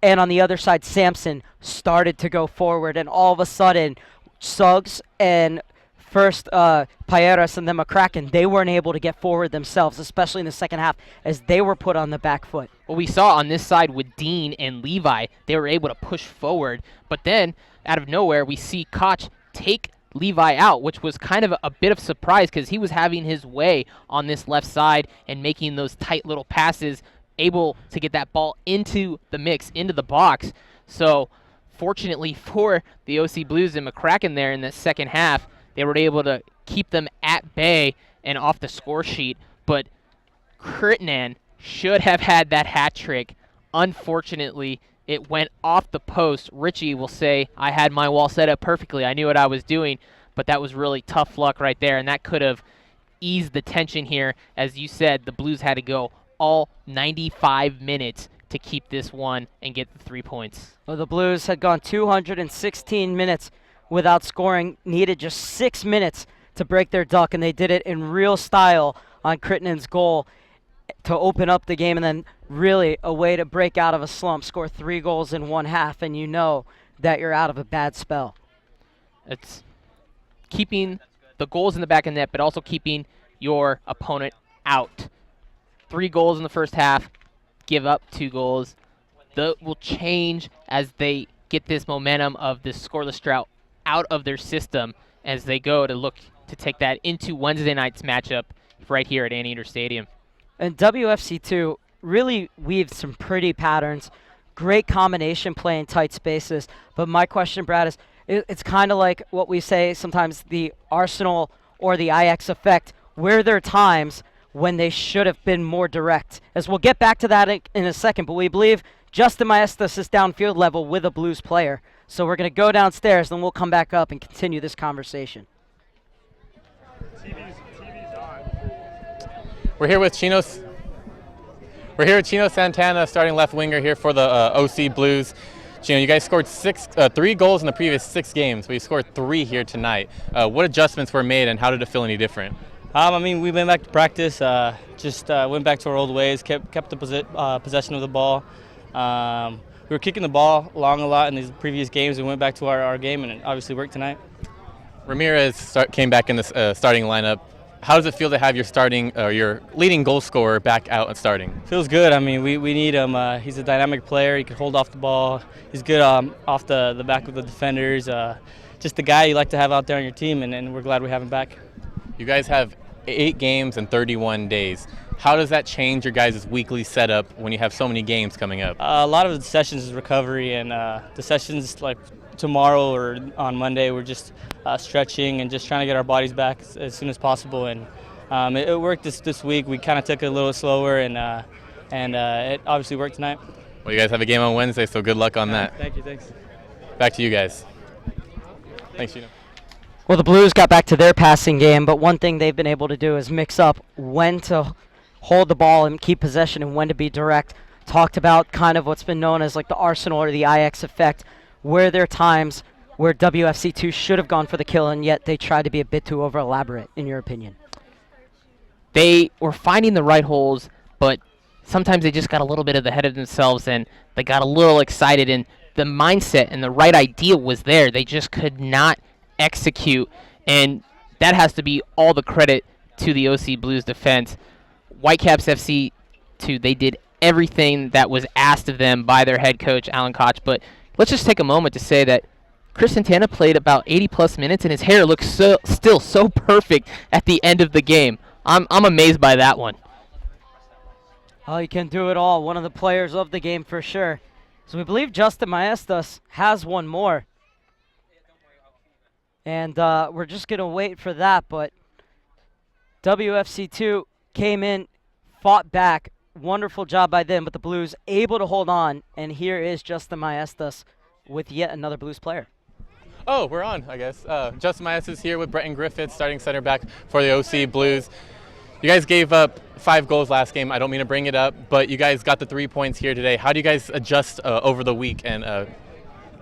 and on the other side, Sampson started to go forward, and all of a sudden, Suggs and first Payeras and then McCracken, they weren't able to get forward themselves, especially in the second half, as they were put on the back foot. Well, we saw on this side with Dean and Levi, they were able to push forward, but then, out of nowhere, we see Koch take Levi out, which was kind of a bit of surprise because he was having his way on this left side and making those tight little passes, able to get that ball into the mix, into the box. So fortunately for the OC Blues and McCracken there in the second half, they were able to keep them at bay and off the score sheet. But Kitan should have had that hat trick. Unfortunately, it went off the post. Ritchie will say, I had my wall set up perfectly. I knew what I was doing, but that was really tough luck right there, and that could have eased the tension here. As you said, the Blues had to go all 95 minutes to keep this one and get the 3 points. Well, the Blues had gone 216 minutes without scoring, needed just 6 minutes to break their duck, and they did it in real style on Crittenden's goal to open up the game, and then really a way to break out of a slump, score 3 goals in one half, and you know that you're out of a bad spell. It's keeping the goals in the back of the net, but also keeping your opponent out. 3 goals in the first half, give up 2 goals. That will change as they get this momentum of this scoreless drought out of their system as they go to look to take that into Wednesday night's matchup right here at Anteater Stadium. And WFC2 really weaved some pretty patterns, great combination play in tight spaces. But my question, Brad, is it's kind of like what we say sometimes, the Arsenal or the Ajax effect, where there are times when they should have been more direct. As we'll get back to that in a second, but we believe Justin Maestas is downfield level with a Blues player. So we're going to go downstairs, then we'll come back up and continue this conversation. We're here with Chino Santana, starting left winger here for the OC Blues. Chino, you guys scored 3 goals in the previous 6 games, but you scored 3 here tonight. What adjustments were made, and how did it feel any different? I mean, we went back to practice, went back to our old ways, kept the possession of the ball. We were kicking the ball long a lot in these previous games. We went back to our game, and it obviously worked tonight. Ramirez came back in the starting lineup. How does it feel to have your leading goal scorer back out and starting? Feels good. I mean, we need him. He's a dynamic player. He can hold off the ball. He's good off the back of the defenders. Just the guy you like to have out there on your team, and we're glad we have him back. You guys have 8 games in 31 days. How does that change your guys' weekly setup when you have so many games coming up? A lot of the sessions is recovery, and the sessions like tomorrow or on Monday, we're just stretching and just trying to get our bodies back as soon as possible. And it worked this week. We kind of took it a little slower, and it obviously worked tonight. Well, you guys have a game on Wednesday, so good luck on that. Thank you. Thanks. Back to you guys. Thanks, Gino. Well, the Blues got back to their passing game, but one thing they've been able to do is mix up when to hold the ball and keep possession and when to be direct. Talked about kind of what's been known as like the Arsenal or the Ajax effect, where there are times where WFC2 should have gone for the kill, and yet they tried to be a bit too over-elaborate, in your opinion. They were finding the right holes, but sometimes they just got a little bit ahead of themselves, and they got a little excited, and the mindset and the right idea was there. They just could not execute, and that has to be all the credit to the OC Blues defense. Whitecaps FC, too, they did everything that was asked of them by their head coach, Alan Koch, but let's just take a moment to say that Chris Santana played about 80-plus minutes, and his hair looks still so perfect at the end of the game. I'm amazed by that one. Oh, you can do it all. One of the players of the game for sure. So we believe Justin Maestas has one more. And we're just going to wait for that, but WFC2 came in, fought back. Wonderful job by them, but the Blues able to hold on. And here is Justin Maestas with yet another Blues player. Oh, we're on, I guess. Justin Maestas is here with Brenton Griffith, starting center back for the OC Blues. You guys gave up 5 goals last game. I don't mean to bring it up, but you guys got the 3 points here today. How do you guys adjust over the week and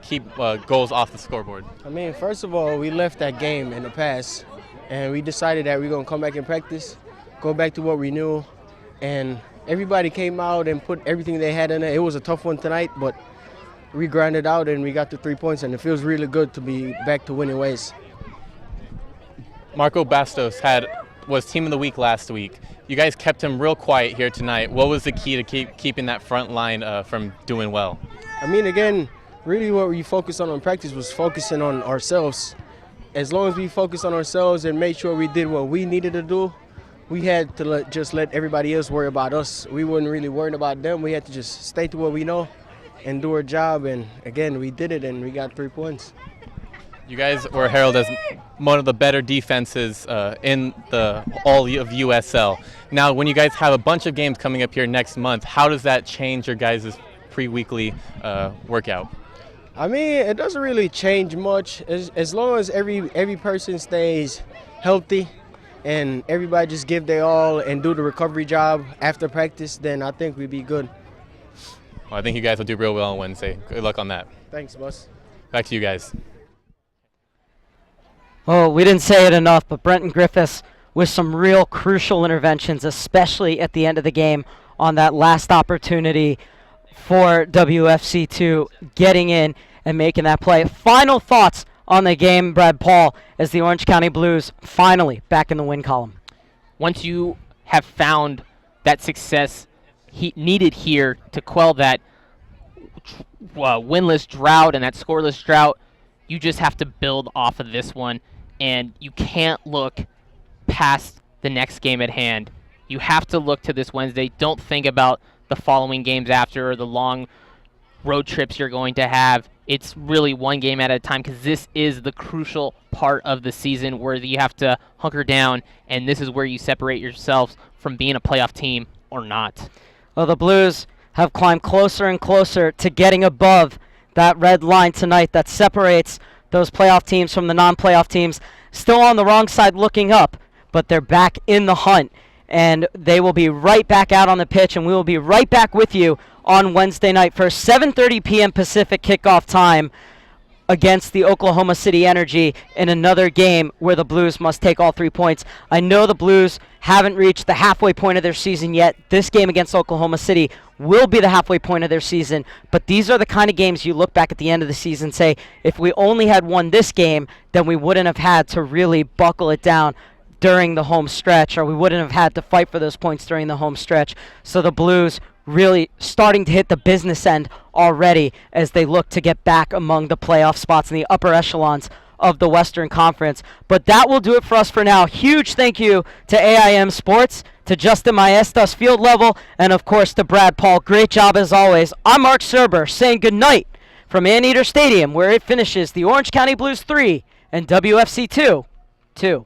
keep goals off the scoreboard? I mean, first of all, we left that game in the past, and we decided that we're going to come back and practice, go back to what we knew, and everybody came out and put everything they had in it. It was a tough one tonight, but we grinded out and we got the 3 points, and it feels really good to be back to winning ways. Marco Bastos was Team of the Week last week. You guys kept him real quiet here tonight. What was the key to keeping that front line from doing well? I mean, again, really what we focused on practice was focusing on ourselves. As long as we focused on ourselves and made sure we did what we needed to do, we had to just let everybody else worry about us. We weren't really worried about them. We had to just stay to what we know and do our job. And again, we did it, and we got 3 points. You guys were heralded as one of the better defenses in all of USL. Now, when you guys have a bunch of games coming up here next month, how does that change your guys' pre-weekly workout? I mean, it doesn't really change much. As long as every person stays healthy and everybody just give their all and do the recovery job after practice, then I think we'd be good. Well, I think you guys will do real well on Wednesday. Good luck on that. Thanks, boss. Back to you guys. Oh, we didn't say it enough, but Brenton Griffiths with some real crucial interventions, especially at the end of the game on that last opportunity for WFC2 getting in and making that play. Final thoughts on the game, Brad Paul, as the Orange County Blues finally back in the win column. Once you have found that success needed here to quell that winless drought and that scoreless drought, you just have to build off of this one, and you can't look past the next game at hand. You have to look to this Wednesday. Don't think about the following games after or the long road trips you're going to have. It's really one game at a time, because this is the crucial part of the season where you have to hunker down, and this is where you separate yourselves from being a playoff team or not. Well, the Blues have climbed closer and closer to getting above that red line tonight that separates those playoff teams from the non-playoff teams. Still on the wrong side looking up, but they're back in the hunt, and they will be right back out on the pitch, and we will be right back with you on Wednesday night for 7:30 p.m. Pacific kickoff time against the Oklahoma City Energy in another game where the Blues must take all 3 points. I know the Blues haven't reached the halfway point of their season yet. This game against Oklahoma City will be the halfway point of their season, but these are the kind of games you look back at the end of the season and say, if we only had won this game, then we wouldn't have had to really buckle it down. during the home stretch, or we wouldn't have had to fight for those points during the home stretch. So the Blues really starting to hit the business end already as they look to get back among the playoff spots in the upper echelons of the Western Conference. But that will do it for us for now. Huge thank you to AIM Sports, to Justin Maestas, field level, and of course to Brad Paul. Great job as always. I'm Mark Serber saying good night from Anteater Stadium, where it finishes the Orange County Blues 3 and WFC 2.